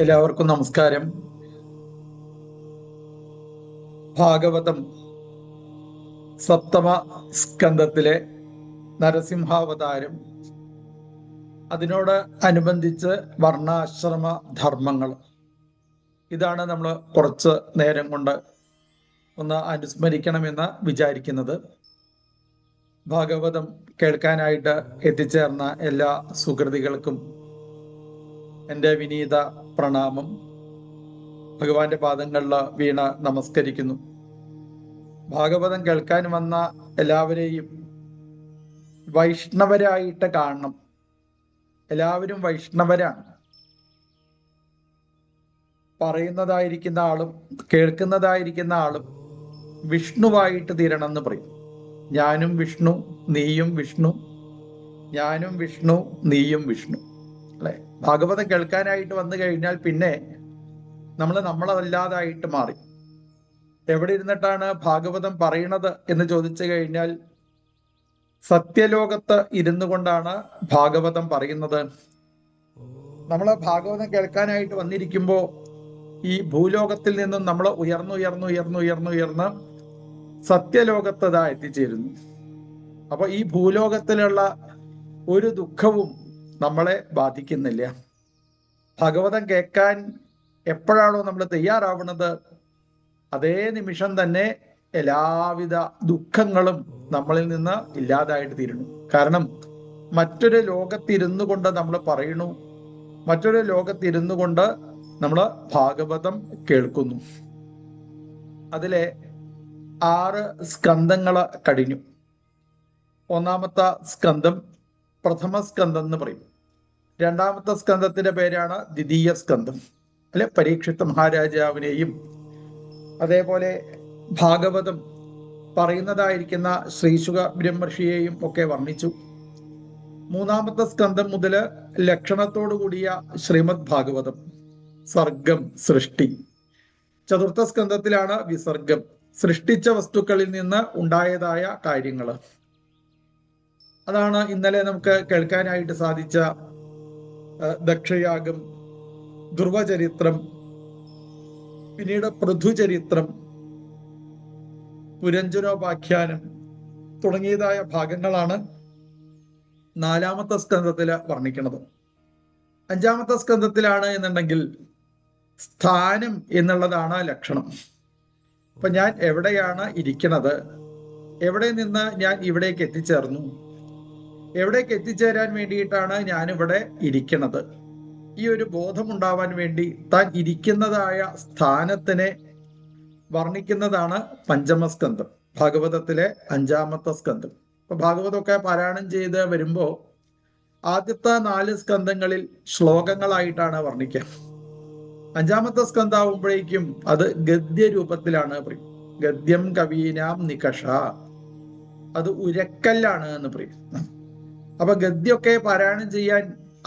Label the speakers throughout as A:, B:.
A: എല്ലാവർക്കും നമസ്കാരം. ഭാഗവതം സപ്തമ സ്കന്ധത്തിലെ നരസിംഹാവതാരം, അതിനോട് അനുബന്ധിച്ച് വർണ്ണാശ്രമ ധർമ്മങ്ങൾ, ഇതാണ് നമ്മൾ കുറച്ച് നേരം കൊണ്ട് ഒന്ന് അനുസ്മരിക്കണമെന്ന് വിചാരിക്കുന്നത്. ഭാഗവതം കേൾക്കാനായിട്ട് എത്തിച്ചേർന്ന എല്ലാ സുഹൃതികൾക്കും എൻ്റെ വിനീത പ്രണാമം. ഭഗവാന്റെ പാദങ്ങളിൽ വീണ് നമസ്കരിക്കുന്നു. ഭാഗവതം കേൾക്കാൻ വന്ന എല്ലാവരെയും വൈഷ്ണവരായിട്ട് കാണണം. എല്ലാവരും വൈഷ്ണവരാണ്. പറയുന്നതായിരിക്കുന്ന ആളും കേൾക്കുന്നതായിരിക്കുന്ന ആളും വിഷ്ണുവായിട്ട് തീരണം എന്ന് പറയും. ഞാനും വിഷ്ണു, നീയും വിഷ്ണു, ഞാനും വിഷ്ണു, നീയും വിഷ്ണു, അല്ലെ? ഭാഗവതം കേൾക്കാനായിട്ട് വന്നു കഴിഞ്ഞാൽ പിന്നെ നമ്മളല്ലാതായിട്ട് മാറി. എവിടെ ഇരുന്നിട്ടാണ് ഭാഗവതം പറയണത് എന്ന് ചോദിച്ചു കഴിഞ്ഞാൽ സത്യലോകത്ത് ഇരുന്നു കൊണ്ടാണ് ഭാഗവതം പറയുന്നത്. നമ്മൾ ഭാഗവതം കേൾക്കാനായിട്ട് വന്നിരിക്കുമ്പോൾ ഈ ഭൂലോകത്തിൽ നിന്നും നമ്മൾ ഉയർന്ന് സത്യലോകത്തതാ എത്തിച്ചേരുന്നു. അപ്പൊ ഈ ഭൂലോകത്തിലുള്ള ഒരു ദുഃഖവും നമ്മളെ ബാധിക്കുന്നില്ല. ഭാഗവതം കേൾക്കാൻ എപ്പോഴാണോ നമ്മൾ തയ്യാറാവുന്നത്, അതേ നിമിഷം തന്നെ എല്ലാവിധ ദുഃഖങ്ങളും നമ്മളിൽ നിന്ന് ഇല്ലാതായിട്ട് തീരുന്നു. കാരണം മറ്റൊരു ലോകത്തിരുന്നു കൊണ്ട് നമ്മൾ പറയണു, മറ്റൊരു ലോകത്തിരുന്നു കൊണ്ട് നമ്മൾ ഭാഗവതം കേൾക്കുന്നു. അതിലെ 6 സ്കന്ധങ്ങൾ കഴിഞ്ഞു. ഒന്നാമത്തെ സ്കന്ധം പ്രഥമ സ്കന്ധം എന്ന് പറയും. രണ്ടാമത്തെ സ്കന്ധത്തിന്റെ പേരാണ് ദ്വിതീയ സ്കന്ധം. അല്ലെ, പരീക്ഷിത് മഹാരാജാവിനെയും അതേപോലെ ഭാഗവതം പറയുന്നതായിരിക്കുന്ന ശ്രീശുക ബ്രഹ്മർഷിയെയും ഒക്കെ വർണ്ണിച്ചു. മൂന്നാമത്തെ സ്കന്ധം മുതൽ ലക്ഷണത്തോടു കൂടിയ ശ്രീമദ് ഭാഗവതം, സർഗം, സൃഷ്ടി. ചതുർത്ഥ സ്കന്ധത്തിലാണ് വിസർഗം, സൃഷ്ടിച്ച വസ്തുക്കളിൽ നിന്ന് ഉണ്ടായതായ കാര്യങ്ങൾ. അതാണ് ഇന്നലെ നമുക്ക് കേൾക്കാനായിട്ട് സാധിച്ച ദക്ഷയാഗം, ധ്രുവചരിത്രം, പിന്നീട് പൃഥുചരിത്രം, പുരഞ്ജനോപാഖ്യാനം തുടങ്ങിയതായ ഭാഗങ്ങളാണ് 4ാമത്തെ സ്കന്ധത്തിൽ വർണ്ണിക്കുന്നത്. 5ാമത്തെ സ്കന്ധത്തിലാണ് എന്നുണ്ടെങ്കിൽ സ്ഥാനം എന്നുള്ളതാണ് ലക്ഷണം. അപ്പൊ ഞാൻ എവിടെയാണ് ഇരിക്കുന്നത്, എവിടെ നിന്ന് ഞാൻ ഇവിടേക്ക് എത്തിച്ചേർന്നു, എവിടേക്ക് എത്തിച്ചേരാൻ വേണ്ടിയിട്ടാണ് ഞാനിവിടെ ഇരിക്കുന്നത്, ഈ ഒരു ബോധമുണ്ടാവാൻ വേണ്ടി താൻ ഇരിക്കുന്നതായ സ്ഥാനത്തിനെ വർണ്ണിക്കുന്നതാണ് പഞ്ചമസ്കന്ധം, ഭാഗവതത്തിലെ 5ാമത്തെ സ്കന്ധം. അപ്പൊ ഭാഗവതമൊക്കെ പാരായണം ചെയ്ത് വരുമ്പോ ആദ്യത്തെ 4 സ്കന്ധങ്ങളിൽ ശ്ലോകങ്ങളായിട്ടാണ് വർണ്ണിക്കുക. 5ാമത്തെ സ്കന്ധാവുമ്പോഴേക്കും അത് ഗദ്യരൂപത്തിലാണ് പറയും. ഗദ്യം കവീനാം നികഷ, അത് ഉരക്കല്ലാണ് എന്ന് പറയും. അപ്പൊ ഗദ്യമൊക്കെ പാരായണം ചെയ്യാൻ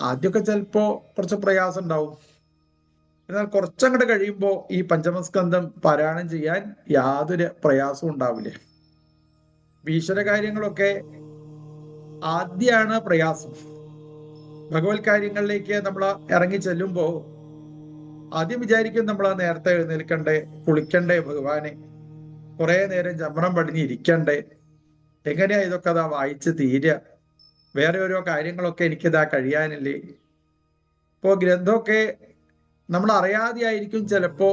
A: ആദ്യമൊക്കെ ചിലപ്പോ കുറച്ച് പ്രയാസം ഉണ്ടാവും. എന്നാൽ കുറച്ചങ്ങോട്ട് കഴിയുമ്പോൾ ഈ പഞ്ചമസ്കന്ധം പാരായണം ചെയ്യാൻ യാതൊരു പ്രയാസവും ഉണ്ടാവില്ല. ഈശ്വര കാര്യങ്ങളൊക്കെ ആദ്യമാണ് പ്രയാസം. ഭഗവത് കാര്യങ്ങളിലേക്ക് നമ്മൾ ഇറങ്ങി ചെല്ലുമ്പോ ആദ്യം വിചാരിക്കും നമ്മൾ നേരത്തെ എഴുന്നേൽക്കണ്ടേ, കുളിക്കണ്ടേ, ഭഗവാനെ കുറെ നേരം ചമ്രം പടിഞ്ഞ് ഇരിക്കണ്ടേ, എങ്ങനെയാ ഇതൊക്കെ അതാ വായിച്ച് തീരുക, വേറെ ഓരോ കാര്യങ്ങളൊക്കെ എനിക്കിതാ കഴിയാനില്ലേ. ഇപ്പോ ഗ്രന്ഥമൊക്കെ നമ്മൾ അറിയാതെയായിരിക്കും ചിലപ്പോ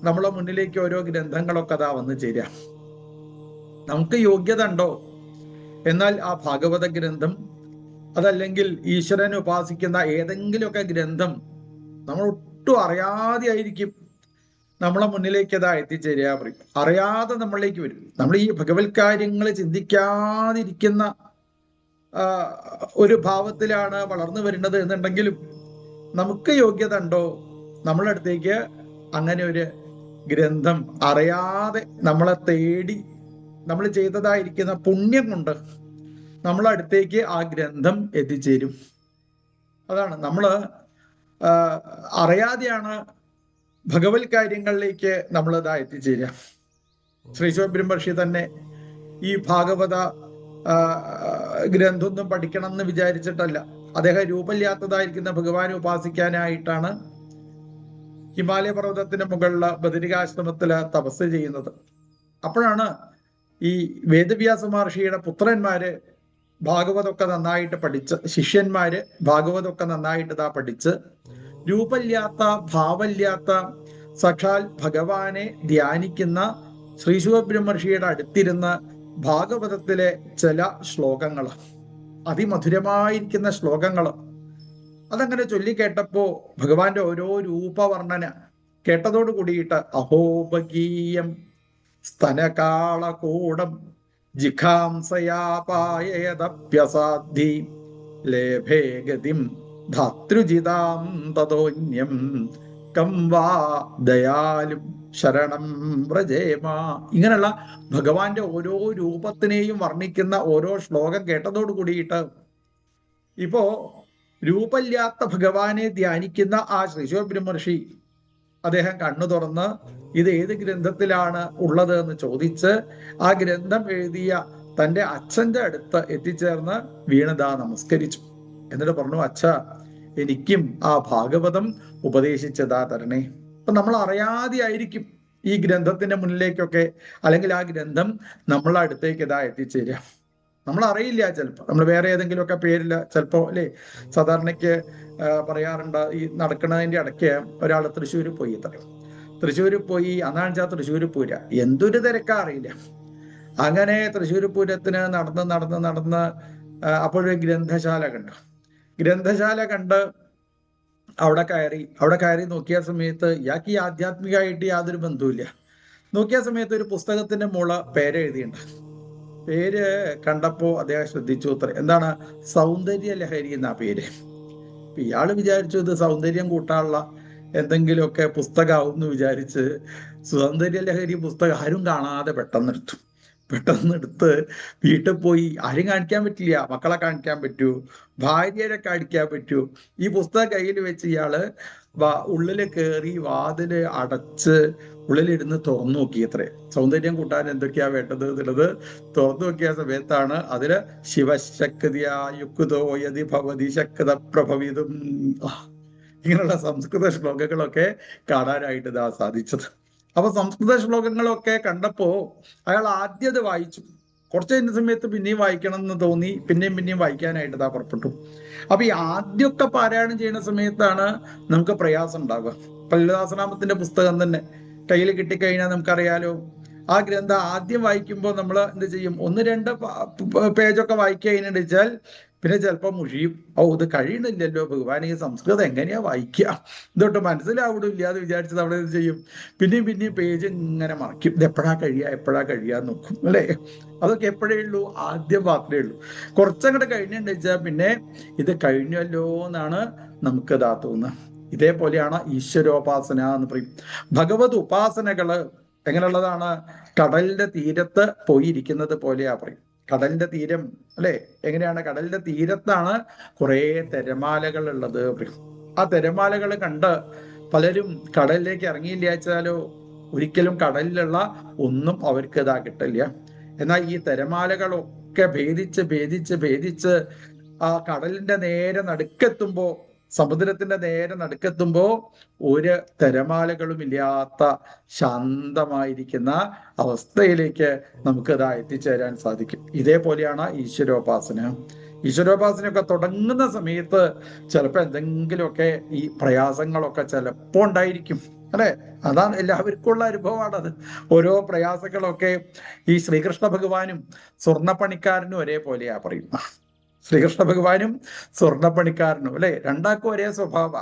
A: നമ്മളെ മുന്നിലേക്ക് ഓരോ ഗ്രന്ഥങ്ങളൊക്കെ അതാ വന്നു ചേരുക. നമുക്ക് യോഗ്യത ഉണ്ടോ? എന്നാൽ ആ ഭാഗവത ഗ്രന്ഥം, അതല്ലെങ്കിൽ ഈശ്വരനെ ഉപാസിക്കുന്ന ഏതെങ്കിലുമൊക്കെ ഗ്രന്ഥം നമ്മൾ ഒട്ടും അറിയാതെ ആയിരിക്കും നമ്മളെ മുന്നിലേക്ക് അതാ എത്തിച്ചേരുക. പറയും അറിയാതെ നമ്മളിലേക്ക് വരും. നമ്മൾ ഈ ഭഗവത് കാര്യങ്ങൾ ചിന്തിക്കാതിരിക്കുന്ന ഒരു ഭാവത്തിലാണ് വളർന്നു വരുന്നത് എന്നുണ്ടെങ്കിലും നമുക്ക് യോഗ്യത ഉണ്ടോ നമ്മളെ അടുത്തേക്ക് അങ്ങനെ ഒരു ഗ്രന്ഥം അറിയാതെ നമ്മളെ തേടി നമ്മൾ ചെയ്തതായിരിക്കുന്ന പുണ്യം കൊണ്ട് നമ്മളെ അടുത്തേക്ക് ആ ഗ്രന്ഥം എത്തിച്ചേരും. അതാണ് നമ്മൾ അറിയാതെയാണ് ഭഗവത് കാര്യങ്ങളിലേക്ക് നമ്മളിതാ എത്തിച്ചേരുക. ശ്രീശുക ബ്രഹ്മർഷി തന്നെ ഈ ഭാഗവത ഗ്രന്ഥമൊന്നും പഠിക്കണം എന്ന് വിചാരിച്ചിട്ടല്ല. അദ്ദേഹം രൂപമില്ലാത്തതായിരിക്കുന്ന ഭഗവാനെ ഉപാസിക്കാനായിട്ടാണ് ഹിമാലയ പർവ്വതത്തിന്റെ മുകളിൽ ബദരികാശ്രമത്തില് തപസ് ചെയ്യുന്നത്. അപ്പോഴാണ് ഈ വേദവ്യാസ മഹർഷിയുടെ പുത്രന്മാര് ഭാഗവതമൊക്കെ നന്നായിട്ട് പഠിച്ച്, ശിഷ്യന്മാര് ഭാഗവതമൊക്കെ നന്നായിട്ട് പഠിച്ച്, രൂപമില്ലാത്ത ഭാവമില്ലാത്ത സാക്ഷാൽ ഭഗവാനെ ധ്യാനിക്കുന്ന ശ്രീ ശുകബ്രഹ്മർഷിയുടെ അടുത്തിരുന്ന് ഭാഗവതത്തിലെ ചില ശ്ലോകങ്ങൾ, അതിമധുരമായിരിക്കുന്ന ശ്ലോകങ്ങൾ അതങ്ങനെ ചൊല്ലിക്കേട്ടപ്പോ ഭഗവാന്റെ ഓരോ രൂപവർണ്ണന കേട്ടതോട് കൂടിയിട്ട് അഹോപഗീയം സ്തനകാളകൂടം ജിഖാംസയാപായതപ്യസാദ്ധി ലേഭേ ഗതിം ധാതൃജിതാം തതോന്യം കം വാ ദയാലും ശരണം വ്രജേമ. ഇങ്ങനെയുള്ള ഭഗവാന്റെ ഓരോ രൂപത്തിനെയും വർണ്ണിക്കുന്ന ഓരോ ശ്ലോകം കേട്ടതോട് കൂടിയിട്ട് ഇപ്പോ രൂപമില്ലാത്ത ഭഗവാനെ ധ്യാനിക്കുന്ന ആ ശ്രീ ശുകബ്രഹ്മർഷി അദ്ദേഹം കണ്ണു തുറന്ന് ഇത് ഏത് ഗ്രന്ഥത്തിലാണ് ഉള്ളത് എന്ന് ചോദിച്ച് ആ ഗ്രന്ഥം എഴുതിയ തന്റെ അച്ഛന്റെ അടുത്ത് എത്തിച്ചേർന്ന് വീണതാ നമസ്കരിച്ചു. എന്നിട്ട് പറഞ്ഞു, അച്ഛ എനിക്കും ആ ഭാഗവതം ഉപദേശിച്ചതാ തരണേ. അപ്പൊ നമ്മൾ അറിയാതെ ആയിരിക്കും ഈ ഗ്രന്ഥത്തിന്റെ മുന്നിലേക്കൊക്കെ, അല്ലെങ്കിൽ ആ ഗ്രന്ഥം നമ്മളെ അടുത്തേക്ക് എത്തിച്ചേരുക. നമ്മൾ അറിയില്ല, ചിലപ്പോൾ നമ്മൾ വേറെ ഏതെങ്കിലുമൊക്കെ പേരില്ല ചിലപ്പോ അല്ലേ. സാധാരണയ്ക്ക് പറയാറുണ്ട്, ഈ നടക്കുന്നതിന്റെ ഇടയ്ക്ക് ഒരാൾ തൃശ്ശൂർ പോയി, തൃശ്ശൂർ പോയി, അന്നാണെച്ചാൽ തൃശ്ശൂർ പൂര, എന്തൊരു തിരക്കാ അറിയില്ല. അങ്ങനെ തൃശ്ശൂർ പൂരത്തിന് നടന്ന് അപ്പോഴൊരു ഗ്രന്ഥശാല കണ്ട് അവിടെ കയറി നോക്കിയ സമയത്ത് ഇയാൾക്ക് ഈ ആധ്യാത്മികമായിട്ട് യാതൊരു ബന്ധവുമില്ല. നോക്കിയ സമയത്ത് ഒരു പുസ്തകത്തിന്റെ മുള പേരെഴുതിയുണ്ട്. പേര് കണ്ടപ്പോ അദ്ദേഹം ശ്രദ്ധിച്ചു, എന്താണ്, സൗന്ദര്യ ലഹരി എന്നാ പേര്. ഇയാള് വിചാരിച്ചു ഇത് സൗന്ദര്യം കൂട്ടാനുള്ള എന്തെങ്കിലുമൊക്കെ പുസ്തകമാവും എന്ന് വിചാരിച്ച് സൗന്ദര്യ ലഹരി പുസ്തകം ആരും കാണാതെ പെട്ടെന്നെടുത്ത് വീട്ടിൽ പോയി. ആരും കാണിക്കാൻ പറ്റില്ല, മക്കളെ കാണിക്കാൻ പറ്റൂ, ഭാര്യരെ കാണിക്കാൻ പറ്റൂ. ഈ പുസ്തകം കയ്യിൽ വെച്ച് ഇയാള് ഉള്ളില് കയറി വാതില് അടച്ച് ഉള്ളിലിരുന്ന് തുറന്നു നോക്കിയത്രേ. സൗന്ദര്യം കൂട്ടാൻ എന്തൊക്കെയാ വേണ്ടത് എന്നുള്ളത് തുറന്നു നോക്കിയ സമയത്താണ് അതില് ശിവശക്തിയായുക്തോയതി ഭവതി ശക്ത പ്രഭവിതും ഇങ്ങനെയുള്ള സംസ്കൃത ശ്ലോകങ്ങളൊക്കെ കാണാനായിട്ട് സാധിച്ചത്. അപ്പൊ സംസ്കൃത ശ്ലോകങ്ങളൊക്കെ കണ്ടപ്പോ അയാൾ ആദ്യം അത് വായിച്ചു. കുറച്ച് കഴിഞ്ഞ സമയത്ത് പിന്നെയും വായിക്കണം എന്ന് തോന്നി, പിന്നെയും വായിക്കാനായിട്ട് പുറപ്പെട്ടു. അപ്പൊ ഈ ആദ്യമൊക്കെ പാരായണം ചെയ്യുന്ന സമയത്താണ് നമുക്ക് പ്രയാസം ഉണ്ടാവുക. ഇപ്പൊ ലളിതാസഹസ്രനാമത്തിന്റെ പുസ്തകം തന്നെ കയ്യിൽ കിട്ടിക്കഴിഞ്ഞാൽ നമുക്കറിയാലോ, ആ ഗ്രന്ഥം ആദ്യം വായിക്കുമ്പോൾ നമ്മൾ എന്ത് ചെയ്യും, 1-2 പേജൊക്കെ വായിക്കുക വെച്ചാൽ പിന്നെ ചിലപ്പോൾ മുഷിയും. ഇത് കഴിയണില്ലല്ലോ ഭഗവാൻ, ഈ സംസ്കൃതം എങ്ങനെയാ വായിക്കുക, ഇതൊട്ട് മനസ്സിലാവിടില്ല എന്ന് വിചാരിച്ചത് അവിടെ എന്ത് ചെയ്യും, പിന്നെയും പേജ് ഇങ്ങനെ മറക്കും. ഇത് എപ്പോഴാ കഴിയാ നോക്കും അല്ലേ. അതൊക്കെ എപ്പോഴേ ഉള്ളൂ, ആദ്യം മാത്രമേ ഉള്ളൂ. കുറച്ചങ്ങോട്ട് കഴിഞ്ഞിട്ടുണ്ടെന്ന് വെച്ചാൽ പിന്നെ ഇത് കഴിഞ്ഞല്ലോ എന്നാണ് നമുക്ക് തോന്നുന്നത്. ഇതേപോലെയാണ് ഈശ്വരോപാസന എന്ന് പറയും. ഭഗവത് ഉപാസനകള് എങ്ങനെയുള്ളതാണ്, കടലിന്റെ തീരത്ത് പോയിരിക്കുന്നത് പോലെയാ പറയും. കടലിന്റെ തീരം അല്ലെ, എങ്ങനെയാണ്, കടലിന്റെ തീരത്താണ് കുറെ തിരമാലകൾ ഉള്ളത് പറയും. ആ തിരമാലകൾ കണ്ട് പലരും കടലിലേക്ക് ഇറങ്ങിയില്ല വെച്ചാലോ ഒരിക്കലും കടലിലുള്ള ഒന്നും അവർക്ക് കിട്ടില്ല. എന്നാൽ ഈ തിരമാലകളൊക്കെ ഭേദിച്ച് ആ കടലിന്റെ നേരെ നടുക്കെത്തുമ്പോ, സമുദ്രത്തിന്റെ നേരെ നടുക്കെത്തുമ്പോ ഒരു തിരമാലകളും ഇല്ലാത്ത ശാന്തമായിരിക്കുന്ന അവസ്ഥയിലേക്ക് നമുക്ക് എത്തിച്ചേരാൻ സാധിക്കും. ഇതേപോലെയാണ് ഈശ്വരോപാസനയൊക്കെ തുടങ്ങുന്ന സമയത്ത് ചിലപ്പോൾ എന്തെങ്കിലുമൊക്കെ ഈ പ്രയാസങ്ങളൊക്കെ ചിലപ്പോ ഉണ്ടായിരിക്കും അല്ലെ. അതാണ് എല്ലാവർക്കും ഉള്ള അനുഭവമാണത്. ഓരോ പ്രയാസങ്ങളൊക്കെ ഈ ശ്രീകൃഷ്ണ ഭഗവാനും സ്വർണ്ണപ്പണിക്കാരനും ഒരേപോലെയാ പറയുന്ന. ശ്രീകൃഷ്ണ ഭഗവാനും സ്വർണ്ണപ്പണിക്കാരനും അല്ലെ, രണ്ടാൾക്കും ഒരേ സ്വഭാവ.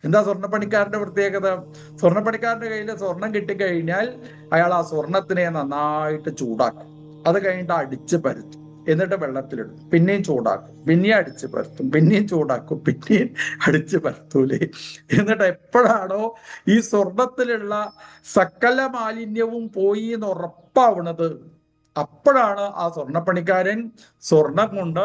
A: എന്താ സ്വർണ്ണപ്പണിക്കാരന്റെ പ്രത്യേകത? സ്വർണ്ണപ്പണിക്കാരന്റെ കയ്യിൽ സ്വർണം കിട്ടിക്കഴിഞ്ഞാൽ അയാൾ ആ സ്വർണത്തിനെ നന്നായിട്ട് ചൂടാക്കും. അത് കഴിഞ്ഞിട്ട് അടിച്ച് പരത്തും, എന്നിട്ട് വെള്ളത്തിലിടും, പിന്നെയും ചൂടാക്കും, പിന്നെയും അടിച്ച് പരത്തും, പിന്നെയും ചൂടാക്കും, പിന്നെയും അടിച്ച് പരത്തൂലേ. എന്നിട്ട് എപ്പോഴാണോ ഈ സ്വർണത്തിലുള്ള സകല മാലിന്യവും പോയി എന്ന് ഉറപ്പാവുന്നത്, അപ്പോഴാണ് ആ സ്വർണ്ണപ്പണിക്കാരൻ സ്വർണം കൊണ്ട്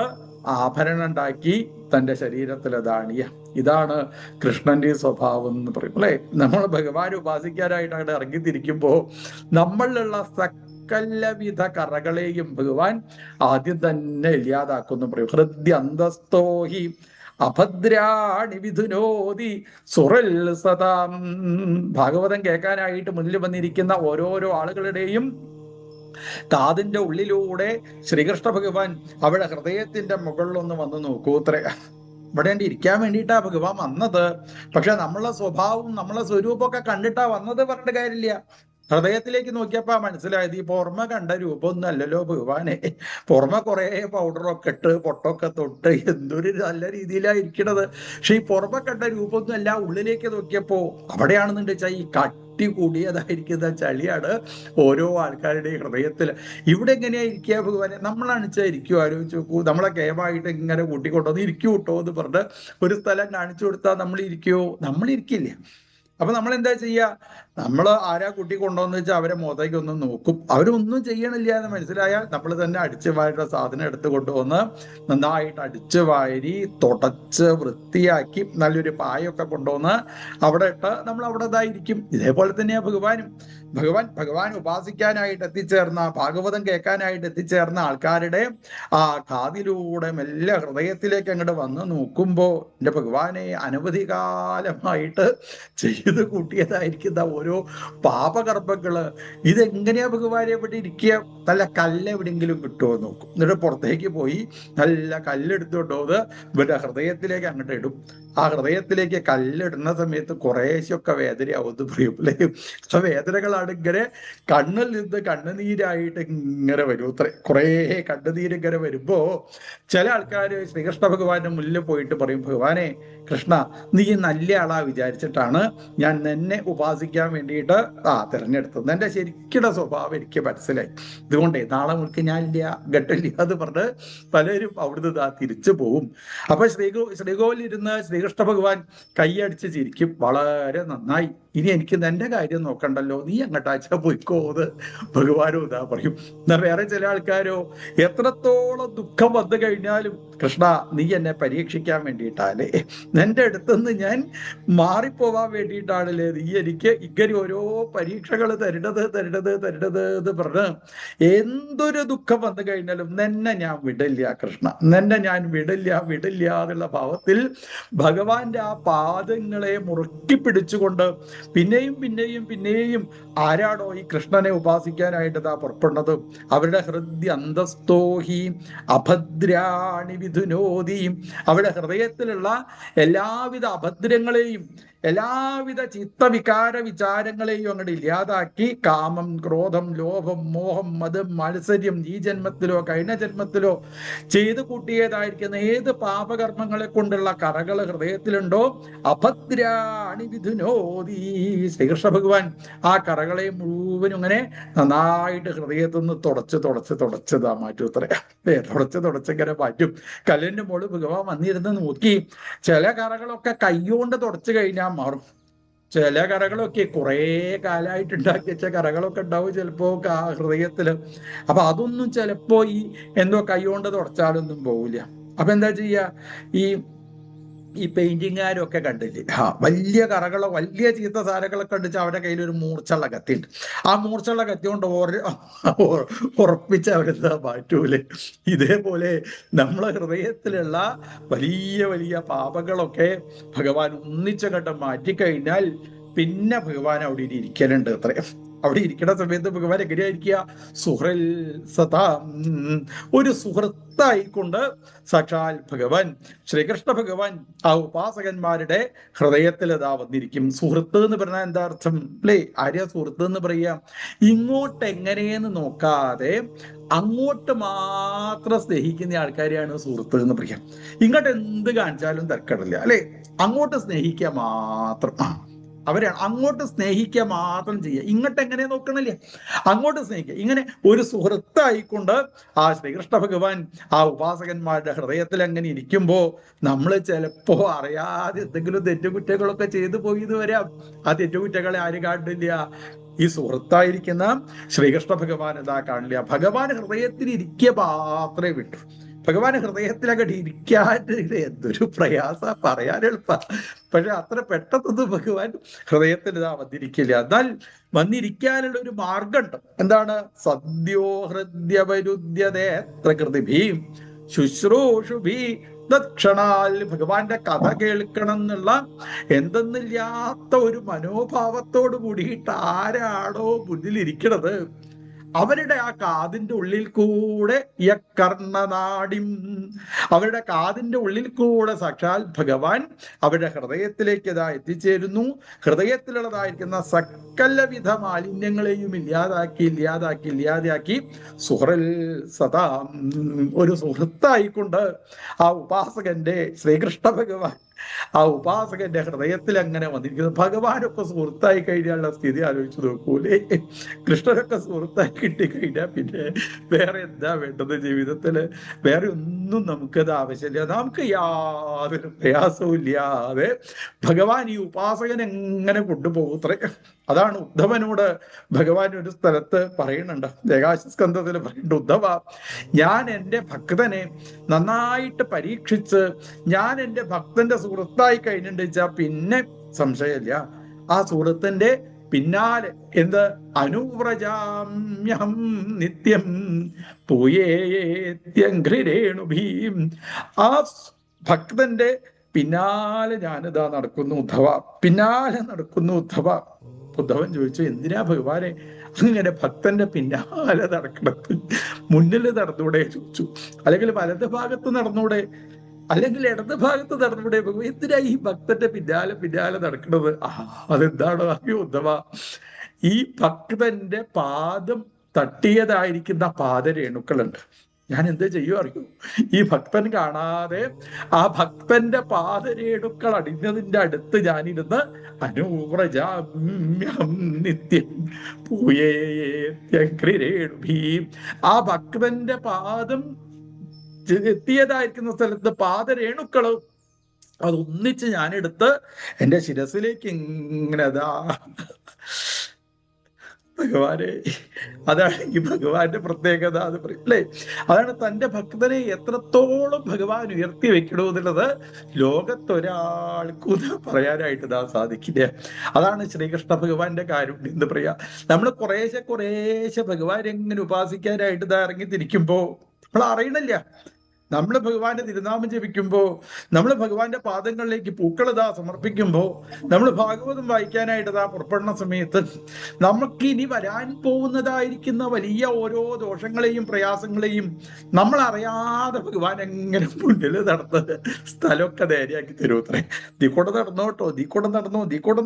A: ആഭരണം ഉണ്ടാക്കി തന്റെ ശരീരത്തിൽ അതാണിയ. ഇതാണ് കൃഷ്ണന്റെ സ്വഭാവം എന്ന് പറയും അല്ലെ. നമ്മൾ ഭഗവാൻ ഉപാസിക്കാനായിട്ട് അവിടെ ഇറങ്ങിത്തിരിക്കുമ്പോ നമ്മളിലുള്ള സകലവിധ കറകളെയും ഭഗവാൻ ആദ്യം തന്നെ ഇല്ലാതാക്കുന്നു പറയും. ഹൃദ്യന്തസ്തോഹി അഭദ്രാണി വിധുനോതി സുറൽ സദാം. ഭാഗവതം കേൾക്കാനായിട്ട് മുന്നിൽ വന്നിരിക്കുന്ന ഓരോരോ ആളുകളുടെയും കാതിന്റെ ഉള്ളിലൂടെ ശ്രീകൃഷ്ണ ഭഗവാൻ അവിടെ ഹൃദയത്തിന്റെ മുകളിലൊന്ന് വന്ന് നോക്കൂ അത്രേ. ഇവിടെ ഇരിക്കാൻ വേണ്ടിയിട്ടാ ഭഗവാൻ വന്നത്. പക്ഷെ നമ്മളെ സ്വഭാവം നമ്മളെ സ്വരൂപമൊക്കെ കണ്ടിട്ടാ വന്നത് പറഞ്ഞിട്ട് കാര്യമില്ല. ഹൃദയത്തിലേക്ക് നോക്കിയപ്പോ മനസ്സിലായത് ഈ പുറമെ കണ്ട രൂപമൊന്നും അല്ലല്ലോ ഭഗവാനെ. പുറമെ കുറെ പൗഡറൊക്കെ ഇട്ട് പൊട്ടൊക്കെ തൊട്ട് എന്തൊരു നല്ല രീതിയിലായിരിക്കണത്. പക്ഷെ ഈ പുറമെ കണ്ട രൂപമൊന്നും അല്ല. ഉള്ളിലേക്ക് നോക്കിയപ്പോ അവിടെയാണെന്നുണ്ട് വെച്ചാൽ ഈ കട്ടി കൂടിയതായിരിക്കുന്ന ചളിയാണ് ഓരോ ആൾക്കാരുടെയും ഹൃദയത്തിൽ. ഇവിടെ എങ്ങനെയാ ഇരിക്കുക ഭഗവാനെ? നമ്മളണിച്ചായിരിക്കും, ആലോചിച്ച് നോക്കൂ. നമ്മളെ കേമായിട്ട് ഇങ്ങനെ കൂട്ടിക്കൊണ്ടുവന്ന് ഇരിക്കൂ കേട്ടോ എന്ന് പറഞ്ഞ് ഒരു സ്ഥലം കാണിച്ചു കൊടുത്താൽ നമ്മൾ ഇരിക്കുവോ? നമ്മളിരിക്കില്ല. അപ്പൊ നമ്മൾ എന്താ ചെയ്യുക? നമ്മൾ ആരാ കുട്ടി കൊണ്ടുവന്ന് വെച്ചാൽ അവരെ മുഖത്തേക്കൊന്ന് നോക്കും. അവരൊന്നും ചെയ്യണില്ല എന്ന് മനസ്സിലായാൽ നമ്മൾ തന്നെ അടിച്ചു വാരിയുടെ സാധനം എടുത്ത് കൊണ്ടുവന്ന് നന്നായിട്ട് അടിച്ചു വാരി തുടച്ച് വൃത്തിയാക്കി നല്ലൊരു പായൊക്കെ കൊണ്ടുവന്ന് അവിടെ ഇട്ട് നമ്മൾ അവിടെ ഇതായിരിക്കും. ഇതേപോലെ തന്നെയാ ഭഗവാനും. ഭഗവാൻ ഉപാസിക്കാനായിട്ട് എത്തിച്ചേർന്ന, ഭാഗവതം കേൾക്കാനായിട്ട് എത്തിച്ചേർന്ന ആൾക്കാരുടെ ആ കാതിലൂടെ മെല്ലെ ഹൃദയത്തിലേക്ക് അങ്ങോട്ട് വന്ന് നോക്കുമ്പോ എൻ്റെ ഭഗവാനെ അനവധി കാലമായിട്ട് ചെയ്ത് കൂട്ടിയതായിരിക്കുന്ന ഓരോ പാപകർമ്മങ്ങള് ഇതെങ്ങനെയാ ഭഗവാനെ ഇവിടെ ഇരിക്കുക? നല്ല കല്ല് എവിടെയെങ്കിലും കിട്ടുമോ നോക്കും. എന്നിട്ട് പുറത്തേക്ക് പോയി നല്ല കല്ലെടുത്തോണ്ട് ഇവരുടെ ഹൃദയത്തിലേക്ക് അങ്ങോട്ട് ഇടും. ആ ഹൃദയത്തിലേക്ക് കല്ലിടുന്ന സമയത്ത് കുറേശ്ശൊക്കെ വേദനയാവുമെന്ന് പറയും അല്ലേ? ആ വേദനകളാണ് ഇങ്ങനെ കണ്ണിൽ നിന്ന് കണ്ണുനീരായിട്ട് ഇങ്ങനെ വരും അത്രേ. കുറേ കണ്ണുനീര് ഇങ്ങനെ വരുമ്പോ ചില ആൾക്കാർ ശ്രീകൃഷ്ണ ഭഗവാന്റെ മുന്നിൽ പോയിട്ട് പറയും, ഭഗവാനെ കൃഷ്ണ, നീ നല്ല ആളാ വിചാരിച്ചിട്ടാണ് ഞാൻ നിന്നെ ഉപാസിക്കാൻ വേണ്ടിയിട്ട് തിരഞ്ഞെടുത്തത്. എന്റെ ശരിക്കുള്ള സ്വഭാവം എനിക്ക് മനസ്സിലായി. ഇതുകൊണ്ടേ നാളെ മുഴുക്ക് ഞാനില്ല ഘട്ടില്ല എന്ന് പറഞ്ഞ് പലരും അവിടുന്ന് തിരിച്ചു പോവും. അപ്പൊ ശ്രീകോവിലിരുന്ന് ശ്രീകൃഷ്ണ ഭഗവാൻ കൈയടിച്ച് ചിരിക്കും. വളരെ നന്നായി, ഇനി എനിക്ക് നിന്റെ കാര്യം നോക്കണ്ടല്ലോ, നീ അങ്ങോട്ടാച്ച പോയിക്കോന്ന് ഭഗവാനോ ഇതാ പറയും. എന്നാ വേറെ ചില ആൾക്കാരോ എത്രത്തോളം ദുഃഖം വന്നു കഴിഞ്ഞാലും കൃഷ്ണ നീ എന്നെ പരീക്ഷിക്കാൻ വേണ്ടിയിട്ടാലേ, നിന്റെ അടുത്തുനിന്ന് ഞാൻ മാറിപ്പോവാൻ വേണ്ടിയിട്ടാണല്ലേ നീ എനിക്ക് ഇങ്ങനെ ഓരോ പരീക്ഷകൾ തരണത് എന്ന് പറഞ്ഞ് എന്തൊരു ദുഃഖം വന്നു കഴിഞ്ഞാലും നിന്നെ ഞാൻ വിടില്ല കൃഷ്ണ, നിന്നെ ഞാൻ വിടില്ല എന്നുള്ള ഭാവത്തിൽ ഭഗവാന്റെ ആ പാദങ്ങളെ മുറുക്കി പിടിച്ചുകൊണ്ട് പിന്നെയും ആരാണോ ഈ കൃഷ്ണനെ ഉപാസിക്കാനായിട്ട് പുറപ്പെടുന്നത് അവരുടെ ഹൃദയ അന്തസ്തോഹി അഭദ്രാണി വിധുനോതി, അവരുടെ ഹൃദയത്തിലുള്ള എല്ലാവിധ അഭദ്രങ്ങളെയും എല്ലാവിധ ചിത്തവികാര വിചാരങ്ങളെയും അങ്ങോട്ട് ഇല്ലാതാക്കി കാമം, ക്രോധം, ലോഭം, മോഹം, മതം, മത്സര്യം ഈ ജന്മത്തിലോ കഴിഞ്ഞ ജന്മത്തിലോ ചെയ്തു കൂട്ടിയതായിരിക്കുന്ന ഏത് പാപകർമ്മങ്ങളെ കൊണ്ടുള്ള കറകൾ ഹൃദയത്തിലുണ്ടോ അഭദ്രാണി വിധുനോതി, ശ്രീകൃഷ്ണ ഭഗവാൻ ആ കറകളെ മുഴുവനും ഇങ്ങനെ നന്നായിട്ട് ഹൃദയത്തിൽ നിന്ന് തുടച്ചതാ മാറ്റും അത്രേ. തുടച്ചിങ്ങനെ മാറ്റും. കല്ലിന്റെ മോള് ഭഗവാൻ വന്നിരുന്ന് നോക്കി. ചില കറകളൊക്കെ കൈകൊണ്ട് തുടച്ചു കഴിഞ്ഞാൽ മാറും. ചില കറകളൊക്കെ കുറേ കാലമായിട്ട് ഉണ്ടാക്കി വെച്ച കറകളൊക്കെ ഉണ്ടാവും ചിലപ്പോ ഹൃദയത്തില്. അപ്പൊ അതൊന്നും ചിലപ്പോ ഈ എന്തോ കൈകൊണ്ട് തുടച്ചാലൊന്നും പോവില്ല. അപ്പൊ എന്താ ചെയ്യാ? ഈ പെയിന്റിങ്ങുകാരൊക്കെ കണ്ടില്ലേ, വലിയ കറകളോ വലിയ ചീത്ത സാരങ്ങളൊക്കെ കണ്ടിച്ച് അവരുടെ കയ്യിൽ ഒരു മൂർച്ചുള്ള കത്തിയുണ്ട്. ആ മൂർച്ചുള്ള കത്തി കൊണ്ട് ഉറപ്പിച്ച് അവരെന്താ മാറ്റൂലേ? ഇതേപോലെ നമ്മളെ ഹൃദയത്തിലുള്ള വലിയ പാപങ്ങളൊക്കെ ഭഗവാൻ ഒന്നിച്ചങ്ങോട്ട് മാറ്റിക്കഴിഞ്ഞാൽ പിന്നെ ഭഗവാൻ അവിടെ ഇരിക്കലുണ്ട് അത്രയും. അവിടെ ഇരിക്കുന്ന സമയത്ത് ഭഗവാൻ എങ്ങനെയായിരിക്കുക? സുഹൃൽ സദാ, ഒരു സുഹൃത്തായിക്കൊണ്ട് സാക്ഷാൽ ഭഗവാൻ ശ്രീകൃഷ്ണ ഭഗവാൻ ആ ഉപാസകന്മാരുടെ ഹൃദയത്തിൽ വന്നിരിക്കും. സുഹൃത്ത് എന്ന് പറഞ്ഞാൽ എന്താ അർത്ഥം അല്ലേ? ആര്യ സുഹൃത്ത് എന്ന് പറയാ? ഇങ്ങോട്ട് എങ്ങനെയെന്ന് നോക്കാതെ അങ്ങോട്ട് മാത്രം സ്നേഹിക്കുന്ന ആൾക്കാരെയാണ് സുഹൃത്ത് എന്ന് പറയാം. ഇങ്ങോട്ട് എന്ത് കാണിച്ചാലും തർക്കമില്ല അല്ലെ? അങ്ങോട്ട് സ്നേഹിക്കുക മാത്രം അവരാണ്. അങ്ങോട്ട് സ്നേഹിക്കുക മാത്രം ചെയ്യുക, ഇങ്ങോട്ട് എങ്ങനെ നോക്കണില്ല, അങ്ങോട്ട് സ്നേഹിക്കുക. ഇങ്ങനെ ഒരു സുഹൃത്തായിക്കൊണ്ട് ആ ശ്രീകൃഷ്ണ ഭഗവാൻ ആ ഉപാസകന്മാരുടെ ഹൃദയത്തിൽ അങ്ങനെ ഇരിക്കുമ്പോ നമ്മൾ ചിലപ്പോ അറിയാതെ എന്തെങ്കിലും തെറ്റുകുറ്റങ്ങളൊക്കെ ചെയ്തു പോയിന്ന് വരാം. ആ തെറ്റുകുറ്റങ്ങളെ ആര് കാണില്ല? ഈ സുഹൃത്തായിരിക്കുന്ന ശ്രീകൃഷ്ണ ഭഗവാൻ കാണില്ല. ഭഗവാൻ ഹൃദയത്തിൽ ഇരിക്കുക മാത്രമേ വിട്ടു. ഭഗവാൻ ഹൃദയത്തിലങ്ങോട്ട് ഇരിക്കാൻ എന്തൊരു പ്രയാസ, പറയാൻ എളുപ്പ, പക്ഷെ അത്ര പെട്ടെന്നൊന്നും ഭഗവാൻ ഹൃദയത്തിൽ വന്നിരിക്കില്ല. എന്നാൽ വന്നിരിക്കാനുള്ള ഒരു മാർഗമുണ്ട്. എന്താണ്? സദ്യോ ഹൃദ്യവരുദ്ധ്യതേത്ര കൃതിഭീം ശുശ്രൂഷുഭി തത്ക്ഷണാൽ ഭഗവാന്റെ കഥ കേൾക്കണം എന്നുള്ള എന്തെന്നില്ലാത്ത ഒരു മനോഭാവത്തോട് കൂടിയിട്ട് ആരാണോ മുന്നിലിരിക്കണത് അവരുടെ ആ കാതിന്റെ ഉള്ളിൽ കൂടെ യകർണനാടിം, അവരുടെ കാതിന്റെ ഉള്ളിൽ കൂടെ സാക്ഷാൽ ഭഗവാൻ അവരുടെ ഹൃദയത്തിലേക്ക് ഇതാ എത്തിച്ചേരുന്നു. ഹൃദയത്തിലുള്ളതായിരിക്കുന്ന സകലവിധ മാലിന്യങ്ങളെയും ഇല്ലാതാക്കി സുഹൃൽ സദാ ഒരു സുഹൃത്തായിക്കൊണ്ട് ആ ഉപാസകന്റെ ശ്രീകൃഷ്ണ ഭഗവാൻ ആ ഉപാസകന്റെ ഹൃദയത്തിൽ അങ്ങനെ വന്നിരിക്കുന്നു. ഭഗവാനൊക്കെ സുഹൃത്തായി കഴിഞ്ഞാലുള്ള സ്ഥിതി ആലോചിച്ച് നോക്കൂലേ. കൃഷ്ണനൊക്കെ സുഹൃത്തായി കിട്ടിക്കഴിഞ്ഞാൽ പിന്നെ വേറെ എന്താ വേണ്ടത് ജീവിതത്തില്? വേറെ ഒന്നും നമുക്കത് ആവശ്യമില്ല. നമുക്ക് യാതൊരു പ്രയാസവും ഇല്ലാതെ ഭഗവാൻ ഈ ഉപാസകൻ എങ്ങനെ കൊണ്ടുപോകുത്രേ. അതാണ് ഉദ്ധവനോട് ഭഗവാൻ ഒരു സ്ഥലത്ത് പറയുന്നുണ്ട്, ഏകാശസ്കന്ധത്തിൽ പറയുന്നുണ്ട്, ഉദ്ധവ, ഞാൻ എൻ്റെ ഭക്തനെ നന്നായിട്ട് പരീക്ഷിച്ച് ഞാൻ എൻ്റെ ഭക്തന്റെ സുഹൃത്തായി കഴിഞ്ഞിട്ട് വെച്ചാൽ പിന്നെ സംശയമില്ല, ആ സുഹൃത്തിന്റെ പിന്നാലെ എന്ത് അനുവ്രജാമ്യഹം നിത്യം പൂയേത്യഘ്രിരേണുഭീം, ആ ഭക്തന്റെ പിന്നാലെ ഞാനിതാ നടക്കുന്നു ഉദ്ധവ, പിന്നാലെ നടക്കുന്നു ഉദ്ധവ. ഉദ്ധവൻ ചോദിച്ചു, എന്തിനാ ഭഗവാനെ അങ്ങനെ ഭക്തന്റെ പിന്നാലെ നടക്കണത്? മുന്നിൽ നടന്നൂടെ ചോദിച്ചു, അല്ലെങ്കിൽ വലത് ഭാഗത്ത് നടന്നൂടെ, അല്ലെങ്കിൽ ഇടത് ഭാഗത്ത് നടന്നൂടെ? എന്തിനാ ഈ ഭക്തന്റെ പിന്നാലെ നടക്കുന്നത്? അതെന്താണോ അറിയോ ഉദ്ധവ, ഈ ഭക്തന്റെ പാദം തട്ടിയതായിരിക്കുന്ന പാദരേണുക്കളുണ്ട്. ഞാൻ എന്താ ചെയ്യും അറിയോ? ഈ ഭക്തൻ കാണാതെ ആ ഭക്തന്റെ പാദരേണുക്കൾ അടിഞ്ഞതിന്റെ അടുത്ത് ഞാനിരുന്ന് അനുവ്രജാമ്യം നിത്യം പൂയേത്യഘ്രിരേണുഭീം, ആ ഭക്തന്റെ പാദം എത്തിയതായിരിക്കുന്ന സ്ഥലത്ത് പാദരേണുക്കള് അതൊന്നിച്ച് ഞാനെടുത്ത് എൻ്റെ ശിരസിലേക്ക് ഇങ്ങനെ അതാ. ഭഗവാനെ, അതാണ് ഈ ഭഗവാന്റെ പ്രത്യേകത. അത് പറയും അല്ലേ, അതാണ് തന്റെ ഭക്തനെ എത്രത്തോളം ഭഗവാൻ ഉയർത്തി വെക്കണമെന്നുള്ളത് ലോകത്തൊരാൾക്കും പറയാനായിട്ട് ഇതാ സാധിക്കില്ല. അതാണ് ശ്രീകൃഷ്ണ ഭഗവാന്റെ കാരുണ്യം എന്ന് പറയാ. നമ്മൾ കുറേശ്ശെ ഭഗവാൻ എങ്ങനെ ഉപാസിക്കാനായിട്ട് ഇതാ ഇറങ്ങിത്തിരിക്കുമ്പോ നമ്മൾ അറിയണില്ല. നമ്മൾ ഭഗവാന്റെ തിരുനാമം ജപിക്കുമ്പോ, നമ്മൾ ഭഗവാന്റെ പാദങ്ങളിലേക്ക് പൂക്കളിതാ സമർപ്പിക്കുമ്പോ, നമ്മൾ ഭാഗവതം വായിക്കാനായിട്ട് ഇതാ പുറപ്പെടുന്ന സമയത്ത് നമുക്ക് ഇനി വരാൻ പോകുന്നതായിരിക്കുന്ന വലിയ ഓരോ ദോഷങ്ങളെയും പ്രയാസങ്ങളെയും നമ്മൾ അറിയാതെ ഭഗവാൻ എങ്ങനെ മുന്നിൽ നടന്നത് സ്ഥലമൊക്കെ നേരെയാക്കി തരുമത്രേ. കൂടെ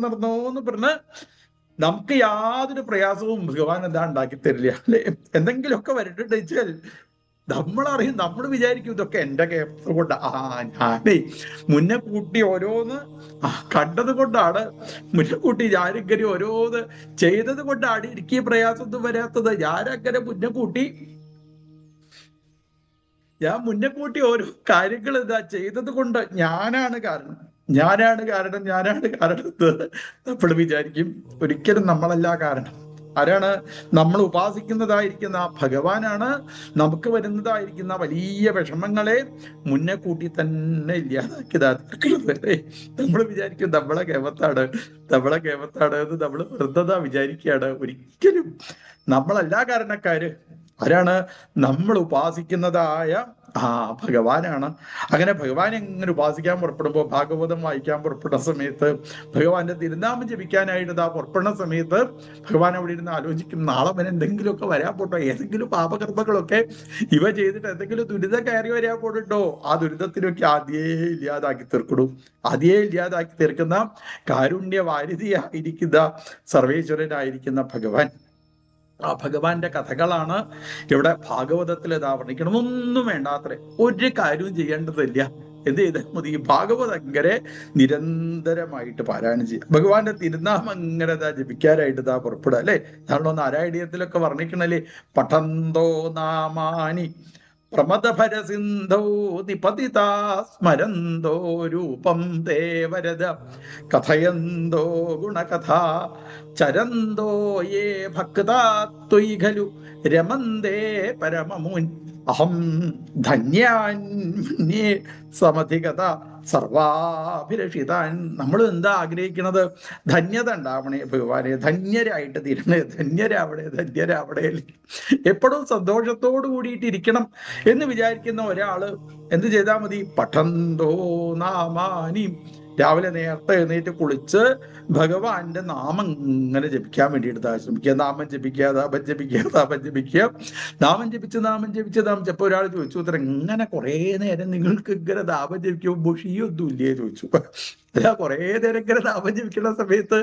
A: നടന്നോ എന്ന് പറഞ്ഞ് നമുക്ക് യാതൊരു പ്രയാസവും ഭഗവാൻ എന്താ ഉണ്ടാക്കി തരില്ല അല്ലെ. എന്തെങ്കിലുമൊക്കെ വരട്ടെ വെച്ചാൽ നമ്മളറിയും, നമ്മൾ വിചാരിക്കും ഇതൊക്കെ എൻ്റെ കേസ് കൊണ്ട്, ഞാനേ മുന്നേ കൂട്ടി ഓരോന്ന് കണ്ടത് കൊണ്ടാണ്, മുന്നേ കൂട്ടി ഞാനിങ്ങനെ ഓരോന്ന് ചെയ്തത് കൊണ്ടാണ് എനിക്ക് പ്രയാസമൊന്നും വരാത്തത്. ഞാനങ്ങനെ ഞാൻ മുന്നേ കൂട്ടി ഓരോ കാര്യങ്ങൾ ഇതാ ചെയ്തത് കൊണ്ട് ഞാനാണ് കാരണം നമ്മൾ വിചാരിക്കും. ഒരിക്കലും നമ്മളല്ല കാരണം. ആരാണ്? നമ്മൾ ഉപാസിക്കുന്നതായിരിക്കുന്ന ആ ഭഗവാനാണ് നമുക്ക് വരുന്നതായിരിക്കുന്ന വലിയ വിഷമങ്ങളെ മുന്നേ കൂട്ടി തന്നെ ഇല്ലാതാക്കിയതാ. നമ്മൾ വിചാരിക്കും നമ്മളെ കേമത്താണ് എന്ന് നമ്മൾ വെറുതെ വിചാരിക്കുകയാണ്. ഒരിക്കലും നമ്മളല്ല കാരണക്കാര്. ആരാണ്? നമ്മൾ ഉപാസിക്കുന്നതായ ഭഗവാനാണ്. അങ്ങനെ ഭഗവാനെ എങ്ങനെ ഉപാസിക്കാൻ പുറപ്പെടുമ്പോൾ, ഭാഗവതം വായിക്കാൻ പുറപ്പെടുന്ന സമയത്ത്, ഭഗവാന്റെ തിരുനാമം ജപിക്കാനായിട്ട് പുറപ്പെടുന്ന സമയത്ത് ഭഗവാൻ അവിടെ ഇരുന്ന് ആലോചിക്കും, നാളെ അവൻ എന്തെങ്കിലുമൊക്കെ വരാൻ പോട്ടോ, ഏതെങ്കിലും പാപകർമ്മങ്ങളൊക്കെ ഇവ ചെയ്തിട്ട് എന്തെങ്കിലും ദുരിതം കയറി വരാൻ പോയിട്ടുണ്ടോ? ആ ദുരിതത്തിനൊക്കെ ആദ്യേ ഇല്ലാതാക്കി തീർക്കുന്ന കാരുണ്യവാരിധിയായിരിക്കുന്ന സർവേശ്വരനായിരിക്കുന്ന ഭഗവാൻ. ആ ഭഗവാന്റെ കഥകളാണ് ഇവിടെ ഭാഗവതത്തിൽ വർണ്ണിക്കണം. ഒന്നും വേണ്ടാത്രേ, ഒരു കാര്യവും ചെയ്യേണ്ടതില്ല. എന്ത് ചെയ്താൽ മതി? ഭാഗവതം അങ്ങനെ നിരന്തരമായിട്ട് പാരായണം ചെയ്യുക, ഭഗവാന്റെ തിരുനാമം അങ്ങനെ ജപിക്കാനായിട്ട് പുറപ്പെടുക അല്ലെ. കാരണം നാരായണീയത്തിലൊക്കെ വർണ്ണിക്കണല്ലേ, പഠന്തോ നാമാനി പ്രമദഭരസിന്ധോ നിപതിതാ സ്മരന്തോ രൂപം ദേവരദ കഥയന്തോ ഗുണകഥ ചരന്തോ യേ ഭക്താ ത്വയി ഖലു രമന്തേ പരമമുൻ അഹം ധന്യാന്യേ സമധികത സർവാഭിലഷിതാൻ. നമ്മൾ എന്താ ആഗ്രഹിക്കുന്നത്? ധന്യത ഉണ്ടാവണേ ഭഗവാനെ, ധന്യരായിട്ട് തീരണേ, ധന്യരാവണേ. എപ്പോഴും സന്തോഷത്തോടു കൂടിയിട്ട് ഇരിക്കണം എന്ന് വിചാരിക്കുന്ന ഒരാള് എന്ത് ചെയ്താൽ മതി? പഠന്തോ നാമാനി, രാവിലെ നേരത്തെ എഴുന്നേറ്റ് കുളിച്ച് ഭഗവാന്റെ നാമം ഇങ്ങനെ ജപിക്കാൻ വേണ്ടിയിട്ട് ശ്രമിക്കുക. നാമം ജപിക്കുക, നാമം ജപിച്ച്. അപ്പൊ ഒരാൾ ചോദിച്ചു, ഉത്തരം എങ്ങനെ കുറെ നേരം നിങ്ങൾക്ക് ഇങ്ങനെ നാമം ജപിക്കുമ്പോൾ ബുഷിയൊന്നും ഇല്ലേ ചോദിച്ചു. അല്ല, കുറെ നേരം ഇങ്ങനെ നാമം ജപിക്കുന്ന സമയത്ത്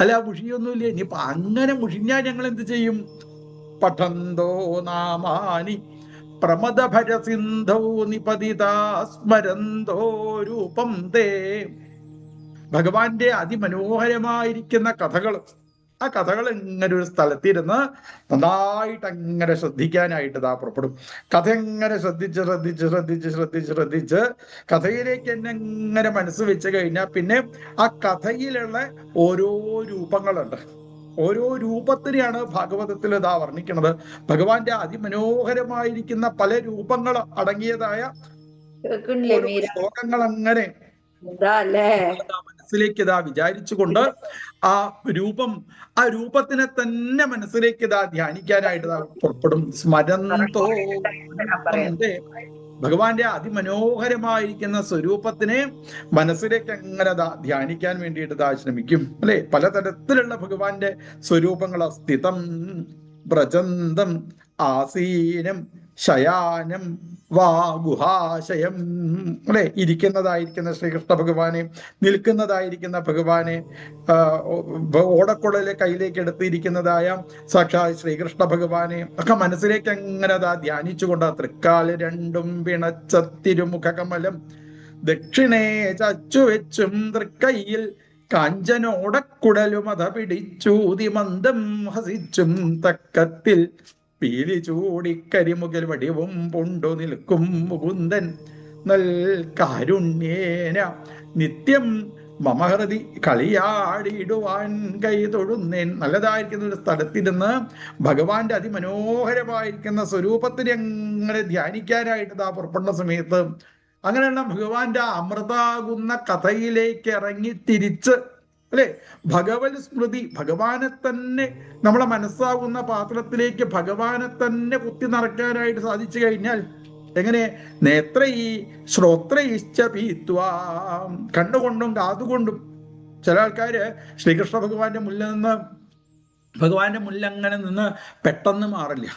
A: അല്ല ബുഷിയൊന്നും ഇല്ലേ? ഇനിയിപ്പൊ അങ്ങനെ മുഷിഞ്ഞാൽ ഞങ്ങൾ എന്ത് ചെയ്യും? പഠന്തോ നാമാനി പ്രമദഭരസിന്ധോ നിപതിതാ സ്മരന്തോ രൂപം തേ. ഭഗവാന്റെ അതിമനോഹരമായിരിക്കുന്ന കഥകൾ, ആ കഥകൾ ഇങ്ങനെ ഒരു സ്ഥലത്തിരുന്ന് നന്നായിട്ട് അങ്ങനെ ശ്രദ്ധിക്കാനായിട്ട് പുറപ്പെടും. കഥ എങ്ങനെ ശ്രദ്ധിച്ച് കഥയിലേക്ക് എന്നെ എങ്ങനെ മനസ്സ് വെച്ച് കഴിഞ്ഞാൽ പിന്നെ ആ കഥയിലുള്ള ഓരോ രൂപങ്ങളുണ്ട്. ഓരോ രൂപത്തിനെയാണ് ഭാഗവതത്തിൽ വർണ്ണിക്കുന്നത്. ഭഗവാന്റെ അതിമനോഹരമായിരിക്കുന്ന പല രൂപങ്ങൾ അടങ്ങിയതായ ശ്ലോകങ്ങൾ അങ്ങനെ മനസ്സിലേക്ക് വിചാരിച്ചുകൊണ്ട് ആ രൂപത്തിനെ തന്നെ മനസ്സിലേക്ക് ധ്യാനിക്കാനായിട്ട് പുറപ്പെടും. സ്മരന്തോ, ഭഗവാന്റെ അതിമനോഹരമായിരിക്കുന്ന സ്വരൂപത്തിനെ മനസ്സിലേക്ക് അങ്ങനെ ധ്യാനിക്കാൻ വേണ്ടിയിട്ട് ശ്രമിക്കും. അല്ലെ, പലതരത്തിലുള്ള ഭഗവാന്റെ സ്വരൂപങ്ങൾ, സ്ഥിതം, വ്രജന്തം, ആസീനം, ശയാനം, ഗുഹാശയം. അല്ലെ, ഇരിക്കുന്നതായിരിക്കുന്ന ശ്രീകൃഷ്ണ ഭഗവാനെ, നിൽക്കുന്നതായിരിക്കുന്ന ഭഗവാനെ, ഓടക്കുഴലെ കയ്യിലേക്ക് എടുത്തിരിക്കുന്നതായ സാക്ഷാത് ശ്രീകൃഷ്ണ ഭഗവാനെ ഒക്കെ മനസ്സിലേക്ക് അങ്ങനെ ധ്യാനിച്ചുകൊണ്ട് തൃക്കാല് രണ്ടും പിണച്ച തിരുമുഖകമലം ദക്ഷിണേ ചച്ചുവെച്ചും തൃക്കൈയിൽ കാഞ്ചനോടക്കുടലും അത പിടിച്ചൂതി മന്ദം ഹസിച്ചും തക്കത്തിൽ പീലി ചൂടിക്കരിമുകിൽ വടിവും പൊണ്ടു നിൽക്കും മുകുന്ദൻ നൽ കാരുണ്യേന നിത്യം മമഹൃതി കളിയാടിയിടുവാൻ കൈ തൊഴുന്നേൻ. നല്ലതായിരിക്കുന്ന ഒരു സ്ഥലത്തിരുന്ന് ഭഗവാന്റെ അതിമനോഹരമായിരിക്കുന്ന സ്വരൂപത്തിനെ അങ്ങനെ ധ്യാനിക്കാനായിട്ട് പുറപ്പെടുന്ന സമയത്ത് അങ്ങനെയുള്ള ഭഗവാന്റെ അമൃതാകുന്ന കഥയിലേക്ക് ഇറങ്ങി തിരിച്ച്, അല്ലെ, ഭഗവത് സ്മൃതി, ഭഗവാനെ തന്നെ നമ്മളെ മനസ്സാകുന്ന പാത്രത്തിലേക്ക് ഭഗവാനെ തന്നെ കുത്തി നിറയ്ക്കാനായിട്ട് സാധിച്ചു കഴിഞ്ഞാൽ എങ്ങനെ? നേത്രയി ശ്രോത്രയിശ്ച പീത്വാ, കണ്ണുകൊണ്ടും കാതുകൊണ്ടും. ചില ആൾക്കാര് ശ്രീകൃഷ്ണ ഭഗവാന്റെ മുല്ലങ്ങനെ നിന്ന് പെട്ടെന്ന് മാറില്ല.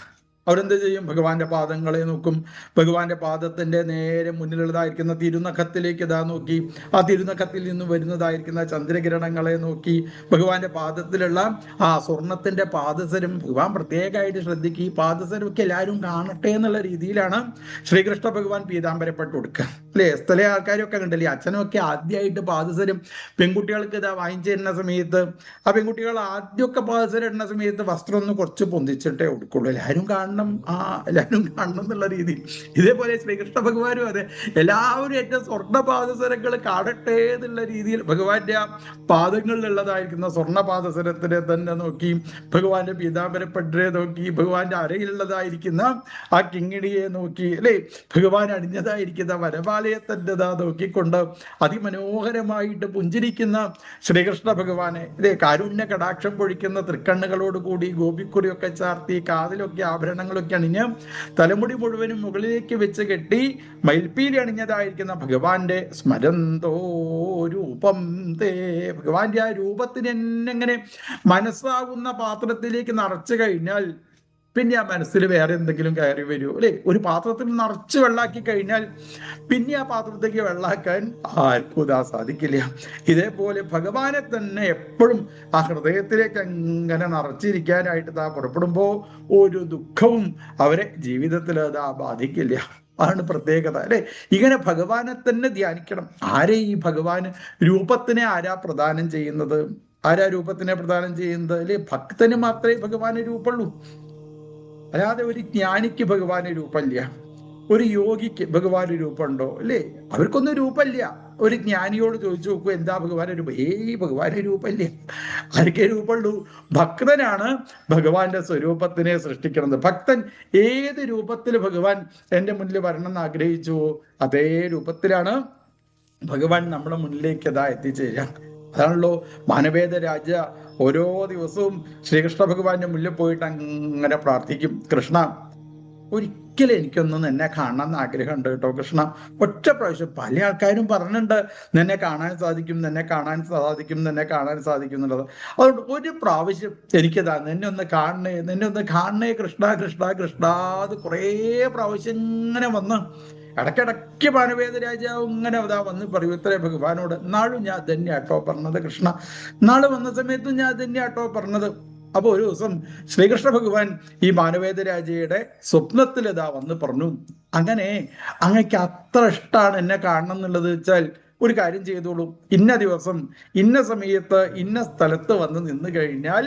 A: അവരെന്ത് ചെയ്യും? ഭഗവാന്റെ പാദങ്ങളെ നോക്കും. ഭഗവാന്റെ പാദത്തിന്റെ നേരെ മുന്നിലുള്ളതായിരിക്കുന്ന തിരുനഖത്തിലേക്ക് നോക്കി, ആ തിരുനഖത്തിൽ നിന്ന് വരുന്നതായിരിക്കുന്ന ചന്ദ്രകിരണങ്ങളെ നോക്കി, ഭഗവാന്റെ പാദത്തിലുള്ള ആ സ്വർണത്തിന്റെ പാദസരം ഭഗവാൻ പ്രത്യേകമായിട്ട് ശ്രദ്ധിക്കുക. ഈ പാദസരമൊക്കെ എല്ലാവരും കാണട്ടെ എന്നുള്ള രീതിയിലാണ് ശ്രീകൃഷ്ണ ഭഗവാൻ പീതാംബരപ്പെട്ട് കൊടുക്കുക. അല്ലെ, സ്ഥല ആൾക്കാരൊക്കെ കണ്ടല്ലേ, അച്ഛനൊക്കെ ആദ്യമായിട്ട് പാദസരം പെൺകുട്ടികൾക്ക് വാങ്ങിച്ചു തരുന്ന സമയത്ത് ആ പെൺകുട്ടികൾ ആദ്യമൊക്കെ പാദസരം ഇടുന്ന സമയത്ത് വസ്ത്രം ഒന്ന് കുറച്ച് പൊന്തിച്ചിട്ടേ കൊടുക്കുള്ളൂ. എല്ലാവരും കാണണം എന്നുള്ള രീതിയിൽ. ഇതേപോലെ ശ്രീകൃഷ്ണ ഭഗവാനും അതെ, എല്ലാവരും ഏറ്റവും സ്വർണ്ണ പാദസരങ്ങൾ കാണട്ടെ എന്നുള്ള രീതിയിൽ ഭഗവാന്റെ ആ പാദങ്ങളിലുള്ളതായിരിക്കുന്ന സ്വർണ്ണ പാദസരത്തിനെ തന്നെ നോക്കി, ഭഗവാന്റെ പീതാംബരപ്പെട്ടിനെ നോക്കി, ഭഗവാന്റെ അരയിലുള്ളതായിരിക്കുന്ന ആ കിങ്ങിണിയെ നോക്കി, അല്ലെ, ഭഗവാൻ അണിഞ്ഞതായിരിക്കുന്ന വനമാലയെ തന്നെ നോക്കിക്കൊണ്ട് അതിമനോഹരമായിട്ട് പുഞ്ചിരിക്കുന്ന ശ്രീകൃഷ്ണ ഭഗവാനെ, അല്ലെ, കാരുണ്യ കടാക്ഷം പൊഴിക്കുന്ന തൃക്കണ്ണുകളോടുകൂടി ഗോപിക്കുറിയൊക്കെ ചാർത്തി കാതിലൊക്കെ ആഭരണങ്ങളൊക്കെ അണിഞ്ഞ് തലമുടി മുഴുവനും മുകളിലേക്ക് വെച്ച് കെട്ടി മയിൽപ്പീലി അണിഞ്ഞതായിരിക്കുന്ന ഭഗവാന്റെ സ്മരന്തോ രൂപം തേ. ഭഗവാന്റെ ആ രൂപത്തിന് എന്നെങ്ങനെ മനസ്സാകുന്ന പാത്രത്തിലേക്ക് നിറച്ചു കഴിഞ്ഞാൽ പിന്നെ ആ മനസ്സിൽ വേറെ എന്തെങ്കിലും കയറി വരൂ? അല്ലെ, ഒരു പാത്രത്തിൽ നിറച്ച് വെള്ളാക്കി കഴിഞ്ഞാൽ പിന്നെ ആ പാത്രത്തേക്ക് വെള്ളാക്കാൻ ആർക്കും സാധിക്കില്ല. ഇതേപോലെ ഭഗവാനെ തന്നെ എപ്പോഴും ആ ഹൃദയത്തിലേക്ക് അങ്ങനെ നിറച്ചിരിക്കാനായിട്ട് പുറപ്പെടുമ്പോൾ ഒരു ദുഃഖവും അവരെ ജീവിതത്തിൽ ബാധിക്കില്ല. അതാണ് പ്രത്യേകത. അല്ലെ, ഇങ്ങനെ ഭഗവാനെ തന്നെ ധ്യാനിക്കണം. ആരെ ഈ ഭഗവാന് രൂപത്തിനെ ആരാ പ്രദാനം ചെയ്യുന്നത്? ആരാ രൂപത്തിനെ പ്രദാനം ചെയ്യുന്നത്? അല്ലെ, ഭക്തന് മാത്രമേ ഭഗവാന് രൂപമുള്ളൂ. അല്ലാതെ ഒരു ജ്ഞാനിക്ക് ഭഗവാന് രൂപമില്ല, ഒരു യോഗിക്ക് ഭഗവാന് രൂപമുണ്ടോ? അല്ലേ, അവർക്കൊന്നും രൂപമില്ല. ഒരു ജ്ഞാനിയോട് ചോദിച്ചു നോക്കൂ, എന്താ ഭഗവാന്റെ രൂപം? ഭഗവാന്റെ രൂപമില്ല. ആർക്കേ രൂപമുള്ളൂ? ഭക്തനാണ് ഭഗവാന്റെ സ്വരൂപത്തിനെ സൃഷ്ടിക്കുന്നത്. ഭക്തൻ ഏത് രൂപത്തിൽ ഭഗവാൻ എൻ്റെ മുന്നിൽ വരണം എന്ന് ആഗ്രഹിച്ചുവോ അതേ രൂപത്തിലാണ് ഭഗവാൻ നമ്മുടെ മുന്നിലേക്ക് ഇതാ എത്തിച്ചേരാം. അതാണല്ലോ മാനവേദ രാജ ഓരോ ദിവസവും ശ്രീകൃഷ്ണ ഭഗവാന്റെ മുന്നിൽ പോയിട്ട് അങ്ങനെ പ്രാർത്ഥിക്കും, കൃഷ്ണ ഒരിക്കലും എനിക്കൊന്ന് നിന്നെ കാണാൻ ആഗ്രഹമുണ്ട് കേട്ടോ കൃഷ്ണ. ഒറ്റ പ്രാവശ്യം, പല ആൾക്കാരും പറഞ്ഞിട്ടുണ്ട് നിന്നെ കാണാൻ സാധിക്കും, നിന്നെ കാണാൻ സാധിക്കും, നിന്നെ കാണാൻ സാധിക്കും എന്നുള്ളത്. അതുകൊണ്ട് ഒരു പ്രാവശ്യം എനിക്കതാ നിന്നെ ഒന്ന് കാണണേ, നിന്നെ ഒന്ന് കാണണേ കൃഷ്ണ കൃഷ്ണ കൃഷ്ണ. അത് കുറേ പ്രാവശ്യം ഇങ്ങനെ വന്ന് ഇടയ്ക്കിടയ്ക്ക് മാനവേദ രാജാവ് ഇങ്ങനെ അതാ വന്ന് പറയും ഇത്രേ ഭഗവാനോട്, നാളും ഞാൻ തന്നെ ആട്ടോ പറഞ്ഞത് കൃഷ്ണ, നാള് വന്ന സമയത്തും ഞാൻ തന്നെ ആട്ടോ പറഞ്ഞത്. അപ്പൊ ഒരു ദിവസം ശ്രീകൃഷ്ണ ഭഗവാൻ ഈ മാനവേദ രാജയുടെ സ്വപ്നത്തിൽ ഇതാ വന്ന് പറഞ്ഞു, അങ്ങനെ അങ്ങക്ക് അത്ര ഇഷ്ടമാണ് എന്നെ കാണണം എന്നുള്ളത് വെച്ചാൽ ഒരു കാര്യം ചെയ്തോളൂ, ഇന്ന ദിവസം ഇന്ന സമയത്ത് ഇന്ന സ്ഥലത്ത് വന്ന് നിന്ന് കഴിഞ്ഞാൽ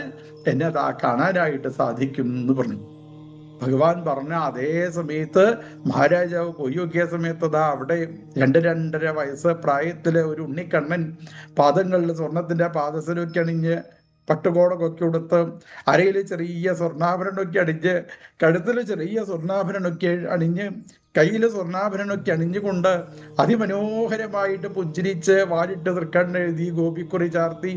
A: എന്നെ അതാ കാണാനായിട്ട് സാധിക്കും എന്ന് പറഞ്ഞു. ഭഗവാൻ പറഞ്ഞ അതേ സമയത്ത് മഹാരാജാവ് പോയി നോക്കിയ സമയത്ത് അതാ അവിടെ 2-2.5 വയസ്സ് പ്രായത്തിലെ ഒരു ഉണ്ണിക്കണ്ണൻ പാദങ്ങളിൽ സ്വർണത്തിന്റെ പാദസരമൊക്കെ അണിഞ്ഞ് പട്ടുകോടൊക്കെ ഉടുത്ത് അരയിൽ ചെറിയ സ്വർണ്ണാഭരണമൊക്കെ അണിഞ്ഞ് കഴുത്തിൽ ചെറിയ സ്വർണ്ണാഭരണമൊക്കെ അണിഞ്ഞ് കയ്യിൽ സ്വർണ്ണാഭരണമൊക്കെ അണിഞ്ഞുകൊണ്ട് അതിമനോഹരമായിട്ട് പുഞ്ചിരിച്ച് വാലിട്ട് തൃക്കണ്ണ് എഴുതി ഗോപിക്കുറി ചാർത്തി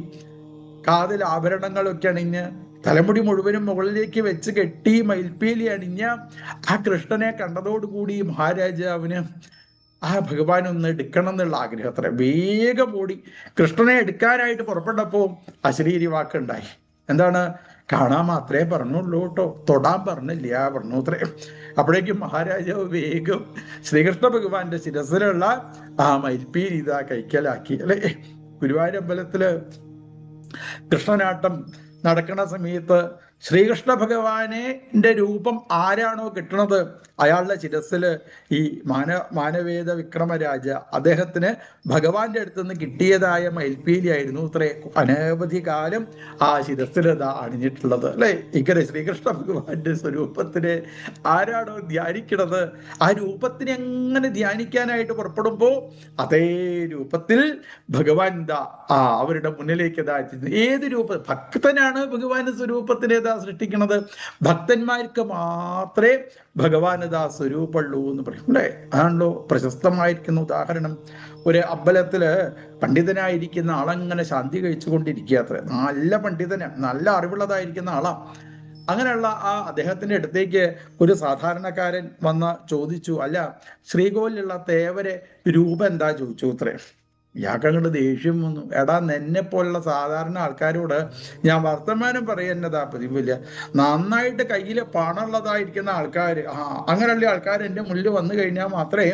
A: കാതിൽ ആഭരണങ്ങളൊക്കെ അണിഞ്ഞ് തലമുടി മുഴുവനും മുകളിലേക്ക് വെച്ച് കെട്ടി മയിൽപ്പീലി അണിഞ്ഞ ആ കൃഷ്ണനെ കണ്ടതോടുകൂടി മഹാരാജാവിന് ആ ഭഗവാൻ ഒന്ന് എടുക്കണം എന്നുള്ള ആഗ്രഹം അത്ര. വേഗം ഓടി കൃഷ്ണനെ എടുക്കാനായിട്ട് പുറപ്പെട്ടപ്പോ അശരീരി വാക്കുണ്ടായി. എന്താണ്? കാണാൻ മാത്രമേ പറഞ്ഞുള്ളൂ കേട്ടോ, തൊടാൻ പറഞ്ഞില്ല പറഞ്ഞു അത്രേ. അപ്പോഴേക്കും മഹാരാജാവ് വേഗം ശ്രീകൃഷ്ണ ഭഗവാന്റെ ശിരസിലുള്ള ആ മയിൽപ്പീലി ഇതാ കൈക്കലാക്കി അല്ലെ. ഗുരുവായൂരമ്പലത്തില് കൃഷ്ണനാട്ടം നടക്കുന്ന സമയത്ത് ശ്രീകൃഷ്ണ ഭഗവാന്റെ രൂപം ആരാണോ കിട്ടണത് അയാളുടെ ശിരസില് ഈ മാനവേദ വിക്രമരാജ അദ്ദേഹത്തിന് ഭഗവാന്റെ അടുത്ത് നിന്ന് കിട്ടിയതായ മയിൽപ്പീലി ആയിരുന്നു ഇത്രേ അനവധി കാലം ആ ശിരസിൽ ഇതാ അണിഞ്ഞിട്ടുള്ളത് അല്ലെ. ഇങ്ങനെ ശ്രീകൃഷ്ണ ഭഗവാന്റെ സ്വരൂപത്തിനെ ആരാണോ ധ്യാനിക്കണത് ആ രൂപത്തിനെ എങ്ങനെ ധ്യാനിക്കാനായിട്ട് പുറപ്പെടുമ്പോ അതേ രൂപത്തിൽ ഭഗവാൻ അവരുടെ മുന്നിലേക്ക് ഇതാ ഏത് രൂപം ഭക്തനാണ് ഭഗവാന്റെ സ്വരൂപത്തിനെ സൃഷ്ടിക്കുന്നത്. ഭക്തന്മാർക്ക് മാത്രമേ ഭഗവാനതാ സ്വരൂപമുള്ളൂ എന്ന് പറയും അല്ലേ. അതാണല്ലോ പ്രശസ്തമായിരിക്കുന്ന ഉദാഹരണം. ഒരു അമ്പലത്തില് പണ്ഡിതനായിരിക്കുന്ന ആളങ്ങനെ ശാന്തി കഴിച്ചു കൊണ്ടിരിക്കുക. നല്ല പണ്ഡിതന്, നല്ല അറിവുള്ളതായിരിക്കുന്ന ആളാ. അങ്ങനെയുള്ള ആ അദ്ദേഹത്തിന്റെ അടുത്തേക്ക് ഒരു സാധാരണക്കാരൻ വന്ന് ചോദിച്ചു, അല്ല ശ്രീകോവിലുള്ള തേവരെ രൂപം എന്താ ചോദിച്ചു അത്രേ. ഇയാൾക്കങ്ങോട്ട് ദേഷ്യം വന്നു. എടാ നിന്നെ പോലുള്ള സാധാരണ ആൾക്കാരോട് ഞാൻ വർത്തമാനം പറയുന്നതാ പതിവില്ല, നന്നായിട്ട് കയ്യിൽ പണമുള്ളതായിരിക്കുന്ന ആൾക്കാർ അങ്ങനെയുള്ള ആൾക്കാർ എൻ്റെ മുന്നിൽ വന്നു കഴിഞ്ഞാൽ മാത്രമേ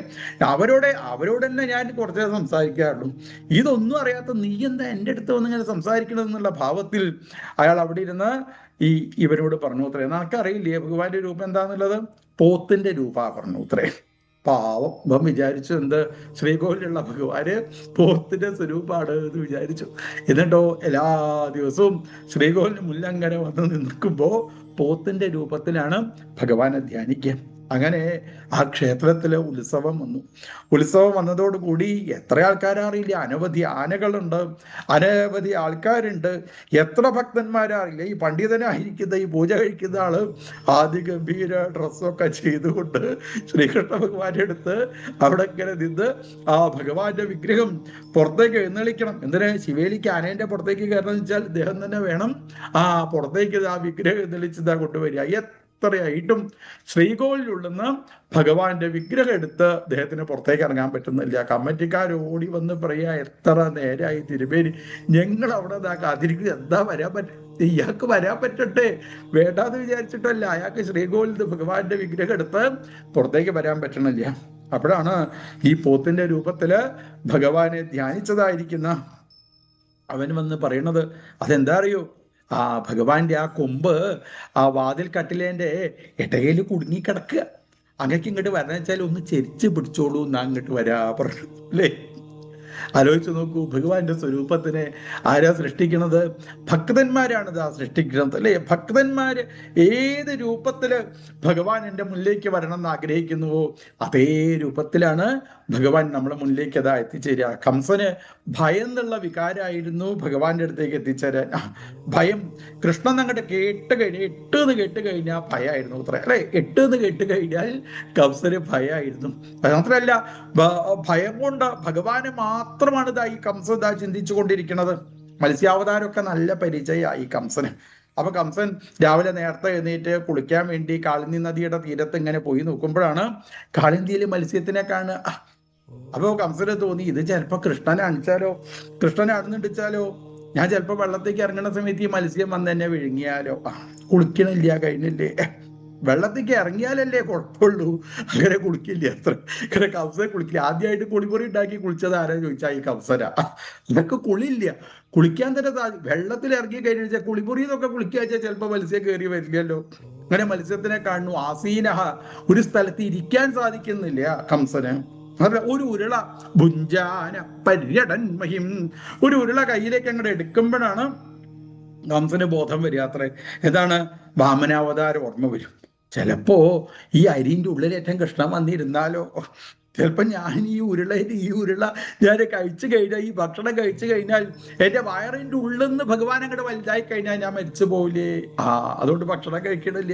A: അവരോട് തന്നെ ഞാൻ കുറച്ചേ സംസാരിക്കാറുള്ളൂ. ഇതൊന്നും അറിയാത്ത നീ എന്താ എൻ്റെ അടുത്ത് വന്ന് ഇങ്ങനെ സംസാരിക്കണമെന്നുള്ള ഭാവത്തിൽ അയാൾ അവിടെ ഇരുന്ന് ഇവരോട് പറഞ്ഞു അത്രേ. നമുക്കറിയില്ലേ ഭഗവാന്റെ രൂപം എന്താന്നുള്ളത്? പോത്തിന്റെ രൂപ പറഞ്ഞു അത്രേ. പാവം ഇവൻ വിചാരിച്ചു എന്ത് ശ്രീകോവിലുള്ള ഭഗവാന് പോത്തിന്റെ സ്വരൂപാണ് എന്ന് വിചാരിച്ചു. എന്നിട്ടോ എല്ലാ ദിവസവും ശ്രീകോവിലിന് മുല്ലങ്ങനെ വന്ന് നിൽക്കുമ്പോ പോത്തിന്റെ രൂപത്തിലാണ് ഭഗവാനെ ധ്യാനിക്കുക. അങ്ങനെ ആ ക്ഷേത്രത്തിലെ ഉത്സവം വന്നു. ഉത്സവം വന്നതോടുകൂടി എത്ര ആൾക്കാരറിയില്ല, അനവധി ആനകളുണ്ട്, അനവധി ആൾക്കാരുണ്ട്, എത്ര ഭക്തന്മാരറിയില്ല. ഈ പണ്ഡിതനായിരിക്കുന്ന ഈ പൂജ കഴിക്കുന്ന ആള് ആദിഗംഭീര ഡ്രസ്സൊക്കെ ചെയ്തുകൊണ്ട് ശ്രീകൃഷ്ണ ഭഗവാന്റെ അടുത്ത് അവിടെ ഇങ്ങനെ നിന്ന് ആ ഭഗവാന്റെ വിഗ്രഹം പുറത്തേക്ക് എഴുന്നള്ളിക്കണം. എന്തിനാ? ശിവേലിക്ക് ആനേന്റെ പുറത്തേക്ക് കയറണം വെച്ചാൽ ഇദ്ദേഹം തന്നെ വേണം ആ പുറത്തേക്ക് ആ വിഗ്രഹം എഴുന്നള്ളിച്ചതാ കൊണ്ടുവരിക. എത്രയായിട്ടും ശ്രീകോവിലുള്ളുന്ന ഭഗവാന്റെ വിഗ്രഹം എടുത്ത് അദ്ദേഹത്തിന് പുറത്തേക്ക് ഇറങ്ങാൻ പറ്റുന്നില്ല. കമ്മിറ്റിക്കാരോടി വന്ന് പറയാ, എത്ര നേരമായി തിരുമേനി ഞങ്ങൾ അവിടെ കാത്തിരിക്കുന്നത്, എന്താ വരാൻ ഇയാൾക്ക് വരാൻ പറ്റട്ടെ, വേണ്ടാന്ന് വിചാരിച്ചിട്ടല്ല, അയാൾക്ക് ശ്രീകോവിലിൽ ഭഗവാന്റെ വിഗ്രഹം എടുത്ത് പുറത്തേക്ക് വരാൻ പറ്റണില്ല. അപ്പോഴാണ് ഈ പോത്തിന്റെ രൂപത്തില് ഭഗവാനെ ധ്യാനിച്ചതായിരിക്കുന്ന അവൻ വന്ന് പറയണത്. അതെന്താ അറിയോ? ആ ഭഗവാന്റെ ആ കൊമ്പ് ആ വാതിൽ കട്ടിലേന്റെ ഇടയിൽ കുടുങ്ങിക്കിടക്കുക. അങ്ങക്ക് ഇങ്ങോട്ട് വരണം വെച്ചാൽ ഒന്ന് ചെരിച്ച് പിടിച്ചോളൂ എന്നാ അങ്ങോട്ട് വരാ പറഞ്ഞു അല്ലേ. ആലോചിച്ച് നോക്കൂ, ഭഗവാന്റെ സ്വരൂപത്തിനെ ആരാ സൃഷ്ടിക്കുന്നത്? ഭക്തന്മാരാണ് ഇതാ സൃഷ്ടിക്കുന്നത് അല്ലേ. ഭക്തന്മാര് ഏത് രൂപത്തില് ഭഗവാൻ എൻ്റെ മുന്നിലേക്ക് വരണം എന്ന് ആഗ്രഹിക്കുന്നുവോ അതേ രൂപത്തിലാണ് ഭഗവാൻ നമ്മുടെ മുന്നിലേക്ക് അതാ എത്തിച്ചേരുക. കംസന് ഭയം എന്നുള്ള വികാരമായിരുന്നു ഭഗവാന്റെ അടുത്തേക്ക് എത്തിച്ചേരാൻ. ഭയം കൃഷ്ണൻ അങ്ങോട്ട് കേട്ട് കഴിഞ്ഞാൽ ഭയമായിരുന്നു അത്ര അല്ലെ. 8 കേട്ട് കഴിഞ്ഞാൽ കംസന് ഭയമായിരുന്നു. അത് മാത്രമല്ല ഭയം കൊണ്ട് ഭഗവാനെ മാത്രം മാത്രമാണ് ഇതാ ഈ കംസൻ ഇതാ ചിന്തിച്ചു കൊണ്ടിരിക്കുന്നത്. മത്സ്യാവതാരമൊക്കെ നല്ല പരിചയമായി കംസന്. അപ്പൊ കംസൻ രാവിലെ നേരത്തെ എഴുന്നേറ്റ് കുളിക്കാൻ വേണ്ടി കാളിന്തി നദിയുടെ തീരത്ത് ഇങ്ങനെ പോയി നോക്കുമ്പോഴാണ് കാളിന്തിയിൽ മത്സ്യത്തിനെ കാണുക. അപ്പൊ കംസന് തോന്നി, ഇത് ചിലപ്പോ കൃഷ്ണനെ അണിച്ചാലോ, ഞാൻ ചിലപ്പോ വെള്ളത്തേക്ക് ഇറങ്ങുന്ന സമയത്ത് ഈ മത്സ്യം വന്ന് എന്നെ വിഴുങ്ങിയാലോ. കുളിക്കണില്ല, കഴിഞ്ഞില്ലേ, വെള്ളത്തേക്ക് ഇറങ്ങിയാലല്ലേ കുഴപ്പമുള്ളൂ, അങ്ങനെ കുളിക്കില്ല അത്ര. ഇങ്ങനെ കംസനെ കുളിക്കില്ല. ആദ്യമായിട്ട് കുളിമുറി ഉണ്ടാക്കി കുളിച്ചത് ആരാ ചോദിച്ചാൽ ഈ കംസന. അതൊക്കെ കുളിയില്ല, കുളിക്കാൻ തന്നെ വെള്ളത്തിൽ ഇറങ്ങി കഴിഞ്ഞാൽ കുളിമുറി എന്നൊക്കെ കുളിക്കുക വെച്ചാൽ ചിലപ്പോ മത്സ്യം കയറി വരില്ലല്ലോ. അങ്ങനെ മത്സ്യത്തിനെ കാണുന്നു. ആസീനഹ, ഒരു സ്ഥലത്ത് ഇരിക്കാൻ സാധിക്കുന്നില്ല കംസന്. ഒരു ഉരുള ഭുഞ്ചാന പര്യടൻ മഹിം, ഒരു ഉരുള കയ്യിലേക്ക് അങ്ങോട്ട് എടുക്കുമ്പോഴാണ് കംസന് ബോധം വരിക അത്രേ. എന്താണ്? വാമനാവതാരം ഓർമ്മ വരും. ചിലപ്പോ ഈ അരിന്റെ ഉള്ളിലേറ്റം കൃഷ്ണൻ വന്നിരുന്നാലോ, ചിലപ്പോ ഞാൻ ഈ ഉരുള ഞാൻ കഴിച്ചു കഴിഞ്ഞാൽ, ഈ ഭക്ഷണം കഴിച്ചു കഴിഞ്ഞാൽ എന്റെ വയറിന്റെ ഉള്ളിൽ നിന്ന് ഭഗവാൻ അങ്ങോട്ട് വലുതായി കഴിഞ്ഞാൽ ഞാൻ മരിച്ചു പോവില്ലേ. അതുകൊണ്ട് ഭക്ഷണം കഴിക്കണില്ല.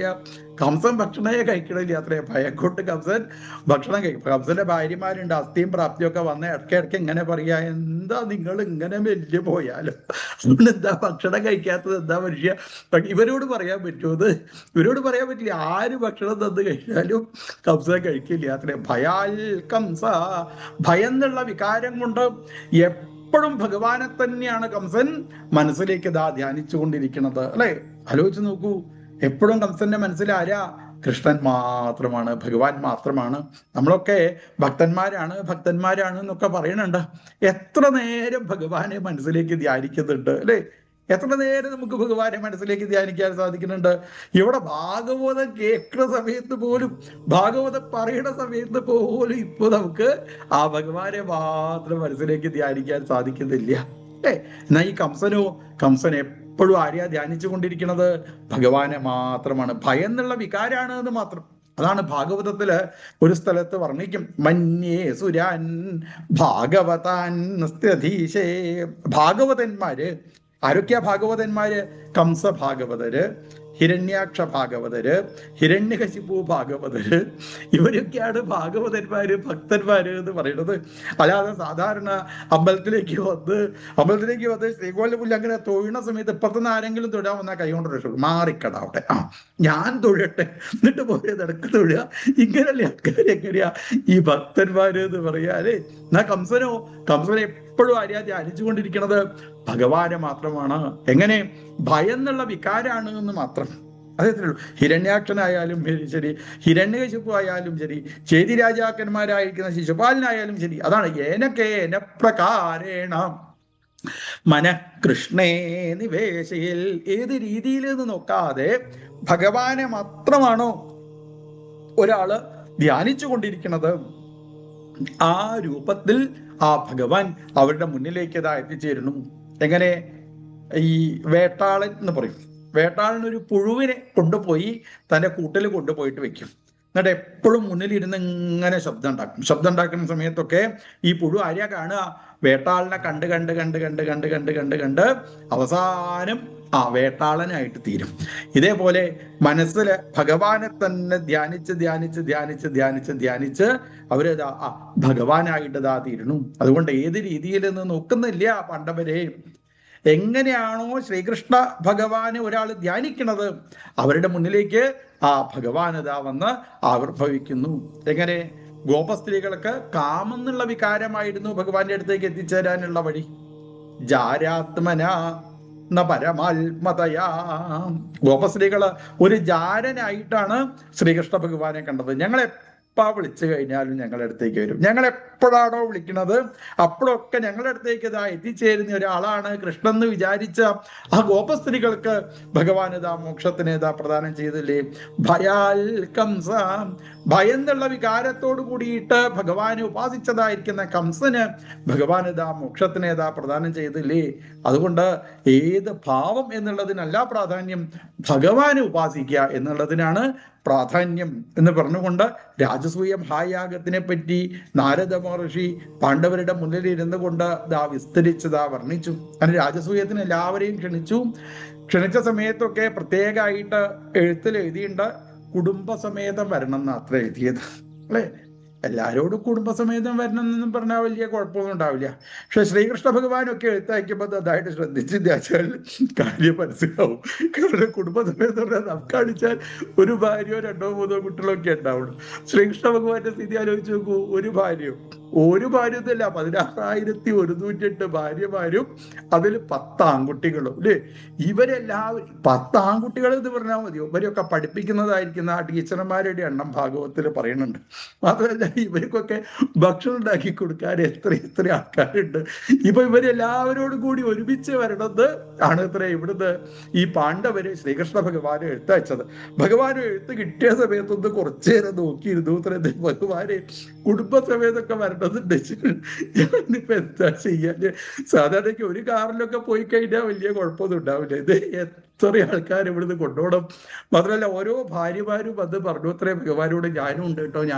A: കംസൻ ഭക്ഷണമേ കഴിക്കണില്ല അത്രേ. ഭയം കൊണ്ട് കംസൻ ഭക്ഷണം കഴിക്കും. കംസന്റെ ഭാര്യമാരുണ്ട്, അസ്ഥിയും പ്രാപ്തിയും ഒക്കെ വന്ന് ഇടയ്ക്കിടയ്ക്ക് ഇങ്ങനെ പറയാ, എന്താ നിങ്ങൾ ഇങ്ങനെ വലിയ പോയാലോ, അതുകൊണ്ട് എന്താ ഭക്ഷണം കഴിക്കാത്തത്, എന്താ മനുഷ്യ. ഇവരോട് പറയാൻ പറ്റുമോ? ഇവരോട് പറയാൻ പറ്റില്ല. ആര് ഭക്ഷണം തന്നു കഴിഞ്ഞാലും കംസൻ കഴിക്കില്ല അത്രേ. ഭയാൽ കംസ, ഭയം എന്നുള്ള വികാരം കൊണ്ട് എപ്പോഴും ഭഗവാനെ തന്നെയാണ് കംസൻ മനസ്സിലേക്ക് ഇതാ ധ്യാനിച്ചു കൊണ്ടിരിക്കുന്നത് അല്ലെ. ആലോചിച്ച് നോക്കൂ, എപ്പോഴും കംസന്റെ മനസ്സിൽ ആരാ? കൃഷ്ണൻ മാത്രമാണ്, ഭഗവാൻ മാത്രമാണ്. നമ്മളൊക്കെ ഭക്തന്മാരാണ് എന്നൊക്കെ പറയുന്നുണ്ട്. എത്ര നേരം ഭഗവാനെ മനസ്സിലേക്ക് ധ്യാനിക്കുന്നുണ്ട് അല്ലെ. എത്ര നേരം നമുക്ക് ഭഗവാനെ മനസ്സിലേക്ക് ധ്യാനിക്കാൻ സാധിക്കുന്നുണ്ട്. ഇവിടെ ഭാഗവതം കേൾക്കുന്ന സമയത്ത് പോലും, ഭാഗവതം പറയുന്ന സമയത്ത് പോലും ഇപ്പൊ നമുക്ക് ആ ഭഗവാനെ മാത്രം മനസ്സിലേക്ക് ധ്യാനിക്കാൻ സാധിക്കുന്നില്ല അല്ലേ. എന്നാ ഈ കംസൻ എപ്പോഴും ആരെയാ ധ്യാനിച്ചു കൊണ്ടിരിക്കുന്നത്? ഭഗവാനെ മാത്രമാണ്. ഭയം എന്നുള്ള വികാരാണ് എന്ന് മാത്രം. അതാണ് ഭാഗവതത്തില് ഒരു സ്ഥലത്ത് വർണ്ണിക്കും, മന്യേ സുരാൻ ഭാഗവതാൻ നസ്ത്യധീശേ. ഭാഗവതന്മാര് ആരൊക്കെയാ? ഭാഗവതന്മാര് കംസ ഭാഗവതര്, ഹിരണ്യാക്ഷ ഭാഗവതര്, ഹിരണ്യകശിപു ഭാഗവതര്, ഇവരൊക്കെയാണ് ഭാഗവതന്മാര്, ഭക്തന്മാര് എന്ന് പറയുന്നത്. അല്ലാതെ സാധാരണ അമ്പലത്തിലേക്ക് വന്ന് ശ്രീകോവിലിന്റെ മുന്നിൽ അങ്ങനെ തൊഴുന്ന സമയത്ത് ഇപ്പുറത്തുനിന്ന് ആരെങ്കിലും തൊഴാൻ വന്നാൽ കൈ കൊണ്ട് രക്ഷപ്പെടും, മാറിക്കട അവിടെ, ഞാൻ തൊഴട്ടെ എന്നിട്ട് പോയി നടക്ക് തൊഴുക. ഇങ്ങനെയല്ലേ ആൾക്കാർ എങ്ങനെയാ ഈ ഭക്തന്മാര് എന്ന് പറയാല്ലേ. എന്നാ കംസനെ എപ്പോഴും ആര്യാ ധ്യാനിച്ചു കൊണ്ടിരിക്കുന്നത്? ഭഗവാനെ മാത്രമാണ്. എങ്ങനെ? ഭയം എന്നുള്ള വികാരാണ് എന്ന് മാത്രം. അതേത്രേ. ഹിരണ്യാക്ഷനായാലും ശരി, ഹിരണ്യകശിപു ആയാലും ശരി, ചേതി രാജാക്കന്മാരായിരിക്കുന്ന ശിശുപാലനായാലും ശരി, അതാണ് ഏന പ്രകാരേണ മനഃകൃഷ്ണേ നിവേശയിൽ. ഏത് രീതിയിൽ എന്ന് നോക്കാതെ ഭഗവാനെ മാത്രമാണോ ഒരാള് ധ്യാനിച്ചു കൊണ്ടിരിക്കുന്നത്, ആ രൂപത്തിൽ ആ ഭഗവാൻ അവരുടെ മുന്നിലേക്ക് ഇതാ എത്തിച്ചേരുന്നു. എങ്ങനെ? ഈ വേട്ടാളൻ എന്ന് പറയും. വേട്ടാളൻ ഒരു പുഴുവിനെ കൊണ്ടുപോയി തന്റെ കൂട്ടിൽ കൊണ്ടുപോയിട്ട് വെക്കും. എന്നിട്ട് എപ്പോഴും മുന്നിലിരുന്ന് ഇങ്ങനെ ശബ്ദം ഉണ്ടാക്കുന്ന സമയത്തൊക്കെ ഈ പുഴു ആര്യ കാണുക? വേട്ടാളനെ കണ്ട് അവസാനം ആ വേട്ടാളനായിട്ട് തീരും. ഇതേപോലെ മനസ്സില് ഭഗവാനെ തന്നെ ധ്യാനിച്ച് അവരിതാ ഭഗവാനായിട്ട് ഇതാ തീരുന്നു. അതുകൊണ്ട് ഏത് രീതിയിൽ നിന്ന് നോക്കുന്നില്ല പാണ്ഡവരെ. എങ്ങനെയാണോ ശ്രീകൃഷ്ണ ഭഗവാനെ ഒരാൾ ധ്യാനിക്കുന്നത്, അവരുടെ മുന്നിലേക്ക് ആ ഭഗവാനത വന്ന് ആവിർഭവിക്കുന്നു. എങ്ങനെ? ഗോപസ്ത്രീകൾക്ക് കാമെന്നുള്ള വികാരമായിരുന്നു ഭഗവാന്റെ അടുത്തേക്ക് എത്തിച്ചേരാനുള്ള വഴി. ജാരാത്മന ന പരമാത്മതയാ. ഗോപസ്ത്രീകള് ഒരു ജാരനായിട്ടാണ് ശ്രീകൃഷ്ണ ഭഗവാനെ കണ്ടത്. ഞങ്ങളെ വിളിച്ചു കഴിഞ്ഞാലും ഞങ്ങളുടെ അടുത്തേക്ക് വരും. ഞങ്ങൾ എപ്പോഴാണോ വിളിക്കുന്നത് അപ്പോഴൊക്കെ ഞങ്ങളുടെ അടുത്തേക്ക് ഇതാ എത്തിച്ചേരുന്ന ഒരാളാണ് കൃഷ്ണൻ എന്ന് വിചാരിച്ച ആ ഗോപസ്ത്രീകൾക്ക് ഭഗവാൻ ഇതാ മോക്ഷത്തിനെ ഇതാ പ്രദാനം ചെയ്തില്ലേ. ഭയാൽ കംസ, ഭയം എന്നുള്ള വികാരത്തോട് കൂടിയിട്ട് ഭഗവാനെ ഉപാസിച്ചതായിരിക്കുന്ന കംസന് ഭഗവാൻ ഇതാ മോക്ഷത്തിനെ ഇതാ പ്രദാനം ചെയ്തില്ലേ. അതുകൊണ്ട് ഏത് ഭാവം എന്നുള്ളതിനല്ല പ്രാധാന്യം, ഭഗവാനെ ഉപാസിക്കുക എന്നുള്ളതിനാണ് പ്രാധാന്യം എന്ന് പറഞ്ഞുകൊണ്ട് രാജസൂയ മഹായാഗത്തിനെ പറ്റി നാരദ മഹർഷി പാണ്ഡവരുടെ മുന്നിൽ ഇരുന്നു കൊണ്ട് വിസ്തരിച്ചതാ വർണ്ണിച്ചു. അങ്ങനെ രാജസൂയത്തിന് എല്ലാവരെയും ക്ഷണിച്ച സമയത്തൊക്കെ പ്രത്യേകമായിട്ട് എഴുത്തിൽ എഴുതിയുണ്ട്, കുടുംബസമേതം വരണം എന്ന് അത്ര എഴുതിയത് അല്ലെ. എല്ലാവരോടും കുടുംബസമേതം വരണം എന്നൊന്നും പറഞ്ഞാൽ വലിയ കുഴപ്പമൊന്നും ഉണ്ടാവില്ല. പക്ഷെ ശ്രീകൃഷ്ണ ഭഗവാനൊക്കെ എഴുത്തയക്കുമ്പോൾ നന്നായിട്ട് ശ്രദ്ധിച്ചാൽ കാര്യം മനസ്സിലാവും. കാരണം കുടുംബസമേതം പറഞ്ഞാൽ നമുക്ക് അടിച്ചാൽ ഒരു ഭാര്യയോ 2-3 കുട്ടികളൊക്കെ ഉണ്ടാവുള്ളൂ. ശ്രീകൃഷ്ണ ഭഗവാന്റെ സ്ഥിതി ആലോചിച്ച് നോക്കൂ. ഒരു ഭാര്യയോ ഒന്നല്ല, 16,108 ഭാര്യമാരും അതിൽ 10 ആൺകുട്ടികളും അല്ലേ. ഇവരെല്ലാവരും 10 ആൺകുട്ടികൾ എന്ന് പറഞ്ഞാൽ മതിയോ? ഇവരെയൊക്കെ പഠിപ്പിക്കുന്നതായിരിക്കുന്ന ആ ടീച്ചർമാരുടെ എണ്ണം ഭാഗവത്തിൽ പറയുന്നുണ്ട്. മാത്രമല്ല ഇവർക്കൊക്കെ ഭക്ഷണം ഉണ്ടാക്കി കൊടുക്കാൻ എത്ര ആൾക്കാരുണ്ട്. ഇപ്പൊ ഇവരെല്ലാവരോടും കൂടി ഒരുമിച്ച് വരണത് ആണ് ഇവിടുന്ന് ഈ പാണ്ഡവര് ശ്രീകൃഷ്ണ ഭഗവാനെ എഴുത്തയച്ചത്. ഭഗവാന് എഴുത്ത് കിട്ടിയ സമയത്തൊന്ന് കുറച്ചു നേരം നോക്കിയിരുന്നു. ഭഗവാനെ കുടുംബസമേതൊക്കെ വരേണ്ടതുണ്ട്. ഞാനിപ്പോ എന്താ ചെയ്യാന്? സാധാരണക്ക് ഒരു കാറിലൊക്കെ പോയി കഴിഞ്ഞാൽ വലിയ കുഴപ്പമൊന്നും ഉണ്ടാവില്ല. ഇത് എത്ര ആൾക്കാർ ഇവിടുന്ന് കൊണ്ടുപോകണം? മാത്രമല്ല ഓരോ ഭാര്യമാരും വന്ന് പറഞ്ഞു അത്രേ ഭഗവാനോട്, ഞാനും ഉണ്ട്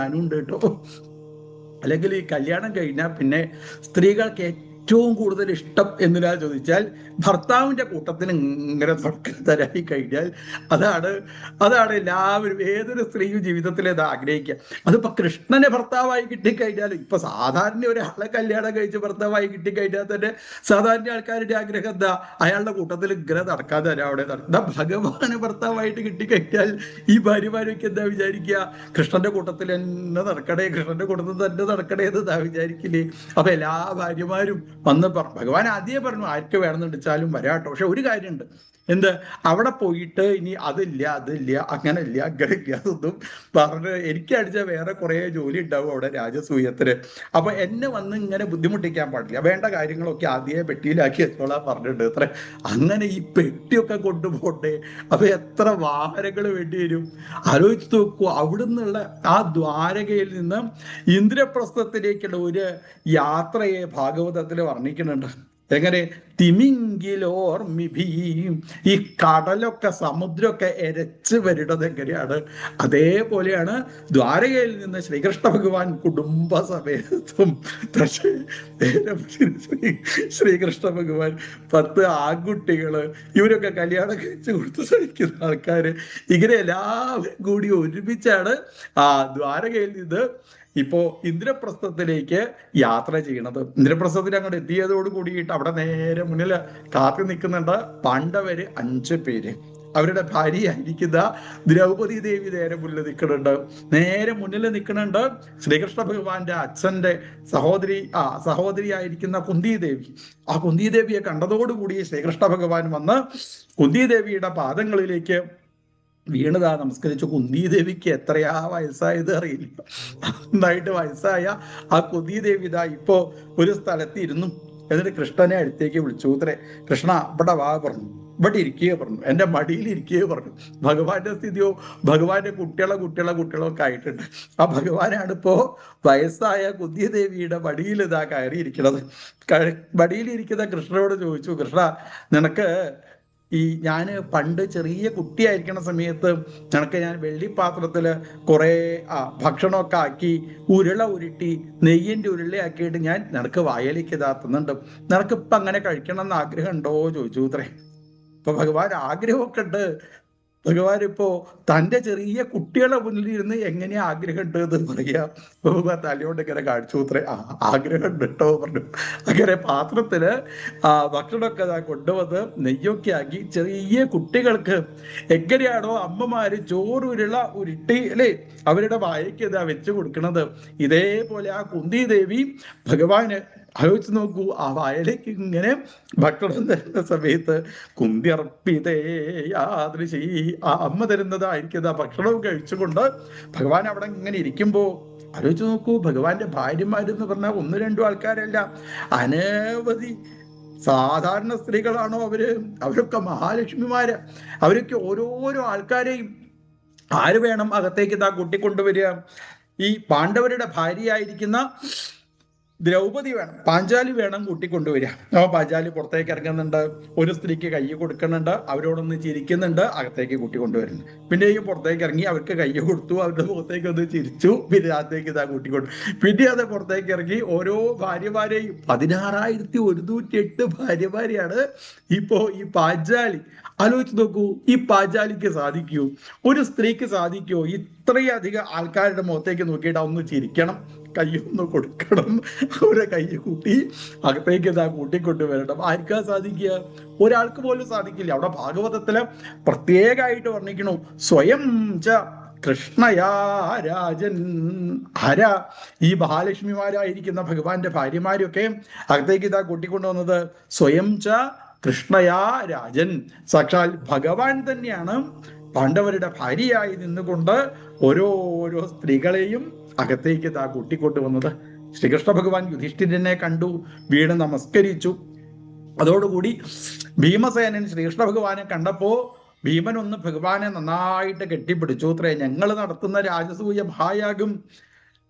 A: കേട്ടോ. അല്ലെങ്കിൽ ഈ കല്യാണം കഴിഞ്ഞാൽ പിന്നെ സ്ത്രീകൾക്ക് ഏറ്റവും കൂടുതൽ ഇഷ്ടം എന്തിനാ ചോദിച്ചാൽ ഭർത്താവിന്റെ കൂട്ടത്തിന് ഇങ്ങനെ തരായി കഴിഞ്ഞാൽ അതാണ് എല്ലാവരും, ഏതൊരു സ്ത്രീയും ജീവിതത്തിൽ അത് ആഗ്രഹിക്കുക. അതിപ്പോ കൃഷ്ണനെ ഭർത്താവായി കിട്ടിക്കഴിഞ്ഞാൽ, ഇപ്പൊ സാധാരണ ഒരാളെ കല്യാണം കഴിച്ച് ഭർത്താവായി കിട്ടിക്കഴിഞ്ഞാൽ തന്നെ സാധാരണ ആൾക്കാരുടെ ആഗ്രഹം എന്താ? അയാളുടെ കൂട്ടത്തിൽ ഇങ്ങനെ നടക്കാതെ തരാം, അവിടെ നടക്കുന്ന. ഭഗവാന് ഭർത്താവായിട്ട് കിട്ടിക്കഴിഞ്ഞാൽ ഈ ഭാര്യമാരൊക്കെ എന്താ വിചാരിക്കുക? കൃഷ്ണന്റെ കൂട്ടത്തിൽ തന്നെ നടക്കണേ, കൃഷ്ണന്റെ കൂട്ടത്തിൽ തന്നെ നടക്കണേ എന്ന് വിചാരിക്കില്ലേ? അപ്പൊ എല്ലാ ഭാര്യമാരും വന്ന് ഭഗവാൻ ആദ്യമേ പറഞ്ഞു ആർക്ക് വേണമെന്നുണ്ടെച്ചാലും വരാട്ടോ. പക്ഷെ ഒരു കാര്യമുണ്ട്, എന്ത്? അവിടെ പോയിട്ട് ഇനി അതില്ല അങ്ങനെയില്ല അതൊന്നും പറഞ്ഞ് എനിക്ക് അടിച്ച വേറെ കുറെ ജോലി ഉണ്ടാവും അവിടെ രാജസൂയത്തിന്. അപ്പൊ എന്നെ വന്ന് ഇങ്ങനെ ബുദ്ധിമുട്ടിക്കാൻ പാടില്ല, വേണ്ട കാര്യങ്ങളൊക്കെ ആദ്യമേ പെട്ടിയിലാക്കി എത്തോളാൻ പറഞ്ഞിട്ടുണ്ട് അത്ര. അങ്ങനെ ഈ പെട്ടിയൊക്കെ കൊണ്ടുപോകണ്ടേ? അപ്പൊ എത്ര വാഹനങ്ങൾ വേണ്ടി വരും? ആലോചിച്ച് നോക്കൂ. അവിടുന്നുള്ള ആ ദ്വാരകയിൽ നിന്ന് ഇന്ദ്രപ്രസ്ഥത്തിലേക്കുള്ള ഒരു യാത്രയെ ഭാഗവതത്തിൽ വർണ്ണിക്കുന്നുണ്ട്. എങ്ങനെ? തിമിംഗിലോർമിഭീം, ഈ കടലൊക്കെ സമുദ്രമൊക്കെ എരച്ച് വരുന്നത് എങ്ങനെയാണ്? അതേപോലെയാണ് ദ്വാരകയിൽ നിന്ന് ശ്രീകൃഷ്ണ ഭഗവാൻ കുടുംബസമേതം ശ്രീകൃഷ്ണ ഭഗവാൻ 10 ആൺകുട്ടികള്, ഇവരൊക്കെ കല്യാണം കഴിച്ച് കൊടുത്ത് സഹിക്കുന്ന ആൾക്കാര്, ഇങ്ങനെ എല്ലാവരും കൂടി ഒരുമിച്ചാണ് ആ ദ്വാരകയിൽ നിന്ന് ഇപ്പോ ഇന്ദ്രപ്രസ്ഥത്തിലേക്ക് യാത്ര ചെയ്യണത്. ഇന്ദ്രപ്രസ്ഥത്തിൽ അങ്ങോട്ട് എത്തിയതോട് കൂടിയിട്ട് അവിടെ നേരെ മുന്നിൽ കാത്തു നിൽക്കുന്നുണ്ട് പാണ്ഡവര് 5 പേര്. അവരുടെ ഭാര്യയായിരിക്കുന്ന ദ്രൗപദി ദേവി നേരെ മുന്നിൽ നിൽക്കുന്നുണ്ട്. നേരെ മുന്നിൽ നിൽക്കുന്നുണ്ട് ശ്രീകൃഷ്ണ ഭഗവാന്റെ അച്ഛന്റെ സഹോദരിയായിരിക്കുന്ന കുന്തി ദേവി. ആ കുന്തി ദേവിയെ കണ്ടതോടുകൂടി ശ്രീകൃഷ്ണ ഭഗവാൻ വന്ന് കുന്തി ദേവിയുടെ പാദങ്ങളിലേക്ക് വീണതാ നമസ്കരിച്ചു. കുന്തിദേവിക്ക് എത്രയാ വയസ്സായത് അറിയില്ല. നന്നായിട്ട് വയസ്സായ ആ കുന്തിദേവി ഇപ്പോ ഒരു സ്ഥലത്ത് ഇരുന്നു. എന്നിട്ട് കൃഷ്ണനെ അടുത്തേക്ക് വിളിച്ചു. ഉത്തരേ, കൃഷ്ണ ഇവിടെ വാ പറഞ്ഞു, ഇവിടെ ഇരിക്കുക പറഞ്ഞു, എന്റെ മടിയിൽ ഇരിക്കുക പറഞ്ഞു. ഭഗവാന്റെ സ്ഥിതിയോ, ഭഗവാന്റെ കുട്ടികളൊക്കെ ആയിട്ടുണ്ട്. ആ ഭഗവാനാണ് ഇപ്പോ വയസ്സായ കുന്തിദേവിയുടെ മടിയിൽ കയറിയിരിക്കുന്നത്. മടിയിലിരിക്കുന്ന കൃഷ്ണനോട് ചോദിച്ചു, കൃഷ്ണ നിനക്ക് ഞാൻ പണ്ട് ചെറിയ കുട്ടിയായിരിക്കണ സമയത്ത് നിനക്ക് ഞാൻ വെള്ളിപ്പാത്രത്തില് കുറെ ഭക്ഷണമൊക്കെ ആക്കി ഉരുട്ടി നെയ്യിന്റെ ഉരുളയാക്കിയിട്ട് ഞാൻ നിനക്ക് വായലേക്ക് തന്നുണ്ട്. നിനക്കിപ്പം അങ്ങനെ കഴിക്കണം എന്ന് ആഗ്രഹം ഉണ്ടോ ചോദിച്ചു അത്രേ. ഇപ്പൊ ഭഗവാൻ ആഗ്രഹമൊക്കെ ഉണ്ട്. ഭഗവാൻ ഇപ്പോ തൻ്റെ ചെറിയ കുട്ടികളെ മുന്നിലിരുന്ന് എങ്ങനെയാ ആഗ്രഹം ഉണ്ട് എന്ന് പറയാ. ഭഗവാൻ തലയോണ്ട് ഇങ്ങനെ കാണിച്ചു അത്രേ. ആഗ്രഹം ഉണ്ട് കേട്ടോ പറഞ്ഞു. അങ്ങനെ പാത്രത്തില് ഭക്ഷണമൊക്കെ കൊണ്ടുവന്ന് നെയ്യൊക്കെ ആക്കി ചെറിയ കുട്ടികൾക്ക് എങ്ങനെയാണോ അമ്മമാര് ഉരുട്ടി അല്ലേ അവരുടെ വായയ്ക്ക് വെച്ച് കൊടുക്കണത്, ഇതേപോലെ ആ കുന്തി ദേവി ഭഗവാന് ആലോചിച്ച് നോക്കൂ. ആ വായലേക്ക് ഇങ്ങനെ ഭക്ഷണം തരുന്ന സമയത്ത് കുന്തി അർപ്പിതേ യാദൃശീ, ആ അമ്മ തരുന്നതായിരിക്കുന്ന ഭക്ഷണവും കഴിച്ചുകൊണ്ട് ഭഗവാൻ അവിടെ ഇങ്ങനെ ഇരിക്കുമ്പോ ആലോചിച്ച് നോക്കൂ. ഭഗവാന്റെ ഭാര്യമാരെന്ന് പറഞ്ഞാൽ 1-2 ആൾക്കാരല്ല, അനവധി സാധാരണ സ്ത്രീകളാണോ അവരൊക്കെ മഹാലക്ഷ്മിമാര്. അവരൊക്കെ ഓരോരോ ആൾക്കാരെയും ആര് വേണം അകത്തേക്ക് കൂട്ടിക്കൊണ്ടുവരിക? ഈ പാണ്ഡവരുടെ ഭാര്യയായിരിക്കുന്ന ദ്രൗപദി വേണം, പാഞ്ചാലി വേണം കൂട്ടിക്കൊണ്ടുവരിക. അപ്പോൾ പാഞ്ചാലി പുറത്തേക്ക് ഇറങ്ങുന്നുണ്ട്, ഒരു സ്ത്രീക്ക് കൈ കൊടുക്കുന്നുണ്ട്, അവരോടൊന്ന് ചിരിക്കുന്നുണ്ട്, അകത്തേക്ക് കൂട്ടിക്കൊണ്ടുവരുന്നു. പിന്നെയും പുറത്തേക്ക് ഇറങ്ങി അവർക്ക് കൈ കൊടുത്തു, അവരുടെ മുഖത്തേക്ക് ഒന്ന് ചിരിച്ചു, പിന്നെ അകത്തേക്ക് ഇതാ കൂട്ടിക്കൊണ്ടു. പിന്നെ അത് പുറത്തേക്ക് ഇറങ്ങി ഓരോ ഭാര്യമാരെയും 16,108 ഭാര്യമാരെയാണ് ഇപ്പോ ഈ പാഞ്ചാലി. ആലോചിച്ച് നോക്കൂ, ഈ പാഞ്ചാലിക്ക് സാധിക്കൂ, ഒരു സ്ത്രീക്ക് സാധിക്കുമോ ഇത്രയധികം ആൾക്കാരുടെ മുഖത്തേക്ക് നോക്കിയിട്ട് ഒന്ന് ചിരിക്കണം, കയ്യൊന്ന് കൊടുക്കണം, അവരെ കൈ കൂട്ടി അകത്തേക്ക് ഇതാ കൂട്ടിക്കൊണ്ടുവരണം? ആർക്കാ സാധിക്കുക? ഒരാൾക്ക് പോലും സാധിക്കില്ല. അവിടെ ഭാഗവതത്തില് പ്രത്യേകമായിട്ട് വർണ്ണിക്കണു, സ്വയം ച കൃഷ്ണയാ രാജൻ. ആരാ? ഈ മഹാലക്ഷ്മിമാരായിരിക്കുന്ന ഭഗവാന്റെ ഭാര്യമാരൊക്കെ അകത്തേക്ക് ഇതാ കൂട്ടിക്കൊണ്ടുവന്നത് സ്വയം ച കൃഷ്ണയാ രാജൻ. സാക്ഷാൽ ഭഗവാൻ തന്നെയാണ് പാണ്ഡവരുടെ ഭാര്യയായി നിന്നുകൊണ്ട് ഓരോരോ സ്ത്രീകളെയും അകത്തേക്ക് താ കൂട്ടിക്കൊണ്ടുവന്നത്. ശ്രീകൃഷ്ണ ഭഗവാൻ യുധിഷ്ഠിരനെ കണ്ടു, വീണ് നമസ്കരിച്ചു. അതോടുകൂടി ഭീമസേനൻ ശ്രീകൃഷ്ണ ഭഗവാനെ കണ്ടപ്പോ ഭീമൻ ഒന്ന് ഭഗവാനെ നന്നായിട്ട് കെട്ടിപ്പിടിച്ചു. അത്രേ, ഞങ്ങൾ നടത്തുന്ന രാജസൂയ മഹായാഗം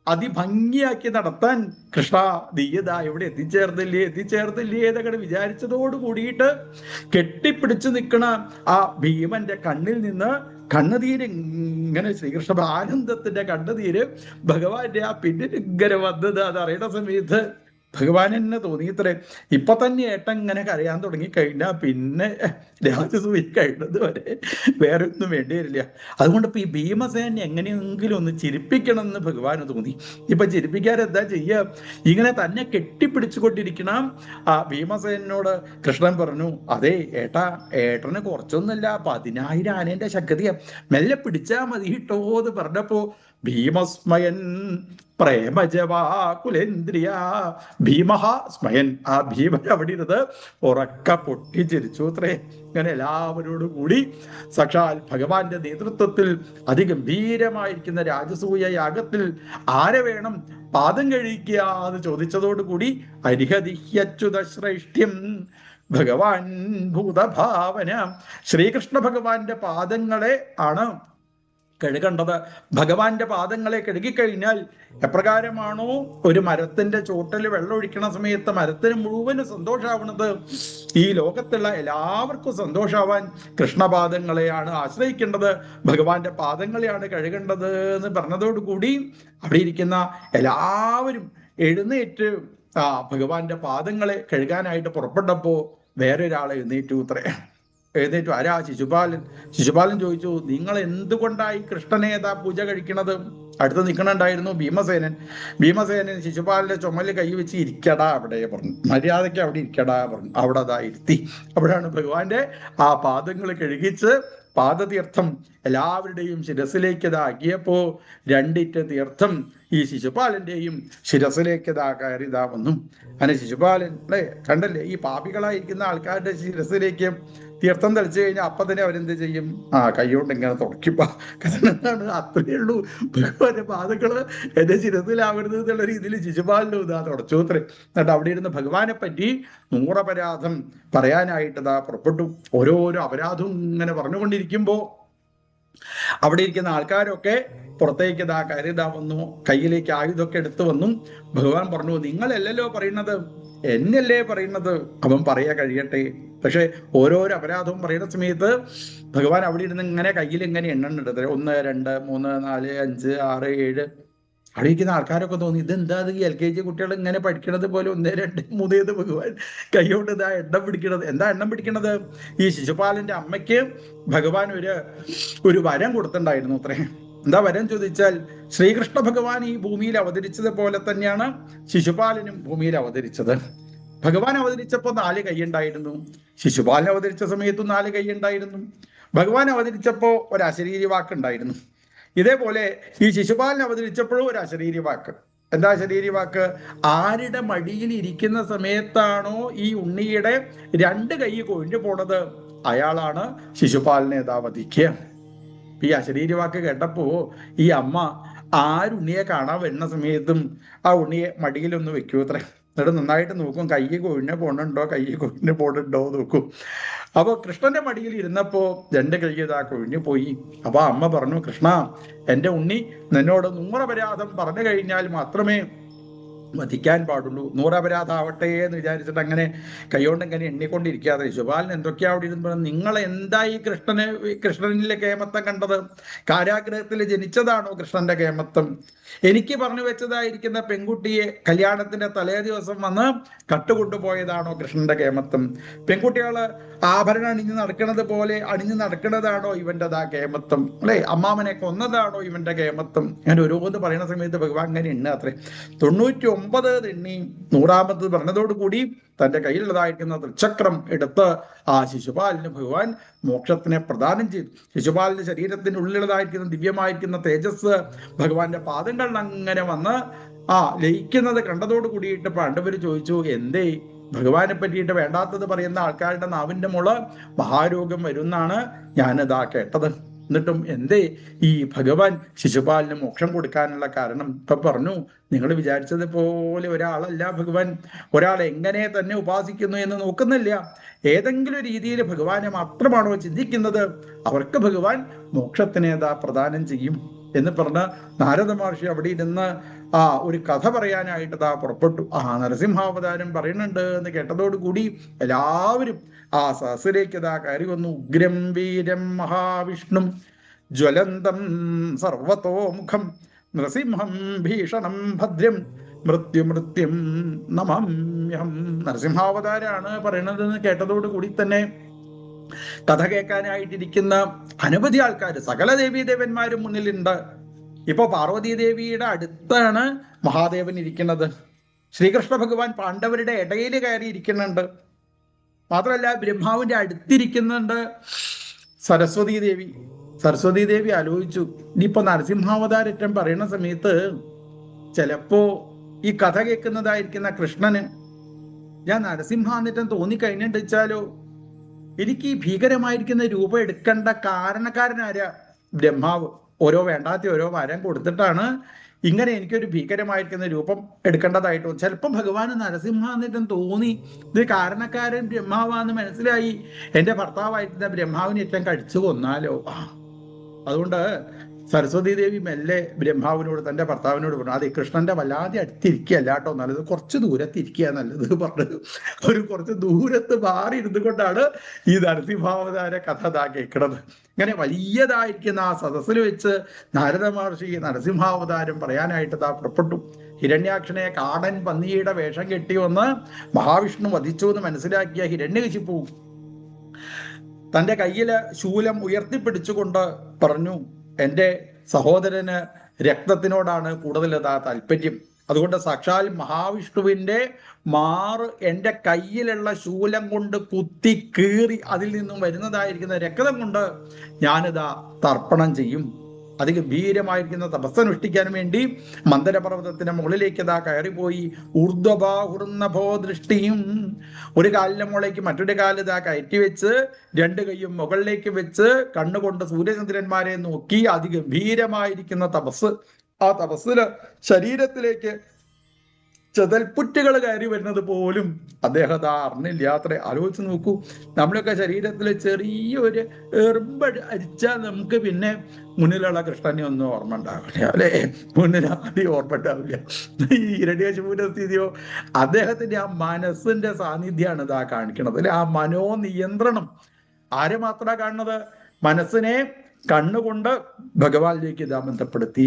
A: അതിഭംഗിയാക്കി നടത്താൻ കൃഷ്ണ നീയതാ ഇവിടെ എത്തിച്ചേർന്നില്ലേ എന്നൊക്കെ വിചാരിച്ചതോട് കൂടിയിട്ട് കെട്ടിപ്പിടിച്ചു നിൽക്കണ ആ ഭീമന്റെ കണ്ണിൽ നിന്ന് കണ്ണുനീര് ഇങ്ങനെ ശ്രീകൃഷ്ണ ആനന്ദത്തിന്റെ കണ്ണുനീര് ഭഗവാന്റെ ആ പിന്നിൽ ഇങ്ങനെ വന്നത് അതറിയണ സമയത്ത് ഭഗവാൻ തന്നെ തോന്നിയിത്രേ, ഇപ്പൊ തന്നെ ഏട്ടൻ ഇങ്ങനെ കരയാൻ തുടങ്ങി കഴിഞ്ഞാൽ പിന്നെ രാജസൂയ കഴിഞ്ഞത് വരെ വേറെ ഒന്നും വേണ്ടി വരില്ല. അതുകൊണ്ട് ഇപ്പൊ ഈ ഭീമസേനെ എങ്ങനെയെങ്കിലും ഒന്ന് ചിരിപ്പിക്കണം എന്ന് ഭഗവാന് തോന്നി. ഇപ്പൊ ചിരിപ്പിക്കാൻ എന്താ ചെയ്യുക? ഇങ്ങനെ തന്നെ കെട്ടിപ്പിടിച്ചുകൊണ്ടിരിക്കണം ആ ഭീമസേനോട് കൃഷ്ണൻ പറഞ്ഞു, അതെ ഏട്ടന് കുറച്ചൊന്നുമില്ല, 10,000 ആനേന്റെ ശക്തിയാ, മെല്ലെ പിടിച്ചാ മതി കേട്ടോ എന്ന് പറഞ്ഞപ്പോ ഭീമസ്മയൻ പ്രേമജവാകുലേന്ദ്രിയ ഭീമഹ സ്മയൻ. ആ ഭീമൻ അവിടെ ഇരുന്നത് ഉറക്ക പൊട്ടിച്ചിരിച്ചു അത്രേ. ഇങ്ങനെ എല്ലാവരോടും കൂടി സാക്ഷാൽ ഭഗവാന്റെ നേതൃത്വത്തിൽ അതിഗംഭീരമായിരിക്കുന്ന രാജസൂയ യാഗത്തിൽ ആരെ വേണം പാദം കഴിക്കുക എന്ന് ചോദിച്ചതോടുകൂടി അരിഹതിഹ്യച്യുത ശ്രേഷ്ഠ്യം ഭഗവാൻ ഭൂതഭാവന. ശ്രീകൃഷ്ണ ഭഗവാന്റെ പാദങ്ങളെ ആണ് കഴുകേണ്ടത്. ഭഗവാന്റെ പാദങ്ങളെ കഴുകിക്കഴിഞ്ഞാൽ എപ്രകാരമാണോ ഒരു മരത്തിന്റെ ചോട്ടിൽ വെള്ളം ഒഴിക്കണ സമയത്ത് മരത്തിന് മുഴുവനും സന്തോഷാവണത്, ഈ ലോകത്തുള്ള എല്ലാവർക്കും സന്തോഷാവാൻ കൃഷ്ണപാദങ്ങളെയാണ് ആശ്രയിക്കേണ്ടത്, ഭഗവാന്റെ പാദങ്ങളെയാണ് കഴുകേണ്ടത് എന്ന് പറഞ്ഞതോടുകൂടി അവിടെ ഇരിക്കുന്ന എല്ലാവരും എഴുന്നേറ്റ് ആ ഭഗവാന്റെ പാദങ്ങളെ കഴുകാനായിട്ട് പുറപ്പെട്ടപ്പോ വേറൊരാളെ എഴുന്നേറ്റു. ആരാ? ശിശുപാലൻ ചോദിച്ചു, നിങ്ങൾ എന്തുകൊണ്ടായി കൃഷ്ണനേതാ പൂജ കഴിക്കണത്? അടുത്ത് നിൽക്കണുണ്ടായിരുന്നു ഭീമസേനൻ ശിശുപാലന്റെ ചുമല് കൈവച്ച് ഇരിക്കടാ അവിടെ പറഞ്ഞു, മര്യാദയ്ക്ക് അവിടെ ഇരിക്കടാ പറഞ്ഞു. അവിടെ അതാ ഇരുത്തി. അവിടെയാണ് ഭഗവാന്റെ ആ പാദങ്ങൾ കഴുകിച്ച് പാദതീർത്ഥം എല്ലാവരുടെയും ശിരസിലേക്ക് ഇതാക്കിയപ്പോ 2 തീർത്ഥം ഈ ശിശുപാലന്റെയും ശിരസിലേക്ക് കയറിതാ വന്നു. അങ്ങനെ ശിശുപാലൻ കണ്ടല്ലേ, ഈ പാപികളായിരിക്കുന്ന ആൾക്കാരുടെ ശിരസിലേക്ക് തീർത്ഥം തളിച്ചു കഴിഞ്ഞാൽ അപ്പൊ തന്നെ അവരെന്ത് ചെയ്യും? കൈകൊണ്ട് ഇങ്ങനെ തുടക്കിപ്പ. കാരണം എന്താണ്? അത്രയേ ഉള്ളൂ, ഭഗവാന്റെ പാദങ്ങള് എന്റെ ശിരസിലാവരുത് എന്നുള്ള രീതിയിൽ ശിശുപാലനും ഇതാ തുടച്ചു അത്രേ. എന്നിട്ട് അവിടെ ഇരുന്ന് ഭഗവാനെ പറ്റി 100 അപരാധം പറയാനായിട്ട് ഇതാ പുറപ്പെട്ടു. ഓരോരോ അപരാധവും ഇങ്ങനെ പറഞ്ഞുകൊണ്ടിരിക്കുമ്പോ അവിടെ ഇരിക്കുന്ന ആൾക്കാരൊക്കെ പുറത്തേക്ക് കയറിതാ വന്നു, കയ്യിലേക്ക് ആയുധമൊക്കെ എടുത്തു വന്നു. ഭഗവാൻ പറഞ്ഞു, നിങ്ങളല്ലല്ലോ പറയുന്നത്, എന്നല്ലേ പറയുന്നത്, അവൻ പറയാ കഴിയട്ടെ. പക്ഷെ ഓരോരോ അപരാധവും പറയുന്ന സമയത്ത് ഭഗവാൻ അവിടെ ഇരുന്ന് ഇങ്ങനെ കയ്യിൽ ഇങ്ങനെ എണ്ണുന്നുണ്ട്. 1 2 3 4 5 6 7. അവിടെ ഇരിക്കുന്ന ആൾക്കാരൊക്കെ തോന്നി, ഇതെന്താ ഈ LKG കുട്ടികൾ ഇങ്ങനെ പഠിക്കണത് പോലെ 1 2 3 ഭഗവാൻ കൈകൊണ്ട് ഇതാ എണ്ണം പിടിക്കണത്. എന്താ എണ്ണം പിടിക്കണത്? ഈ ശിശുപാലന്റെ അമ്മയ്ക്ക് ഭഗവാൻ ഒരു വരം കൊടുത്തിട്ടുണ്ടായിരുന്നു അത്രേ. എന്താ വരം ചോദിച്ചാൽ, ശ്രീകൃഷ്ണ ഭഗവാൻ ഈ ഭൂമിയിൽ അവതരിച്ചത് പോലെ തന്നെയാണ് ശിശുപാലനും ഭൂമിയിൽ അവതരിച്ചത്. ഭഗവാൻ അവതരിച്ചപ്പോൾ 4 കൈ ഉണ്ടായിരുന്നു, ശിശുപാലൻ അവതരിച്ച സമയത്തും 4 കൈ ഉണ്ടായിരുന്നു. ഭഗവാൻ അവതരിച്ചപ്പോ ഒരു അശരീരി വാക്കുണ്ടായിരുന്നു. ഇതേപോലെ ഈ ശിശുപാലൻ അവതരിച്ചപ്പോഴും ഒരു അശരീരി വാക്ക്. എന്താ അശരീരി വാക്ക്? ആരുടെ മടിയിൽ ഇരിക്കുന്ന സമയത്താണോ ഈ ഉണ്ണിയുടെ 2 കൈ കൊഴിഞ്ഞു പോണത്, അയാളാണ് ശിശുപാലനെ വധിക്കുക. ഈ അശരീരി വാക്ക് കേട്ടപ്പോ ഈ അമ്മ ആരുണ്ണിയെ കാണാൻ വരുന്ന സമയത്തും ആ ഉണ്ണിയെ മടിയിലൊന്ന് വെക്കൂ അത്രേ. എന്നിട്ട് നന്നായിട്ട് നോക്കും, കൈ കൊഴിഞ്ഞു പോണുണ്ടോ നോക്കും. അപ്പൊ കൃഷ്ണന്റെ മടിയിൽ ഇരുന്നപ്പോ 2 കൈ കൊഴിഞ്ഞു പോയി. അപ്പൊ അമ്മ പറഞ്ഞു, കൃഷ്ണ, എന്റെ ഉണ്ണി നിന്നോട് 100 അപരാധം പറഞ്ഞു കഴിഞ്ഞാൽ മാത്രമേ വധിക്കാൻ പാടുള്ളൂ. 100 അപരാധമാവട്ടെ എന്ന് വിചാരിച്ചിട്ട് അങ്ങനെ കൈകൊണ്ട് ഇങ്ങനെ എണ്ണിക്കൊണ്ടിരിക്കാതെ ശിശുപാലൻ എന്തൊക്കെയാ അവിടെ ഇരുന്ന് നിങ്ങൾ എന്തായി കൃഷ്ണനിലെ കേമത്തം കണ്ടത്? കാരാഗ്രഹത്തിൽ ജനിച്ചതാണോ കൃഷ്ണന്റെ കേമത്തം? എനിക്ക് പറഞ്ഞു വെച്ചതായിരിക്കുന്ന പെൺകുട്ടിയെ കല്യാണത്തിന്റെ തലേ ദിവസം വന്ന് കട്ടുകൊണ്ടുപോയതാണോ കൃഷ്ണന്റെ കേമത്തം? പെൺകുട്ടികള് ആഭരണം അണിഞ്ഞു നടക്കുന്നത് പോലെ അണിഞ്ഞു നടക്കുന്നതാണോ ഇവന്റെതാ കേമത്തം? അല്ലെ, അമ്മാമനെ കൊന്നതാണോ ഇവന്റെ കേമത്തം? അങ്ങനെ ഓരോന്ന് പറയുന്ന സമയത്ത് ഭഗവാൻ അങ്ങനെ എണ്ണ അത്രേ 99 എണ്ണി 100ാമത് പറഞ്ഞതോടുകൂടി തന്റെ കയ്യിലുള്ളതായിരിക്കുന്ന തൃച്ചക്രം എടുത്ത് ആ ശിശുപാലിന് ഭഗവാൻ മോക്ഷത്തിനെ പ്രദാനം ചെയ്തു. ശിശുപാലിന്റെ ശരീരത്തിന്റെ ഉള്ളിലുള്ളതായിരിക്കുന്ന ദിവ്യമായിരിക്കുന്ന തേജസ് ഭഗവാന്റെ പാദങ്ങളിൽ അങ്ങനെ വന്ന് ലയിക്കുന്നത് കണ്ടതോട് കൂടിയിട്ട് പാണ്ഡവര് ചോദിച്ചു, എന്തേ ഭഗവാനെ പറ്റിയിട്ട് വേണ്ടാത്തത് പറയുന്ന ആൾക്കാരുടെ നാവിന്റെ മുള മഹാരോഗം വരുന്നാണ് ഞാനിതാ കേട്ടത്. എന്നിട്ടും എന്തേ ഈ ഭഗവാൻ ശിശുപാലിന് മോക്ഷം കൊടുക്കാനുള്ള കാരണം? ഇപ്പൊ പറഞ്ഞു, നിങ്ങൾ വിചാരിച്ചത് പോലെ ഒരാളല്ല ഭഗവാൻ. ഒരാൾ എങ്ങനെ തന്നെ ഉപാസിക്കുന്നു എന്ന് നോക്കുന്നില്ല. ഏതെങ്കിലും രീതിയിൽ ഭഗവാനെ മാത്രമാണോ ചിന്തിക്കുന്നത്, അവർക്ക് ഭഗവാൻ മോക്ഷത്തിനേതാ പ്രദാനം ചെയ്യും എന്ന് പറഞ്ഞ് നാരദ മഹർഷി അവിടെ ഇരുന്ന് ഒരു കഥ പറയാനായിട്ട് പുറപ്പെട്ടു. നരസിംഹാവതാരം പറയുന്നുണ്ട് എന്ന് കേട്ടതോടുകൂടി എല്ലാവരും സഹസിലേക്ക് കയറി വന്നു. ഉഗ്രം വീരം മഹാവിഷ്ണു ജ്വലന്തം സർവതോമുഖം നരസിംഹം ഭീഷണം ഭദ്രം മൃത്യും നമമ്യം. നരസിംഹാവതാരാണ് പറയണതെന്ന് കേട്ടതോടുകൂടി തന്നെ കഥ കേൾക്കാനായിട്ടിരിക്കുന്ന അനവധി ആൾക്കാർ, സകല ദേവീദേവന്മാരും മുന്നിലുണ്ട്. ഇപ്പൊ പാർവതീദേവിയുടെ അടുത്താണ് മഹാദേവൻ ഇരിക്കുന്നത്. ശ്രീകൃഷ്ണ ഭഗവാൻ പാണ്ഡവരുടെ ഇടയിൽ കയറി ഇരിക്കുന്നുണ്ട്. മാത്രമല്ല ബ്രഹ്മാവിന്റെ അടുത്തിരിക്കുന്നുണ്ട് സരസ്വതീ ദേവി. സരസ്വതീ ദേവി ആലോചിച്ചു, ഇനിയിപ്പോ നരസിംഹാവതാരറ്റം പറയുന്ന സമയത്ത് ചിലപ്പോ ഈ കഥ കേൾക്കുന്നതായിരിക്കുന്ന കൃഷ്ണന് ഞാൻ നരസിംഹാന്നിറ്റം തോന്നിക്കഴിഞ്ഞിട്ട് വെച്ചാലോ, എനിക്ക് ഈ ഭീകരമായിരിക്കുന്ന രൂപം എടുക്കേണ്ട കാരണക്കാരനാരാ? ബ്രഹ്മാവ് ഓരോ വേണ്ടാത്ത ഓരോ വരം കൊടുത്തിട്ടാണ് ഇങ്ങനെ എനിക്കൊരു ഭീകരമായിരിക്കുന്ന രൂപം എടുക്കേണ്ടതായിട്ട്. ചിലപ്പോൾ ഭഗവാന് നരസിംഹാന്നിട്ടം തോന്നി, ഇത് കാരണക്കാരൻ ബ്രഹ്മാവാന്ന് മനസ്സിലായി, എൻ്റെ ഭർത്താവായിരിക്കുന്ന ബ്രഹ്മാവിനെ ഏറ്റവും കടിച്ചു കൊന്നാലോ. അതുകൊണ്ട് സരസ്വതീ ദേവി മെല്ലെ ബ്രഹ്മാവിനോട് തൻ്റെ ഭർത്താവിനോട് പറഞ്ഞു, അതെ കൃഷ്ണന്റെ വല്ലാതെ അടുത്തിരിക്കുകയല്ല കേട്ടോ നല്ലത്, കുറച്ച് ദൂരത്തിരിക്കുക നല്ലത് പറഞ്ഞത്. കുറച്ച് ദൂരത്ത് മാറി ഇരുന്നു കൊണ്ടാണ് ഈ നരസിംഹാവതാര കഥ കേൾക്കുന്നത്. ഇങ്ങനെ വലിയതായിരിക്കുന്ന സദസ്സിൽ വെച്ച് നാരദ മഹർഷി നരസിംഹാവതാരം പറയാനായിട്ട് പുറപ്പെട്ടു. ഹിരണ്യാക്ഷനെ കാടൻ പന്നിയുടെ വേഷം കെട്ടി വന്ന് മഹാവിഷ്ണു വധിച്ചു എന്ന് മനസ്സിലാക്കിയ ഹിരണ്യകശിപ്പു തന്റെ കയ്യില് ശൂലം ഉയർത്തിപ്പിടിച്ചുകൊണ്ട് പറഞ്ഞു, എൻ്റെ സഹോദരന് രക്തത്തിനോടാണ് കൂടുതൽ താല്പര്യം. അതുകൊണ്ട് സാക്ഷാൽ മഹാവിഷ്ണുവിൻ്റെ മാറ് എൻ്റെ കയ്യിലുള്ള ശൂലം കൊണ്ട് കുത്തി കീറി അതിൽ നിന്നും വരുന്നതായിരിക്കുന്ന രക്തം കൊണ്ട് ഞാനിതാ തർപ്പണം ചെയ്യും. അതിഗംഭീരമായിരിക്കുന്ന തപസ്സനുഷ്ഠിക്കാൻ വേണ്ടി മന്ദരപർവ്വതത്തിന്റെ മുകളിലേക്ക് കയറിപ്പോയി. ഊർധ്വബാഹുർന്നഭോ ദൃഷ്ടിയും, ഒരു കാലിന്റെ മുകളിലേക്ക് മറ്റൊരു കാല് കയറ്റി വെച്ച് 2 കൈയും മുകളിലേക്ക് വെച്ച് കണ്ണുകൊണ്ട് സൂര്യചന്ദ്രന്മാരെ നോക്കി അതിഗംഭീരമായിരിക്കുന്ന തപസ്. ആ തപസ്സില് ശരീരത്തിലേക്ക് ചെതൽപ്പുറ്റുകൾ കയറി വരുന്നത് പോലും അദ്ദേഹം അറിഞ്ഞില്ലാത്രേ. ആലോചിച്ച് നോക്കൂ, നമ്മളൊക്കെ ശരീരത്തിൽ ചെറിയൊരു എറുമ്പ് അരിച്ചാൽ നമുക്ക് പിന്നെ മുന്നിലുള്ള കൃഷ്ണനെ ഒന്നും ഓർമ്മ ഉണ്ടാവില്ല, അല്ലെ? മുന്നിൽ ആദ്യം ഓർമ്മ ഉണ്ടാവില്ല. ഈ ഹിരണ്യകശിപുവിന്റെ സ്ഥിതിയോ അദ്ദേഹത്തിന്റെ ആ മനസ്സിന്റെ സാന്നിധ്യമാണ് കാണിക്കണത്, അല്ലെ? ആ മനോനിയന്ത്രണം ആരെ മാത്രമാണ് കാണുന്നത്? മനസ്സിനെ കണ്ണുകൊണ്ട് ഭഗവാനിലേക്ക് ബന്ധപ്പെടുത്തി,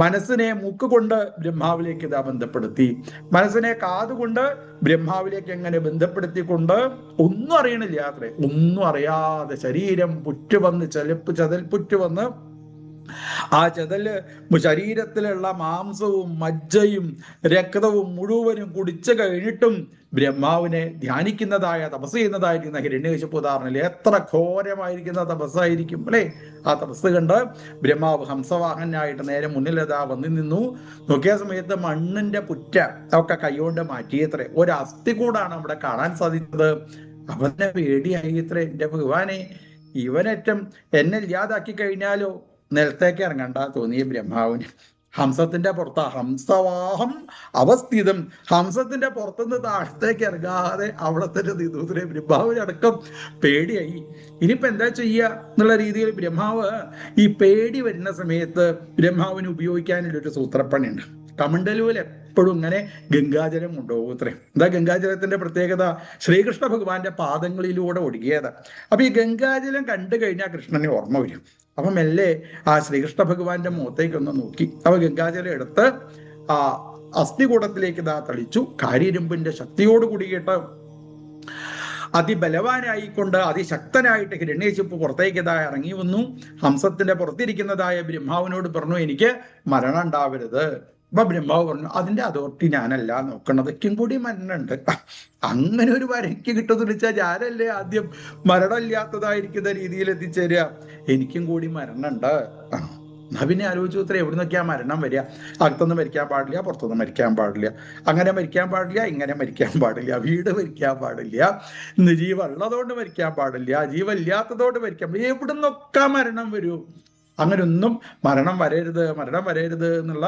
A: മനസ്സിനെ മൂക്കുകൊണ്ട് ബ്രഹ്മാവിലേക്ക് ബന്ധപ്പെടുത്തി, മനസ്സിനെ കാതുകൊണ്ട് ബ്രഹ്മാവിലേക്ക് എങ്ങനെ ബന്ധപ്പെടുത്തിക്കൊണ്ട് ഒന്നും അറിയണില്ല അത്രേ. ഒന്നും അറിയാതെ ശരീരം പുറ്റുവന്ന് ചതൽപുറ്റു വന്ന് ആ ചെതല് ശരീരത്തിലുള്ള മാംസവും മജ്ജയും രക്തവും മുഴുവനും കുടിച്ചു കഴിഞ്ഞിട്ടും ബ്രഹ്മാവിനെ ധ്യാനിക്കുന്നതായ തപസ് ചെയ്യുന്നതായിരിക്കുന്ന ഹിരണ്യകശിപു ഉദാഹരണത്തിൽ എത്ര ഘോരമായിരിക്കുന്ന തപസ്സായിരിക്കും, അല്ലെ? ആ തപസ് കണ്ട് ബ്രഹ്മാവ് ഹംസവാഹനായിട്ട് നേരെ മുന്നിലതാ വന്നു നിന്നു. നോക്കിയ സമയത്ത് മണ്ണിന്റെ പുറ്റ ഒക്കെ കൈകൊണ്ട് മാറ്റിയത്രേ. ഒരു അസ്ഥി കൂടാണ് അവിടെ കാണാൻ സാധിച്ചത്. അവനെ പേടിയായി ഇത്രേ, എന്റെ ഭഗവാനെ ഇവനേറ്റം എന്നെ ഇല്ലാതാക്കി കഴിഞ്ഞാലോ നിലത്തേക്ക് ഇറങ്ങണ്ട തോന്നിയ ബ്രഹ്മാവിന്. ഹംസത്തിന്റെ പുറത്താ, ഹംസവാഹം അവസ്ഥിതം, ഹംസത്തിന്റെ പുറത്തുനിന്ന് താഴത്തേക്ക് ഇറങ്ങാതെ അവിടെ തന്നെ നിന്നൂത്രേ. ബ്രഹ്മാവിനടക്കം പേടിയായി. ഇനിയിപ്പോ എന്താ ചെയ്യുക എന്നുള്ള രീതിയിൽ ബ്രഹ്മാവ് ഈ പേടി വരുന്ന സമയത്ത് ബ്രഹ്മാവിന് ഉപയോഗിക്കാനുള്ളൊരു സൂത്രപ്പണിയുണ്ട്. കമണ്ഡലുവിൽ എപ്പോഴും ഇങ്ങനെ ഗംഗാജലം കൊണ്ടുപോകും അത്രേ. എന്താ ഗംഗാജലത്തിന്റെ പ്രത്യേകത? ശ്രീകൃഷ്ണ ഭഗവാന്റെ പാദങ്ങളിലൂടെ ഒഴുകിയത്. അപ്പൊ ഈ ഗംഗാജലം കണ്ടു കഴിഞ്ഞാൽ കൃഷ്ണനെ ഓർമ്മ വരും. അപ്പൊ മെല്ലെ ആ ശ്രീകൃഷ്ണ ഭഗവാന്റെ മുഖത്തേക്കൊന്ന് നോക്കി. അപ്പൊ ഗംഗാജലം എടുത്ത് ആ അസ്ഥികൂടത്തിലേക്ക് ഇതാ തളിച്ചു. കാരിരുമ്പിന്റെ ശക്തിയോട് കൂടിയിട്ട് അതിബലവാനായിക്കൊണ്ട് അതിശക്തനായിട്ട് ഹിരണ്യകശിപു പുറത്തേക്ക് ഇതാ ഇറങ്ങി വന്നു. ഹംസത്തിന്റെ പുറത്തിരിക്കുന്നതായ ബ്രഹ്മാവിനോട് പറഞ്ഞു, എനിക്ക് മരണം ഉണ്ടാവരുത്. അപ്പൊ ബ്രഹ്മാവ് പറഞ്ഞു, അതിന്റെ അതോറിറ്റി ഞാനല്ല നോക്കണത്, എനിക്കും കൂടി മരണമുണ്ട്. അങ്ങനെ ഒരു വരയ്ക്ക് കിട്ടുമെന്ന് വെച്ചാൽ ഞാനല്ലേ ആദ്യം മരണമില്ലാത്തതായിരിക്കുന്ന രീതിയിൽ എത്തിച്ചേരുക. എനിക്കും കൂടി മരണമുണ്ട്. പിന്നെ ആലോചിച്ചു അത്ര എവിടുന്നൊക്കെയാ മരണം വരിക? അകത്തൊന്നും മരിക്കാൻ പാടില്ല, പുറത്തൊന്നും മരിക്കാൻ പാടില്ല, അങ്ങനെ മരിക്കാൻ പാടില്ല, ഇങ്ങനെ മരിക്കാൻ പാടില്ല, വീട് മരിക്കാൻ പാടില്ല, ജീവ ഉള്ളതുകൊണ്ട് മരിക്കാൻ പാടില്ല, ജീവല്ലാത്തതോട് മരിക്കാൻ പാടില്ല, എവിടുന്നൊക്കെ മരണം വരൂ. അങ്ങനൊന്നും മരണം വരരുത് എന്നുള്ള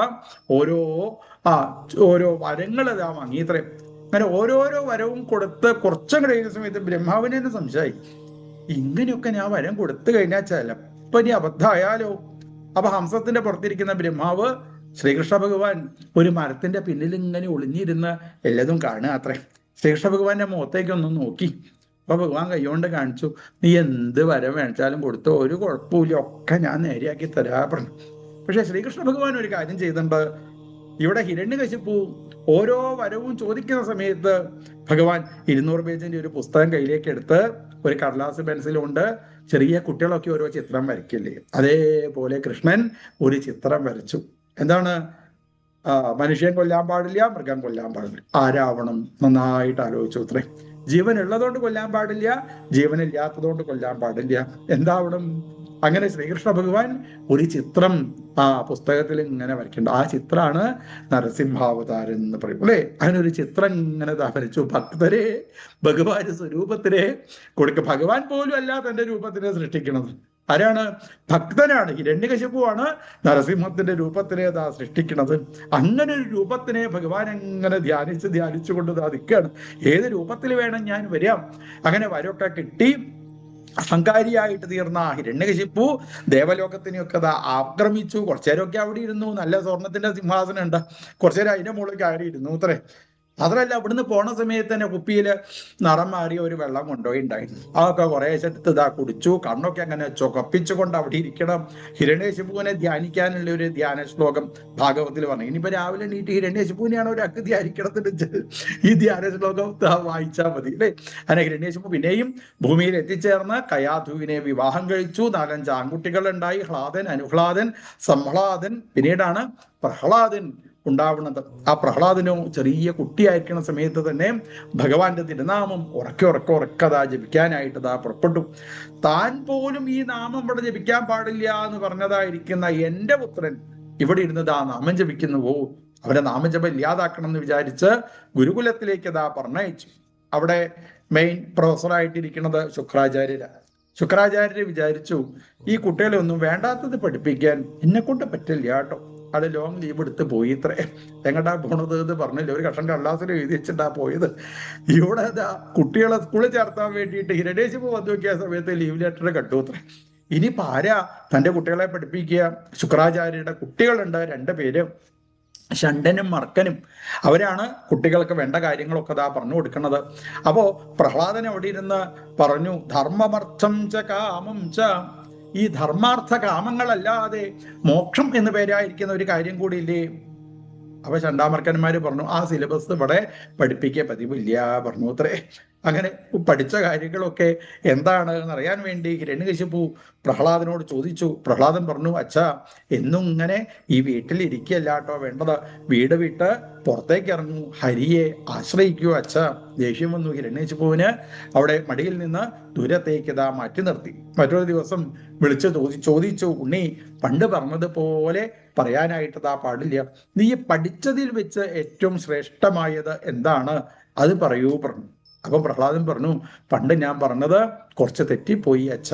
A: ഓരോ വരങ്ങൾ ഇതാ വാങ്ങി ഇത്രയും. അങ്ങനെ ഓരോരോ വരവും കൊടുത്ത് കുറച്ചും കഴിയുന്ന സമയത്ത് ബ്രഹ്മാവിനെ തന്നെ സംശയമായി, ഇങ്ങനെയൊക്കെ ഞാൻ വരം കൊടുത്തു കഴിഞ്ഞാൽ ചിലപ്പോ ഇനി അബദ്ധമായാലോ. അപ്പൊ ഹംസത്തിന്റെ പുറത്തിരിക്കുന്ന ബ്രഹ്മാവ് ശ്രീകൃഷ്ണ ഭഗവാൻ ഒരു മരത്തിന്റെ പിന്നിൽ ഇങ്ങനെ ഒളിഞ്ഞിരുന്ന് എല്ലാതും കാണുക അത്രേ. ശ്രീകൃഷ്ണ ഭഗവാന്റെ മുഖത്തേക്കൊന്നും നോക്കി. അപ്പൊ ഭഗവാൻ കൈകൊണ്ട് കാണിച്ചു, നീ എന്ത് വരം വേണിച്ചാലും കൊടുത്തോ, ഒരു കുഴപ്പമില്ല, ഒക്കെ ഞാൻ നേരെയാക്കി തരാ പറഞ്ഞു. പക്ഷെ ശ്രീകൃഷ്ണ ഭഗവാൻ ഒരു കാര്യം ചെയ്തിട്ടുണ്ട്. ഇവിടെ ഹിരണ്യകശിപു ഓരോ വരവും ചോദിക്കുന്ന സമയത്ത് ഭഗവാൻ 200 പേജിന്റെ ഒരു പുസ്തകം കയ്യിലേക്ക് എടുത്ത് ഒരു കടലാസ് പെൻസിലുണ്ട്. ചെറിയ കുട്ടികളൊക്കെ ഓരോ ചിത്രം വരയ്ക്കില്ലേ, അതേപോലെ കൃഷ്ണൻ ഒരു ചിത്രം വരച്ചു. എന്താണ്? മനുഷ്യൻ കൊല്ലാൻ പാടില്ല, മൃഗം കൊല്ലാൻ പാടില്ല. ആരാവണം? നന്നായിട്ട് ആലോചിച്ചു അത്രേ. ജീവൻ ഉള്ളതുകൊണ്ട് കൊല്ലാൻ പാടില്ല, ജീവനില്ലാത്തതുകൊണ്ട് കൊല്ലാൻ പാടില്ല. എന്താവണം? അങ്ങനെ ശ്രീകൃഷ്ണ ഭഗവാൻ ഒരു ചിത്രം ആ പുസ്തകത്തിൽ ഇങ്ങനെ വരയ്ക്കുന്നുണ്ട്. ആ ചിത്രമാണ് നരസിംഹാവതാരം എന്ന് പറയും അല്ലേ. അതിനൊരു ചിത്രം ഇങ്ങനെ വരച്ചു. ഭക്തരെ ഭഗവാന്റെ സ്വരൂപത്തിനെ കൊടുക്കുക. ഭഗവാൻ പോലും അല്ല തന്റെ രൂപത്തിനെ സൃഷ്ടിക്കുന്നത്. ആരാണ്? ഭക്തനാണ്. ഹിരണ്യകശിപുവാണ് നരസിംഹത്തിന്റെ രൂപത്തിനെ അതാ സൃഷ്ടിക്കുന്നത്. അങ്ങനെ ഒരു രൂപത്തിനെ ഭഗവാൻ അങ്ങനെ ധ്യാനിച്ചുകൊണ്ട് നിൽക്കുകയാണ്. ഏത് രൂപത്തിൽ വേണം ഞാൻ വരാം? അങ്ങനെ വരൊക്കെ കിട്ടി അഹങ്കാരിയായിട്ട് തീർന്ന ഹിരണ്യകശിപു ദേവലോകത്തിനെയൊക്കെ ആക്രമിച്ചു. കുറച്ചേരൊക്കെ അവിടെ ഇരുന്നു. നല്ല സ്വർണത്തിന്റെ സിംഹാസനം ഉണ്ട്. കുറച്ചേരം അതിന്റെ മുകളിൽ കയറി ഇരുന്നു അത്രേ. മാത്രമല്ല അവിടുന്ന് പോണ സമയത്ത് തന്നെ കുപ്പിയിൽ നിറം മാറിയ ഒരു വെള്ളം കൊണ്ടുപോയി ഉണ്ടായിരുന്നു. അതൊക്കെ കുറേശ്ശെടുത്ത് കുടിച്ചു. കണ്ണൊക്കെ അങ്ങനെ ചുകപ്പിച്ചുകൊണ്ട് അവിടെ ഇരിക്കണം. ഹിരണ്യകശിപുവിനെ ധ്യാനിക്കാനുള്ള ഒരു ധ്യാന ശ്ലോകം ഭാഗവത്തിൽ പറഞ്ഞു. ഇനിയിപ്പോ രാവിലെ നീട്ടി ഹിരണ്യകശിപുവിനെയാണ് ഒരു അക്ക് ധ്യാനിക്കണത്തിന് ഈ ധ്യാന ശ്ലോകം വായിച്ചാൽ മതി അല്ലേ. അങ്ങനെ ഹിരണ്യകശിപു പിന്നെയും ഭൂമിയിൽ എത്തിച്ചേർന്ന് കയാധുവിനെ വിവാഹം കഴിച്ചു. 4-5 ആൺകുട്ടികൾ ഉണ്ടായി. ഹ്ലാദൻ, അനുഹ്ലാദൻ, സംഹ്ലാദൻ, പിന്നീടാണ് പ്രഹ്ലാദൻ ഉണ്ടാവുന്നത്. ആ പ്രഹ്ലാദനോ ചെറിയ കുട്ടിയായിരിക്കുന്ന സമയത്ത് തന്നെ ഭഗവാന്റെ തിരുനാമം ഉറക്കതാ ജപിക്കാനായിട്ട് പുറപ്പെട്ടു. താൻ പോലും ഈ നാമം ഇവിടെ ജപിക്കാൻ പാടില്ല എന്ന് പറഞ്ഞതായിരിക്കുന്ന എന്റെ പുത്രൻ ഇവിടെ ഇരുന്നത് ആ നാമം ജപിക്കുന്നുവോ, അവരെ നാമജപം ഇല്ലാതാക്കണം എന്ന് വിചാരിച്ച് ഗുരുകുലത്തിലേക്ക് പറഞ്ഞയച്ചു. അവിടെ മെയിൻ പ്രൊഫസറായിട്ടിരിക്കുന്നത് ശുക്രാചാര്യരാണ്. ശുക്രാചാര്യര് വിചാരിച്ചു, ഈ കുട്ടികളെ ഒന്നും വേണ്ടാത്തത് പഠിപ്പിക്കാൻ എന്നെ കൊണ്ട് പറ്റില്ല കേട്ടോ. അത് ലോങ് ലീവ് എടുത്ത് പോയി ഇത്രേ. എങ്ങടാ പോണത് എന്ന് പറഞ്ഞില്ല. ഒരു കഷ്ണം കടലാസിൽ എഴുതി വെച്ചിട്ടാ പോയത്. ഇവിടെ കുട്ടികളെ സ്കൂളിൽ ചേർത്താൻ വേണ്ടിയിട്ട് ഹിരണ്യകശിപു വന്നു നോക്കിയ സമയത്ത് ലീവ് ലെറ്റർ കണ്ടു അത്രേ. ഇനിയിപ്പോ ആരാ തന്റെ കുട്ടികളെ പഠിപ്പിക്കുക? ശുക്രാചാര്യരുടെ കുട്ടികളുണ്ട് 2 പേര്, ഷണ്ഡനും മർക്കനും. അവരാണ് കുട്ടികൾക്ക് വേണ്ട കാര്യങ്ങളൊക്കെ പറഞ്ഞു കൊടുക്കുന്നത്. അപ്പോ പ്രഹ്ലാദൻ അവിടെ ഇരുന്ന് പറഞ്ഞു, ധർമ്മമർത്ഥം ച കാമം ച, ഈ ധർമാർത്ഥ കാമങ്ങളല്ലാതെ മോക്ഷം എന്ന് പേരായിരിക്കുന്ന ഒരു കാര്യം കൂടി ഇല്ലേ? അപ്പൊ ചണ്ടാമർക്കന്മാര് പറഞ്ഞു, ആ സിലബസ് ഇവിടെ പഠിപ്പിക്കുക പതിവില്ല പറഞ്ഞു അത്രേ. അങ്ങനെ പഠിച്ച കാര്യങ്ങളൊക്കെ എന്താണ് എന്നറിയാൻ വേണ്ടി ഹിരണ്യകശിപു പ്രഹ്ലാദനോട് ചോദിച്ചു. പ്രഹ്ലാദൻ പറഞ്ഞു, അച്ഛാ എന്നും ഇങ്ങനെ ഈ വീട്ടിലിരിക്കുകയല്ല കേട്ടോ വേണ്ടത്, വീട് വിട്ട് പുറത്തേക്ക് ഇറങ്ങൂ, ഹരിയെ ആശ്രയിക്കൂ അച്ഛാ. ദേഷ്യം വന്നു ഹിരണ്യകശിപുവിന്. അവിടെ മടിയിൽ നിന്ന് ദൂരത്തേക്ക് മാറ്റി നിർത്തി. മറ്റൊരു ദിവസം വിളിച്ച് ചോദിച്ചു, ഉണ്ണി പണ്ട് പറഞ്ഞതുപോലെ പറയാനായിട്ട് പാടില്ല, നീ പഠിച്ചതിൽ വെച്ച് ഏറ്റവും ശ്രേഷ്ഠമായത് എന്താണ്, അത് പറയൂ പറഞ്ഞു. അപ്പൊ പ്രഹ്ലാദൻ പറഞ്ഞു, പണ്ട് ഞാൻ പറഞ്ഞത് കുറച്ച് തെറ്റിപ്പോയി അച്ഛ.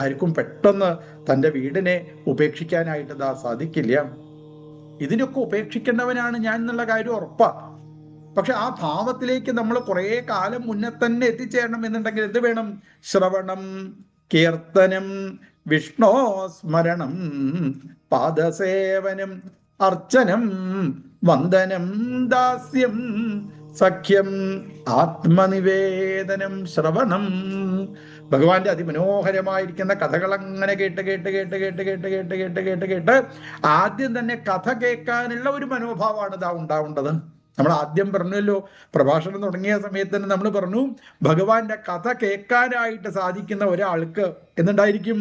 A: ആർക്കും പെട്ടെന്ന് തൻ്റെ വീടിനെ ഉപേക്ഷിക്കാനായിട്ട് സാധിക്കില്ല. ഇതിനൊക്കെ ഉപേക്ഷിക്കേണ്ടവനാണ് ഞാൻ എന്നുള്ള കാര്യം ഉറപ്പാ. പക്ഷെ ആ ഭാവത്തിലേക്ക് നമ്മൾ കുറെ കാലം മുന്നേ തന്നെ എത്തിച്ചേരണം എന്നുണ്ടെങ്കിൽ എന്ത് വേണം? ശ്രവണം, കീർത്തനം, വിഷ്ണോ സ്മരണം, പാദസേവനം, അർച്ചനം വന്ദനം ദാസ്യം സഖ്യം ആത്മനിവേദനം ശ്രവണം. ഭഗവാന്റെ അതിമനോഹരമായിരിക്കുന്ന കഥകൾ അങ്ങനെ കേട്ട് കേട്ട് കേട്ട് കേട്ട് കേട്ട് കേട്ട് കേട്ട് കേട്ട് കേട്ട് ആദ്യം തന്നെ കഥ കേൾക്കാനുള്ള ഒരു മനോഭാവമാണ് ഇതാ ഉണ്ടാവേണ്ടത്. നമ്മൾ ആദ്യം പറഞ്ഞല്ലോ, പ്രഭാഷണം തുടങ്ങിയ സമയത്ത് തന്നെ നമ്മൾ പറഞ്ഞു, ഭഗവാന്റെ കഥ കേൾക്കാനായിട്ട് സാധിക്കുന്ന ഒരാൾക്ക് എന്തുണ്ടായിരിക്കും?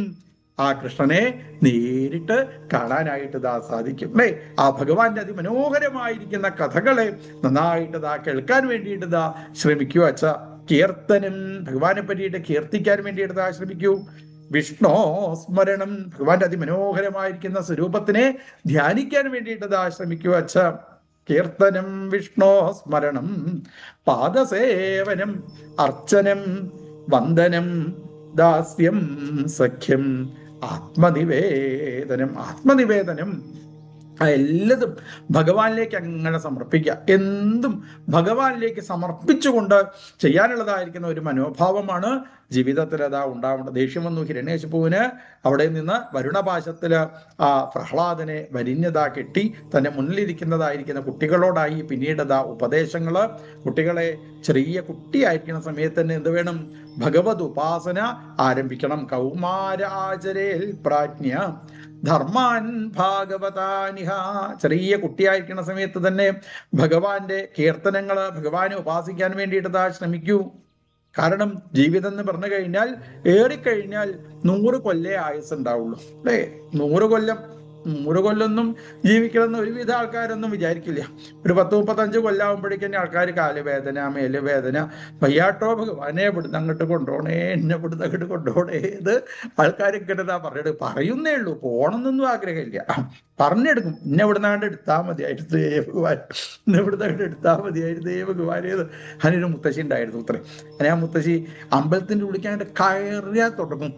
A: ആ കൃഷ്ണനെ നേരിട്ട് കാണാനായിട്ട് ഇതാ സാധിക്കും അല്ലേ? ആ ഭഗവാന്റെ അതിമനോഹരമായിരിക്കുന്ന കഥകളെ നന്നായിട്ട് ഇതാ കേൾക്കാൻ വേണ്ടിയിട്ട് ഇതാ ശ്രമിക്കൂ അച്ഛ. കീർത്തനം, ഭഗവാനെ പറ്റിയിട്ട് കീർത്തിക്കാൻ വേണ്ടിയിട്ട് ഇതാ ശ്രമിക്കൂ. വിഷ്ണോ സ്മരണം, ഭഗവാന്റെ അതിമനോഹരമായിരിക്കുന്ന സ്വരൂപത്തിനെ ധ്യാനിക്കാൻ വേണ്ടിയിട്ട് ഇതാ ശ്രമിക്കൂ അച്ഛ. കീർത്തനം വിഷ്ണോ സ്മരണം പാദസേവനം അർച്ചനം വന്ദനം ദാസ്യം സഖ്യം ആത്മനിവേദനം എല്ലതും ഭഗവാനിലേക്ക് അങ്ങനെ സമർപ്പിക്കുക. എന്തും ഭഗവാനിലേക്ക് സമർപ്പിച്ചുകൊണ്ട് ചെയ്യാനുള്ളതായിരിക്കുന്ന ഒരു മനോഭാവമാണ് ജീവിതത്തിൽ അതാ ഉണ്ടാവേണ്ടത്. ദേഷ്യം വന്നു ഹിരണ്യകശിപുവിന്. അവിടെ നിന്ന് വരുണപാശത്തില് ആ പ്രഹ്ലാദനെ വരിഞ്ഞതാ കെട്ടി തന്റെ മുന്നിലിരിക്കുന്നതായിരിക്കുന്ന കുട്ടികളോടായി പിന്നീട് അതാ ഉപദേശങ്ങള്. കുട്ടികളെ ചെറിയ കുട്ടിയായിരിക്കുന്ന സമയത്ത് തന്നെ എന്ത് വേണം? ഭഗവത് ഉപാസന ആരംഭിക്കണം. കൗമാരാചരേൽ പ്രാജ്ഞ ധർമാൻ ഭാഗവതാനിഹ. ചെറിയ കുട്ടിയായിരിക്കുന്ന സമയത്ത് തന്നെ ഭഗവാന്റെ കീർത്തനങ്ങള്, ഭഗവാനെ ഉപാസിക്കാൻ വേണ്ടിയിട്ട് ശ്രമിക്കൂ. കാരണം ജീവിതം എന്ന് പറഞ്ഞു കഴിഞ്ഞാൽ ഏറിക്കഴിഞ്ഞാൽ 100 കൊല്ലേ ആയുസ് ഉണ്ടാവുള്ളൂ അല്ലേ? 100 കൊല്ലൊന്നും ജീവിക്കണമെന്ന് ഒരുവിധ ആൾക്കാരൊന്നും വിചാരിക്കില്ല. ഒരു 10-35 കൊല്ലാവുമ്പോഴേക്കും ആൾക്കാർ കാലുവേദന, മേലുവേദന, വയ്യാട്ടോ ഭഗവാനെ ഇവിടുന്ന് അങ്ങോട്ട് കൊണ്ടുപോണേ, എന്നെ ഇവിടുന്ന് അങ്ങോട്ട് കൊണ്ടുപോണേ, ഇത് ആൾക്കാരൊക്കെ പറഞ്ഞിട്ട് പറയുന്നേ ഉള്ളൂ. പോണമെന്നൊന്നും ആഗ്രഹമില്ല, പറഞ്ഞെടുക്കും. ഇന്നെ ഇവിടുന്ന് അങ്ങോട്ട് എടുത്താൽ മതിയായിരുന്നു ഭഗവാൻ, ഇന്നെ ഇവിടുന്ന് അങ്ങോട്ട് എടുത്താൽ മതിയായിരുന്നു ഭഗവാനേത്. അതിനൊരു മുത്തശ്ശി ഉണ്ടായിരുന്നു അത്രേ. അങ്ങനെ ആ മുത്തശ്ശി അമ്പലത്തിൻ്റെ ഉള്ളിക്കാണ്ട് കയറിയാൽ തുടങ്ങും.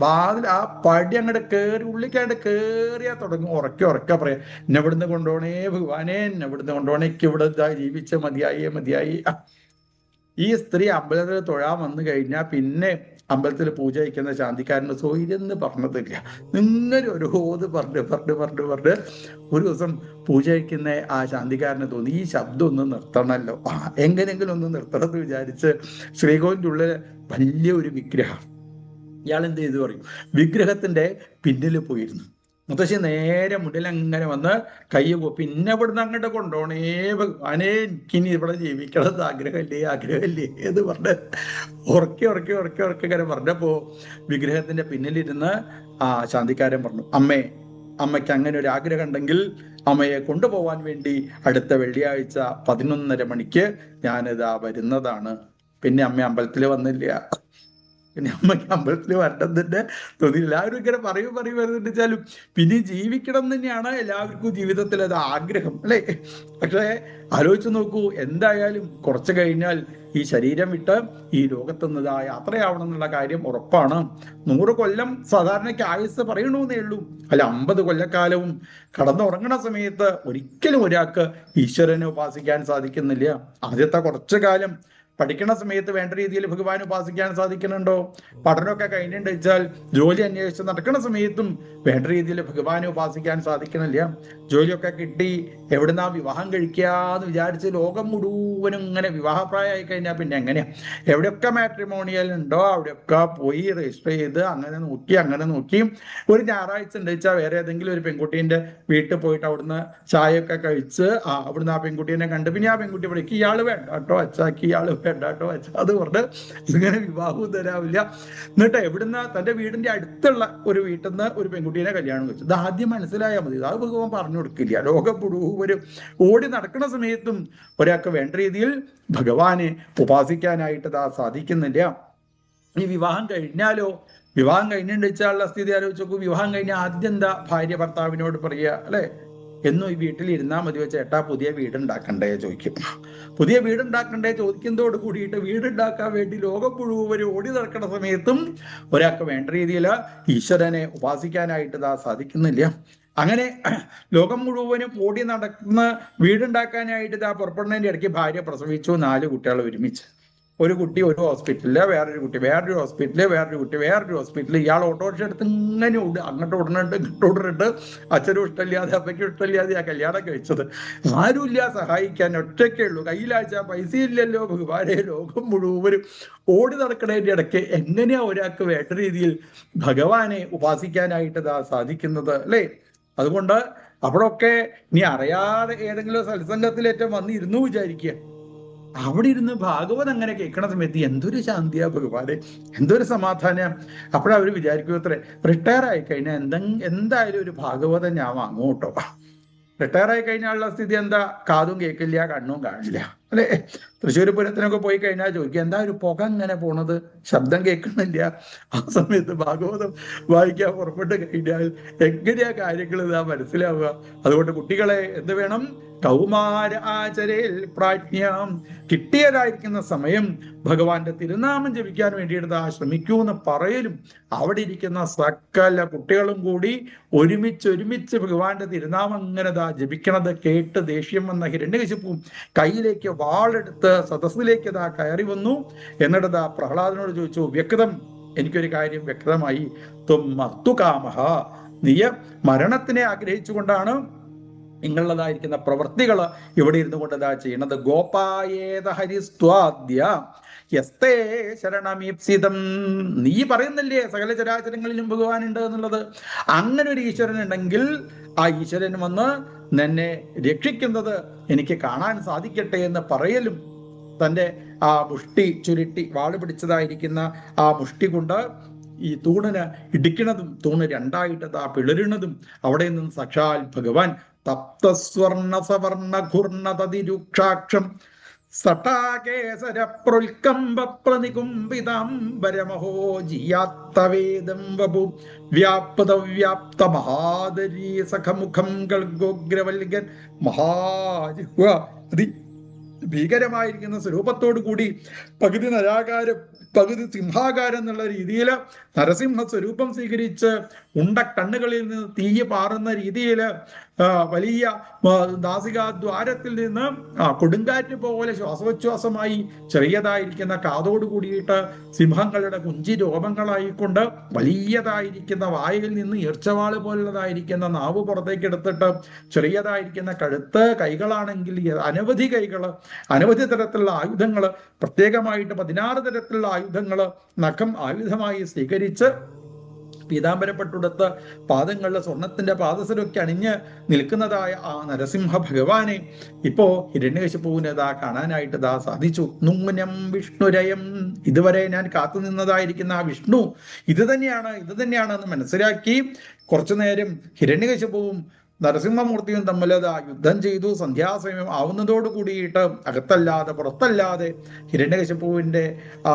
A: വാതിൽ ആ പടി അങ്ങോട്ട് കയറി ഉള്ളിക്കാണ്ട് കയറിയാൽ തുടങ്ങും. ഉറക്കെ പറയാം, എന്നെ ഇവിടുന്ന് കൊണ്ടുപോണേ ഭഗവാനെ, എന്നെ ഇവിടുന്ന് കൊണ്ടുപോണേ, എനിക്ക് ഇവിടെ ജീവിച്ച മതിയായി. ഈ സ്ത്രീ അമ്പലത്തിൽ തൊഴാൻ വന്നു കഴിഞ്ഞാൽ പിന്നെ അമ്പലത്തിൽ പൂജ വയ്ക്കുന്ന ശാന്തിക്കാരന് സ്വൈരെന്ന് പറഞ്ഞതില്ല. ഇങ്ങനെ ഒരു ഓത് പറഞ്ഞ് ഒരു ദിവസം പൂജ വയ്ക്കുന്ന ആ ശാന്തിക്കാരന് തോന്നി, ഈ ശബ്ദം ഒന്ന് നിർത്തണമല്ലോ, എങ്ങനെയെങ്കിലും ഒന്ന് നിർത്തണം എന്ന് വിചാരിച്ച് ശ്രീകോവിലിൻ്റെ ഉള്ളിൽ വലിയൊരു വിഗ്രഹം. ഇയാൾ എന്ത് ചെയ്തു പറയും? വിഗ്രഹത്തിന്റെ പിന്നിൽ പോയിരുന്നു. മുത്തശ്ശി നേരെ മുന്നിൽ അങ്ങനെ വന്ന് കൈ പിന്നെ ഇവിടുന്ന് അങ്ങോട്ട് കൊണ്ടുപോണേ ഭഗവാനെ, എനിക്കിനി ഇവിടെ ജീവിക്കണത് ആഗ്രഹമില്ലേ എന്ന് പറഞ്ഞ് ഉറക്കെ ഇങ്ങനെ പറഞ്ഞപ്പോ വിഗ്രഹത്തിന്റെ പിന്നിലിരുന്ന് ആ ശാന്തിക്കാരൻ പറഞ്ഞു, അമ്മയ്ക്ക് അങ്ങനെ ഒരു ആഗ്രഹം ഉണ്ടെങ്കിൽ അമ്മയെ കൊണ്ടുപോവാൻ വേണ്ടി അടുത്ത വെള്ളിയാഴ്ച 11:30 മണിക്ക് ഞാനിതാ വരുന്നതാണ്. പിന്നെ അമ്മ അമ്പലത്തിൽ വന്നില്ല. പിന്നെ അമ്മയ്ക്ക് അമ്പലത്തിൽ വരണമെന്നെ തോന്നി. എല്ലാവരും ഇങ്ങനെ പറയും വരുന്നുണ്ടെച്ചാലും പിന്നെ ജീവിക്കണം തന്നെയാണ് എല്ലാവർക്കും ജീവിതത്തിൽ അത് ആഗ്രഹം അല്ലേ? പക്ഷേ ആലോചിച്ച് നോക്കൂ, എന്തായാലും കുറച്ച് കഴിഞ്ഞാൽ ഈ ശരീരം വിട്ട് ഈ ലോകത്തുനിന്ന് യാത്രയാവണം എന്നുള്ള കാര്യം ഉറപ്പാണ്. 100 കൊല്ലം സാധാരണയ്ക്ക് ആയുസ് പറയണമെന്നേ ഉള്ളൂ. അല്ല, 50 കൊല്ലക്കാലവും കടന്നുറങ്ങണ സമയത്ത് ഒരിക്കലും ഒരാൾക്ക് ഈശ്വരനെ ഉപാസിക്കാൻ സാധിക്കുന്നില്ല. ആദ്യത്തെ കുറച്ചു കാലം പഠിക്കുന്ന സമയത്ത് വേണ്ട രീതിയിൽ ഭഗവാൻ ഉപാസിക്കാൻ സാധിക്കുന്നുണ്ടോ? പഠനമൊക്കെ കഴിഞ്ഞിട്ട് വെച്ചാൽ ജോലി അന്വേഷിച്ച് നടക്കുന്ന സമയത്തും വേണ്ട രീതിയിൽ ഭഗവാനെ ഉപാസിക്കാൻ സാധിക്കുന്നില്ല. ജോലിയൊക്കെ കിട്ടി എവിടുന്നാ വിവാഹം കഴിക്കാന്ന് വിചാരിച്ച് ലോകം മുഴുവനും ഇങ്ങനെ വിവാഹപ്രായമായി കഴിഞ്ഞാൽ പിന്നെ എങ്ങനെയാ? എവിടെയൊക്കെ മാട്രിമോണിയൽ ഉണ്ടോ അവിടെയൊക്കെ പോയി രജിസ്റ്റർ ചെയ്ത് അങ്ങനെ നോക്കി ഒരു ഞായറാഴ്ച ഉണ്ട് വെച്ചാൽ വേറെ ഏതെങ്കിലും ഒരു പെൺകുട്ടീൻ്റെ വീട്ടിൽ പോയിട്ട് അവിടുന്ന് ചായയൊക്കെ കഴിച്ച് അവിടുന്ന് ആ പെൺകുട്ടീനെ കണ്ട് പിന്നെ ആ പെൺകുട്ടി വിളിക്കും, ഇയാൾ വേണ്ടാട്ടോ അച്ചാക്കി, ഇയാൾ വേണ്ടാട്ടോ അച്ഛാ, അത് പറഞ്ഞ് ഇങ്ങനെ വിവാഹവും തരാവില്ല. എന്നിട്ട് എവിടുന്ന് തൻ്റെ വീടിന്റെ അടുത്തുള്ള ഒരു വീട്ടിൽ നിന്ന് ഒരു പെൺകുട്ടീനെ കല്യാണം കഴിച്ചു. ഇത് ആദ്യം മനസ്സിലായാൽ മതി, അത് ഭഗവാൻ പറഞ്ഞു കൊടുക്കില്ല. ലോകം മുഴുവനും ഓടി നടക്കുന്ന സമയത്തും ഒരാൾക്ക് വേണ്ട രീതിയിൽ ഭഗവാനെ ഉപാസിക്കാനായിട്ട് സാധിക്കുന്നില്ല. ഈ വിവാഹം കഴിഞ്ഞാലോ? വിവാഹം കഴിഞ്ഞിട്ട് വെച്ചാലുള്ള സ്ഥിതി ആലോചിച്ച് നോക്കൂ. വിവാഹം കഴിഞ്ഞാൽ ആദ്യം എന്താ ഭാര്യ ഭർത്താവിനോട് പറയുക അല്ലെ? എന്നും ഈ വീട്ടിലിരുന്നാൽ മതി, ചേട്ടാ പുതിയ വീടുണ്ടാക്കണ്ടേ ചോദിക്കും. പുതിയ വീടുണ്ടാക്കണ്ടേ ചോദിക്കുന്നതോട് കൂടിയിട്ട് വീടുണ്ടാക്കാൻ വേണ്ടി ലോകം മുഴുവനും ഓടി നടക്കുന്ന സമയത്തും ഒരാൾക്ക് വേണ്ട രീതിയിൽ ഈശ്വരനെ ഉപാസിക്കാനായിട്ട് സാധിക്കുന്നില്ല. അങ്ങനെ ലോകം മുഴുവനും ഓടി നടക്കുന്ന വീടുണ്ടാക്കാനായിട്ട് പുറപ്പെടുന്നതിൻ്റെ ഇടയ്ക്ക് ഭാര്യ പ്രസവിച്ചു 4 കുട്ടികൾ ഒരുമിച്ച്. ഒരു കുട്ടി ഒരു ഹോസ്പിറ്റലില്, വേറൊരു കുട്ടി വേറൊരു ഹോസ്പിറ്റലില്, വേറൊരു കുട്ടി വേറൊരു ഹോസ്പിറ്റലിൽ. ഇയാൾ ഓട്ടോറിക്ഷ എടുത്ത് ഇങ്ങനെ അങ്ങോട്ട് ഓടുന്നുണ്ട് ഇങ്ങോട്ട് ഓടുന്നുണ്ട്. അച്ഛനും ഇഷ്ടമില്ലാതെ അപ്പയ്ക്കും ഇഷ്ടമില്ലാതെ ആ കല്യാണം കഴിച്ചത്. ആരുമില്ല സഹായിക്കാൻ, ഒറ്റയ്ക്കേ ഉള്ളൂ. കയ്യിലാഴ്ച പൈസ ഇല്ലല്ലോ ഭഗവാനെ. ലോകം മുഴുവനും ഓടി നടക്കണതിന്റെ ഇടയ്ക്ക് എങ്ങനെയാ ഒരാൾക്ക് വേണ്ട രീതിയിൽ ഭഗവാനെ ഉപാസിക്കാനായിട്ട് സാധിക്കുന്നത് അല്ലേ? അതുകൊണ്ട് അവിടൊക്കെ നീ അറിയാതെ ഏതെങ്കിലും സത്സംഗത്തിലേറ്റം വന്നിരുന്നു വിചാരിക്കുക. അവിടെ ഇരുന്ന് ഭാഗവത് അങ്ങനെ കേൾക്കണ സമയത്ത് എന്തൊരു ശാന്തിയാ ഭഗവാനെ, എന്തൊരു സമാധാനം. അപ്പോഴവര് വിചാരിക്കും അത്രേ, റിട്ടയർ ആയി കഴിഞ്ഞാൽ എന്തായാലും ഒരു ഭാഗവതം ഞാൻ വാങ്ങും കേട്ടോ. റിട്ടയർ ആയി കഴിഞ്ഞാലുള്ള സ്ഥിതി എന്താ? കാതും കേൾക്കില്ല, കണ്ണും കാണില്ല അല്ലെ? തൃശ്ശൂർ പൂരത്തിനൊക്കെ പോയി കഴിഞ്ഞാൽ ചോദിക്കുക, എന്താ ഒരു പുക ഇങ്ങനെ പോണത്, ശബ്ദം കേൾക്കുന്നില്ല. ആ സമയത്ത് ഭാഗവതം വായിക്കാൻ പുറപ്പെട്ട് കഴിഞ്ഞാൽ എങ്ങനെയാ കാര്യങ്ങൾ ഇതാ മനസ്സിലാവുക. അതുകൊണ്ട് കുട്ടികളെ എന്ത് വേണം? കൗമാര ആചരയിൽ പ്രാജ്ഞാം. കിട്ടിയതായിരിക്കുന്ന സമയം ഭഗവാന്റെ തിരുനാമം ജപിക്കാൻ വേണ്ടിയിട്ട് ശ്രമിക്കൂ എന്ന് പറയലും, അവിടെ ഇരിക്കുന്ന സകല കുട്ടികളും കൂടി ഒരുമിച്ച് ഭഗവാന്റെ തിരുനാമം ഇങ്ങനെ ജപിക്കണത് കേട്ട് ദേഷ്യം വന്ന ഹിരണ്യകശിപ്പും കയ്യിലേക്ക് വാളെടുത്ത് സദസ്സിലേക്ക് കയറി വന്നു. എന്നിട്ട് പ്രഹ്ലാദനോട് ചോദിച്ചു, വ്യക്തം, എനിക്കൊരു കാര്യം വ്യക്തമായി. ത്വം മർത്തുകാമഹ, നീ മരണത്തിനെ ആഗ്രഹിച്ചുകൊണ്ടാണ് നിങ്ങളുടേതായിരിക്കുന്ന പ്രവൃത്തികൾ ഇവിടെ ഇരുന്നു കൊണ്ട് ചെയ്യണത്. ഗോപായേത ഹരിസ്ത്വാദ്യ യസ്തേ ശരണമീപ്സിതം. നീ പറയുന്നില്ലേ സകല ചരാചരങ്ങളിലും ഭഗവാൻ ഉണ്ട് എന്നുള്ളത്? അങ്ങനെ ഒരു ഈശ്വരൻ ഉണ്ടെങ്കിൽ ആ ഈശ്വരൻ വന്ന് നിന്നെ രക്ഷിക്കുന്നത് എനിക്ക് കാണാൻ സാധിക്കട്ടെ എന്ന് പറയലും, തൻ്റെ ആ മുഷ്ടി ചുരുട്ടി വാള് പിടിച്ചതായിരിക്കുന്ന ആ മുഷ്ടി കൊണ്ട് ഈ തൂണിന് ഇടിക്കണതും തൂണ് രണ്ടായിട്ട് പിളരുന്നതും അവിടെ നിന്ന് സാക്ഷാൽ ഭഗവാൻ തപ്തസ്വർണ സവർണ ഘൂർണ തതിരൂക്ഷാക്ഷം സടാകേസര പ്രൽക്കംബ പ്രതികുംബിതാംബരമഹോ ജിയാത്തവേദം വപു വ്യാപ്ത വ്യാപ്ത മഹാദരീ സഖമുഖം ഗോഗ്രവൽഗൻ മഹാജിഹ്വ. അതി ഭീകരമായിരിക്കുന്ന സ്വരൂപത്തോടു കൂടി പകുതി നരാകാരം പകുതി സിംഹാകാരം എന്നുള്ള രീതിയിൽ നരസിംഹ സ്വരൂപം സ്വീകരിച്ച് ഉണ്ട കണ്ണുകളിൽ നിന്ന് തീയ പാറുന്ന രീതിയിൽ വലിയ നാസികാദ്വാരത്തിൽ നിന്ന് കൊടുങ്കാറ്റ് പോലെ ശ്വാസോച്ഛ്വാസമായി ചെറിയതായിരിക്കുന്ന കാതോട് കൂടിയിട്ട് സിംഹങ്ങളുടെ കുഞ്ചി രോമങ്ങളായിക്കൊണ്ട് വലിയതായിരിക്കുന്ന വായിൽ നിന്ന് ഈർച്ചവാള് പോലുള്ളതായിരിക്കുന്ന നാവ് പുറത്തേക്ക് എടുത്തിട്ട് ചെറിയതായിരിക്കുന്ന കഴുത്ത്, കൈകളാണെങ്കിൽ അനവധി കൈകള്, അനവധി തരത്തിലുള്ള ആയുധങ്ങള്, പ്രത്യേകമായിട്ട് 16 തരത്തിലുള്ള ആയുധങ്ങള് നഖം ആയുധമായി സ്വീകരിച്ച് പീതാംബരപ്പെട്ടുടുത്ത് പാദങ്ങളിലെ സ്വർണത്തിന്റെ പാദസരമൊക്കെ അണിഞ്ഞ് നിൽക്കുന്നതായ ആ നരസിംഹ ഭഗവാനെ ഇപ്പോ ഹിരണ്യകശിപുവിന് കാണാനായിട്ട് സാധിച്ചു. നുങ്നം വിഷ്ണുരയം, ഇതുവരെ ഞാൻ കാത്തുനിന്നതായിരിക്കുന്ന ആ വിഷ്ണു ഇത് തന്നെയാണ് എന്ന് മനസ്സിലാക്കി കുറച്ചു നേരം ഹിരണ്യകശിപുവും നരസിംഹമൂർത്തിയും തമ്മിൽ യുദ്ധം ചെയ്തു. സന്ധ്യാസമയം ആവുന്നതോട് കൂടിയിട്ട് അകത്തല്ലാതെ പുറത്തല്ലാതെ ഹിരണ്യകശിപുവിന്റെ ആ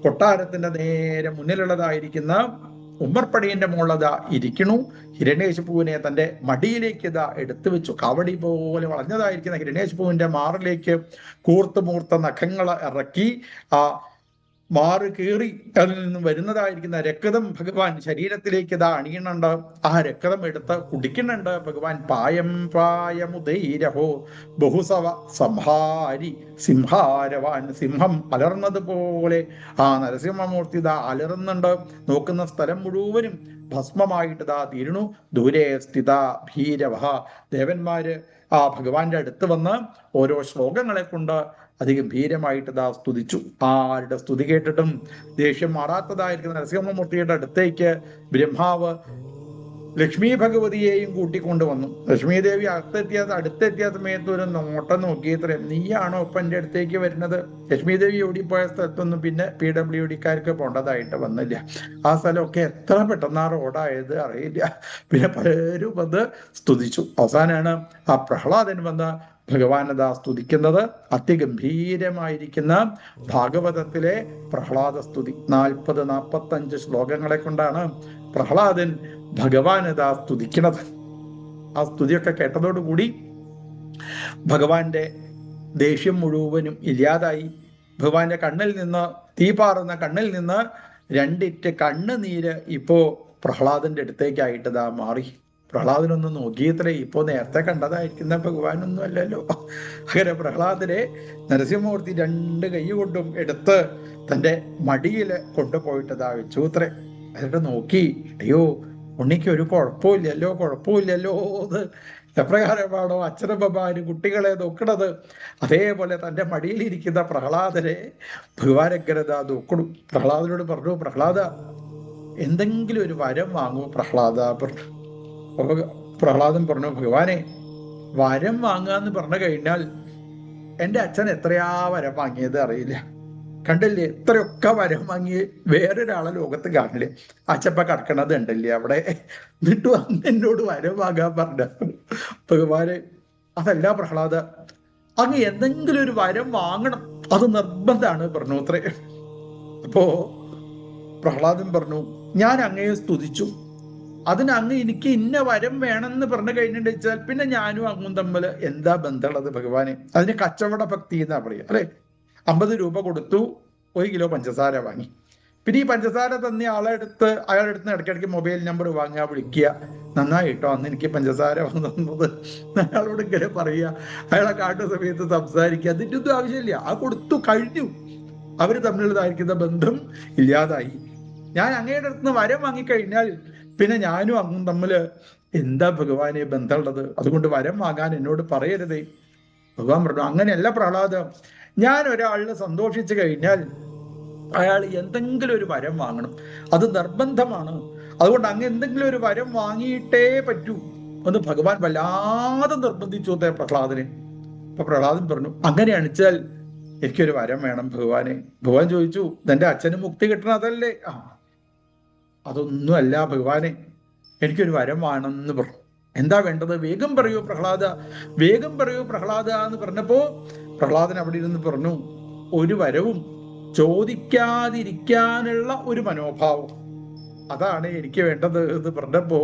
A: കൊട്ടാരത്തിന്റെ നേരെ മുന്നിലുള്ളതായിരിക്കുന്ന ഉമ്മർപ്പടിയന്റെ മുകളിൽ ഇരിക്കണു. ഹിരണ്യകശിപുവിനെ തന്റെ മടിയിലേക്ക് എടുത്തു വെച്ചു. കാവടി പോലെ വളഞ്ഞതായിരിക്കുന്ന ഹിരണ്യകശിപുവിന്റെ മാറിലേക്ക് മൂർത്ത നഖങ്ങൾ ഇറക്കി ആ മാറ് കീറി അതിൽ നിന്നും വരുന്നതായിരിക്കുന്ന രക്തം ഭഗവാൻ ശരീരത്തിലേക്ക് അണിയണുണ്ട്. ആ രക്തം എടുത്ത് കുടിക്കുന്നുണ്ട് ഭഗവാൻ. പായമുദൈരഹോ ബഹുസവ സംഹാരി സിംഹാരവാൻ. സിംഹം അലർന്നതുപോലെ ആ നരസിംഹമൂർത്തി അലറുന്നുണ്ട്. നോക്കുന്ന സ്ഥലം മുഴുവനും ഭസ്മമായിട്ട് തീരണു. ദൂരെ സ്ഥിത ഭീരവ. ദേവന്മാര് ആ ഭഗവാന്റെ അടുത്ത് വന്ന് ഓരോ ശ്ലോകങ്ങളെ കൊണ്ട് അതിഗംഭീരമായിട്ട് സ്തുതിച്ചു. ആരുടെ സ്തുതി കേട്ടിട്ടും ദേഷ്യം മാറാത്തതായിരിക്കുന്ന നരസിംഹമൂർത്തിയുടെ അടുത്തേക്ക് ബ്രഹ്മാവ് ലക്ഷ്മി ഭഗവതിയെയും കൂട്ടിക്കൊണ്ടുവന്നു. ലക്ഷ്മി ദേവി അടുത്തെത്തിയ സമയത്ത് ഒരു നോട്ടം നോക്കിയത്രേ, നീയാണോ ഇപ്പൊ എൻ്റെ അടുത്തേക്ക് വരുന്നത്? ലക്ഷ്മി ദേവി ഓടിപ്പോയ സ്ഥലത്തൊന്നും പിന്നെ PWDക്കാർക്ക് പോണ്ടതായിട്ട് വന്നില്ല. ആ സ്ഥലമൊക്കെ എത്ര പെട്ടെന്നാ റോഡായത് അറിയില്ല. പിന്നെ പലരും അത് സ്തുതിച്ചു. അവസാനാണ് ആ പ്രഹ്ലാദൻ വന്ന് ഭഗവാനത സ്തുതിക്കുന്നത്. അതിഗംഭീരമായിരിക്കുന്ന ഭാഗവതത്തിലെ പ്രഹ്ലാദ സ്തുതി 40-45 ശ്ലോകങ്ങളെ കൊണ്ടാണ് പ്രഹ്ലാദൻ ഭഗവാനത സ്തുതിക്കുന്നത്. ആ സ്തുതിയൊക്കെ കേട്ടതോടുകൂടി ഭഗവാന്റെ ദേഷ്യം മുഴുവനും ഇല്ലാതായി. ഭഗവാന്റെ കണ്ണിൽ നിന്ന്, തീപാറുന്ന കണ്ണിൽ നിന്ന് 2 ഇറ്റ് കണ്ണുനീര് ഇപ്പോ പ്രഹ്ലാദന്റെ അടുത്തേക്കായിട്ട് മാറി. പ്രഹ്ലാദനൊന്നും നോക്കിയത്രേ. ഇപ്പോ നേരത്തെ കണ്ടതായിരിക്കുന്ന ഭഗവാനൊന്നും അല്ലല്ലോ. അങ്ങനെ പ്രഹ്ലാദനെ നരസിംഹമൂർത്തി രണ്ട് കൈ കൊണ്ടും എടുത്ത് തന്റെ മടിയില് കൊണ്ടുപോയിട്ടതാ വെച്ചു അത്രേ. എന്നിട്ട് നോക്കി, അയ്യോ ഉണ്ണിക്ക് ഒരു കുഴപ്പമില്ലല്ലോ എന്ന് എപ്രകാരമാണോ അച്ഛനമ്മമാര് കുട്ടികളെ നോക്കണത്, അതേപോലെ തന്റെ മടിയിലിരിക്കുന്ന പ്രഹ്ലാദനെ ഭഗവാനെങ്ങനെ നോക്കണം. പ്രഹ്ലാദനോട് പറഞ്ഞു, പ്രഹ്ലാദ എന്തെങ്കിലും ഒരു വരം വാങ്ങൂ പ്രഹ്ലാദ പറഞ്ഞു. അപ്പൊ പ്രഹ്ലാദൻ പറഞ്ഞു, ഭഗവാനെ വരം വാങ്ങാന്ന് പറഞ്ഞു കഴിഞ്ഞാൽ എന്റെ അച്ഛൻ എത്രയാ വരം വാങ്ങിയത് അറിയില്ല. കണ്ടില്ലേ, എത്രയൊക്കെ വരം വാങ്ങി വേറൊരാളെ ലോകത്ത് കാണില്ലേ. അച്ഛപ്പ കിടക്കണത് ഉണ്ടല്ലേ അവിടെ, എന്നിട്ട് വന്ന് എന്നോട് വരം വാങ്ങാൻ പറഞ്ഞ. ഭഗവാനെ അതല്ല പ്രഹ്ലാദ, അങ്ങ് എന്തെങ്കിലും ഒരു വരം വാങ്ങണം, അത് നിർബന്ധമാണ് പറഞ്ഞു അത്രേ. അപ്പോ പ്രഹ്ലാദൻ പറഞ്ഞു, ഞാൻ അങ്ങയെ സ്തുതിച്ചു, അതിന് അങ്ങ് എനിക്ക് ഇന്ന വരം വേണമെന്ന് പറഞ്ഞു കഴിഞ്ഞിട്ടുണ്ടെച്ചാൽ പിന്നെ ഞാനും അങ്ങും തമ്മിൽ എന്താ ബന്ധമുള്ളത് ഭഗവാനെ? അതിന് കച്ചവട ഭക്തി എന്നാ പറയുക അല്ലെ. 50 രൂപ കൊടുത്തു, 1 കിലോ പഞ്ചസാര വാങ്ങി. പിന്നെ ഈ പഞ്ചസാര തന്ന അയാളെടുത്ത് ഇടയ്ക്കിടയ്ക്ക് മൊബൈൽ നമ്പർ വാങ്ങുക, വിളിക്കുക, നന്നായിട്ടോ അന്ന് എനിക്ക് പഞ്ചസാര തന്നത് അയാളോട് ഇങ്ങനെ പറയുക, അയാളെ കാണുന്ന സമയത്ത് സംസാരിക്കുക. അതിൻ്റെ ഒന്നും ആവശ്യമില്ല, ആ കൊടുത്തു കഴിഞ്ഞു. അവര് തമ്മിലുള്ളതായിരിക്കുന്ന ബന്ധം ഇല്ലാതായി. ഞാൻ അങ്ങയുടെ അടുത്ത് വരം വാങ്ങിക്കഴിഞ്ഞാൽ പിന്നെ ഞാനും അങ്ങും തമ്മില് എന്താ ഭഗവാനെ ബന്ധമുള്ളത്? അതുകൊണ്ട് വരം വാങ്ങാൻ എന്നോട് പറയരുതേ. ഭഗവാൻ പറഞ്ഞു, അങ്ങനെയല്ല പ്രഹ്ലാദം, ഞാൻ ഒരാളിനെ സന്തോഷിച്ചു കഴിഞ്ഞാൽ അയാൾ എന്തെങ്കിലും ഒരു വരം വാങ്ങണം, അത് നിർബന്ധമാണ്. അതുകൊണ്ട് അങ്ങ് എന്തെങ്കിലും ഒരു വരം വാങ്ങിയിട്ടേ പറ്റൂ എന്ന് ഭഗവാൻ വല്ലാതെ നിർബന്ധിച്ചു പ്രഹ്ലാദനെ. അപ്പൊ പ്രഹ്ലാദൻ പറഞ്ഞു, അങ്ങനെയാണിച്ചാൽ എനിക്കൊരു വരം വേണം ഭഗവാനെ. ഭഗവാൻ ചോദിച്ചു, നിന്റെ അച്ഛന് മുക്തി കിട്ടണം അതല്ലേ? അതൊന്നും അല്ല ഭഗവാനെ, എനിക്കൊരു വരം വേണമെന്ന് പറഞ്ഞു. എന്താ വേണ്ടത്? വേഗം പറയൂ പ്രഹ്ലാദ എന്ന് പറഞ്ഞപ്പോ പ്രഹ്ലാദൻ അവിടെ ഇരുന്ന് പറഞ്ഞു, ഒരു വരവും ചോദിക്കാതിരിക്കാനുള്ള ഒരു മനോഭാവം, അതാണ് എനിക്ക് വേണ്ടത് എന്ന് പറഞ്ഞപ്പോ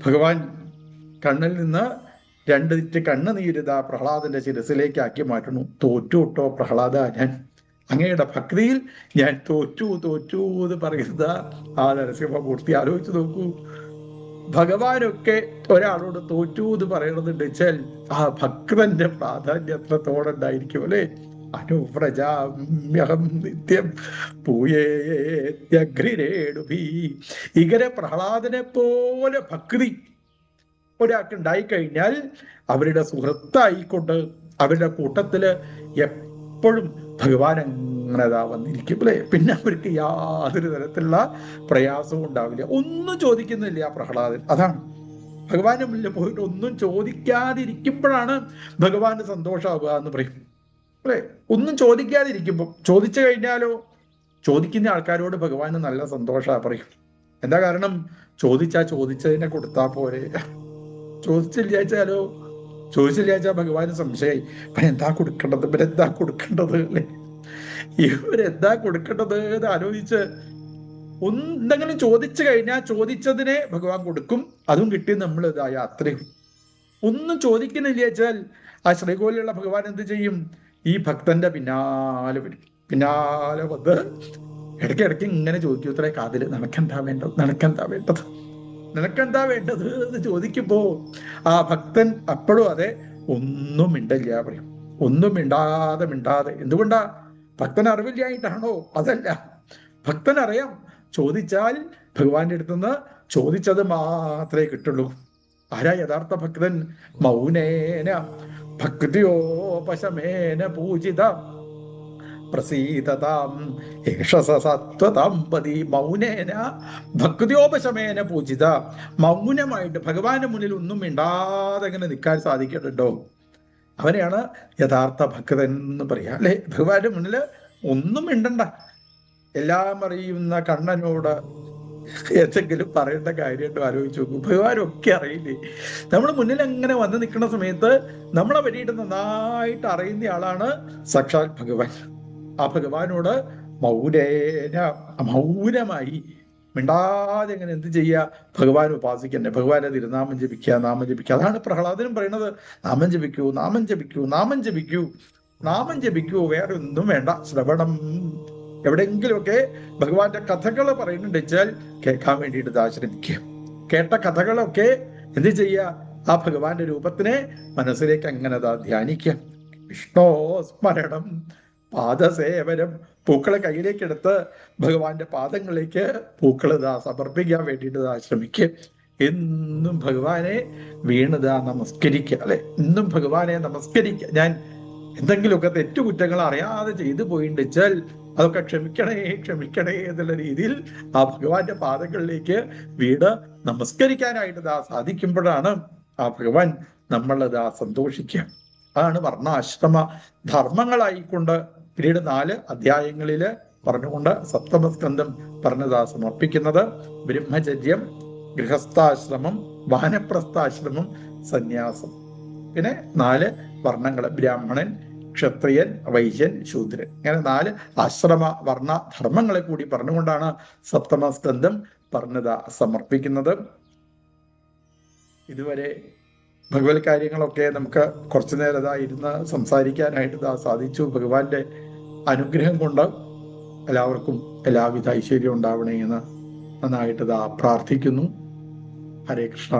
A: ഭഗവാൻ കണ്ണിൽ നിന്ന് 2 കണ്ണുനീരിതാ പ്രഹ്ലാദന്റെ ശിരസിലേക്ക് ആക്കി മാറ്റണു. തോറ്റു പ്രഹ്ലാദ, ഞാൻ അങ്ങയുടെ ഭക്തിയിൽ ഞാൻ തോറ്റു എന്ന് പറയുന്ന ആ നരസിംഹമൂർത്തി. ആലോചിച്ച് നോക്കൂ, ഭഗവാനൊക്കെ ഒരാളോട് തോറ്റു എന്ന് പറയണമെന്ന് വെച്ചാൽ ആ ഭക്തന്റെ പ്രാധാന്യം എത്രത്തോടെ ഉണ്ടായിരിക്കും അല്ലെ. അനുവ്രജാമ്യഹം നിത്യം പൂയേത്യഗ്രിരേണുഭി. ഇങ്ങനെ പ്രഹ്ലാദനെ പോലെ ഭക്തി ഒരാൾക്ക് ഉണ്ടായിക്കഴിഞ്ഞാൽ അവരുടെ സുഹൃത്തായിക്കൊണ്ട് അവരുടെ കൂട്ടത്തില് എപ്പോഴും ഭഗവാൻ അങ്ങനെ വന്നിരിക്കും അല്ലെ. പിന്നെ അവർക്ക് യാതൊരു തരത്തിലുള്ള പ്രയാസവും ഉണ്ടാവില്ല. ഒന്നും ചോദിക്കുന്നില്ല ആ പ്രഹ്ലാദൻ. അതാണ് ഭഗവാന്റെ മുന്നിൽ പോയിട്ട് ഒന്നും ചോദിക്കാതിരിക്കുമ്പോഴാണ് ഭഗവാന് സന്തോഷമാവുക എന്ന് പറയും അല്ലെ. ഒന്നും ചോദിക്കാതിരിക്കുമ്പോ, ചോദിച്ചു കഴിഞ്ഞാലോ ചോദിക്കുന്ന ആൾക്കാരോട് ഭഗവാന് നല്ല സന്തോഷമാണ് പറയും. എന്താ കാരണം? ചോദിച്ചതിനെ കൊടുത്താ പോരെ. ചോദിച്ചില്ലാച്ചാലോ ഭഗവാന് സംശയമായി, ഇവരെന്താ കൊടുക്കേണ്ടത് അല്ലെ, ഇവരെന്താ കൊടുക്കേണ്ടത് എന്ന് ആലോചിച്ച് എന്തെങ്കിലും ചോദിച്ചു കഴിഞ്ഞാൽ ചോദിച്ചതിനെ ഭഗവാൻ കൊടുക്കും. അതും കിട്ടി നമ്മൾ ഇതാ യാത്രയും. ഒന്നും ചോദിക്കുന്നില്ല വെച്ചാൽ ആ ശ്രീകോലിലുള്ള ഭഗവാൻ എന്ത് ചെയ്യും? ഈ ഭക്തന്റെ പിന്നാലെ വരും. പിന്നാലെ വന്ന് ഇടയ്ക്കിടയ്ക്ക് ഇങ്ങനെ ചോദിക്കും ഇത്രേ കാതില്, നിനക്കെന്താ വേണ്ടത് എന്ന് ചോദിക്കുമ്പോ ആ ഭക്തൻ അപ്പോഴും അതെ ഒന്നും മിണ്ടില്ല പറയും. ഒന്നും മിണ്ടാതെ. എന്തുകൊണ്ടാ? ഭക്തൻ അറിവില്ലായിട്ടാണോ? അതല്ല, ഭക്തൻ അറിയാം, ചോദിച്ചാൽ ഭഗവാന്റെ അടുത്തുനിന്ന് ചോദിച്ചത് മാത്രമേ കിട്ടുള്ളൂ. ആരാ യഥാർത്ഥ ഭക്തൻ? മൗനേന ഭക്തിയോപശമേന പൂജിത പ്രസീതതാം സത്വതാംപതി. മൗനേന ഭക്തിയോപശമേന പൂജിത. മൗനമായിട്ട് ഭഗവാന്റെ മുന്നിൽ ഒന്നും മിണ്ടാതെ ഇങ്ങനെ നിൽക്കാൻ സാധിക്കുന്നുണ്ടോ? അവനെയാണ് യഥാർത്ഥ ഭക്തൻ എന്ന് പറയാ അല്ലെ. ഭഗവാന്റെ മുന്നില് ഒന്നും മിണ്ടണ്ട. എല്ലാം അറിയുന്ന കണ്ണനോട് എന്തെങ്കിലും പറയേണ്ട കാര്യമായിട്ട് ആലോചിച്ച് നോക്കും. ഭഗവാനൊക്കെ അറിയില്ലേ. നമ്മുടെ മുന്നിൽ എങ്ങനെ വന്ന് നിൽക്കുന്ന സമയത്ത് നമ്മളെ പറ്റിയിട്ട് നന്നായിട്ട് അറിയുന്ന ആളാണ് സാക്ഷാൽ ഭഗവാൻ. ആ ഭഗവാനോട് മൗനമായി മിണ്ടാതെ എങ്ങനെ എന്ത് ചെയ്യുക? ഭഗവാൻ ഉപാസിക്കണ്ടേ, ഭഗവാന്റെ തിരുനാമം ജപിക്കുക. അതാണ് പ്രഹ്ലാദനും പറയുന്നത്. നാമം ജപിക്കൂ, വേറെ ഒന്നും വേണ്ട. ശ്രവണം, എവിടെയെങ്കിലുമൊക്കെ ഭഗവാന്റെ കഥകൾ പറയുന്നുണ്ട് വെച്ചാൽ കേൾക്കാൻ വേണ്ടിയിട്ട് ആശ്രമിക്കുക. കേട്ട കഥകളൊക്കെ എന്ത് ചെയ്യുക? ആ ഭഗവാന്റെ രൂപത്തിനെ മനസ്സിലേക്ക് അങ്ങനെ ധ്യാനിക്കുക. വിഷ്ണോ സ്മരണം പാദസേവനം. പൂക്കളെ കയ്യിലേക്ക് എടുത്ത് ഭഗവാന്റെ പാദങ്ങളിലേക്ക് പൂക്കൾ സമർപ്പിക്കാൻ വേണ്ടിയിട്ട് ശ്രമിക്കുക. എന്നും ഭഗവാനെ വീണുതാ നമസ്കരിക്കുക. അല്ലെ, എന്നും ഭഗവാനെ നമസ്കരിക്കുക. ഞാൻ എന്തെങ്കിലുമൊക്കെ തെറ്റുകുറ്റങ്ങൾ അറിയാതെ ചെയ്തു പോയിണ്ടെച്ചാൽ അതൊക്കെ ക്ഷമിക്കണേ ക്ഷമിക്കണേ എന്നുള്ള രീതിയിൽ ആ ഭഗവാന്റെ പാദങ്ങളിലേക്ക് വീട് നമസ്കരിക്കാനായിട്ട് സാധിക്കുമ്പോഴാണ് ആ ഭഗവാൻ നമ്മളത് സന്തോഷിക്കുക. അതാണ് വർണ്ണാശ്രമ ധർമ്മങ്ങളായിക്കൊണ്ട് പിന്നീട് 4 അധ്യായങ്ങളില് പറഞ്ഞുകൊണ്ട് സപ്തമസ്കന്ധം പറഞ്ഞതാ സമർപ്പിക്കുന്നത്. ബ്രഹ്മചര്യം, ഗൃഹസ്ഥാശ്രമം, വാനപ്രസ്ഥാശ്രമം, സന്യാസം. പിന്നെ 4 വർണ്ണങ്ങള്: ബ്രാഹ്മണൻ, ക്ഷത്രിയൻ, വൈശ്യൻ, ശൂദ്രൻ. ഇങ്ങനെ 4 ആശ്രമ വർണ്ണ ധർമ്മങ്ങളെ കൂടി പറഞ്ഞുകൊണ്ടാണ് സപ്തമസ്കന്ധം പറഞ്ഞത് സമർപ്പിക്കുന്നത്. ഇതുവരെ ഭഗവത് കാര്യങ്ങളൊക്കെ നമുക്ക് കുറച്ചു നേരം ഇരുന്ന് സംസാരിക്കാനായിട്ട് സാധിച്ചു. ഭഗവാന്റെ അനുഗ്രഹം കൊണ്ട് എല്ലാവർക്കും എല്ലാവിധ ഐശ്വര്യം ഉണ്ടാവണേ എന്ന് നന്നായിട്ട് പ്രാർത്ഥിക്കുന്നു. ഹരേ കൃഷ്ണ.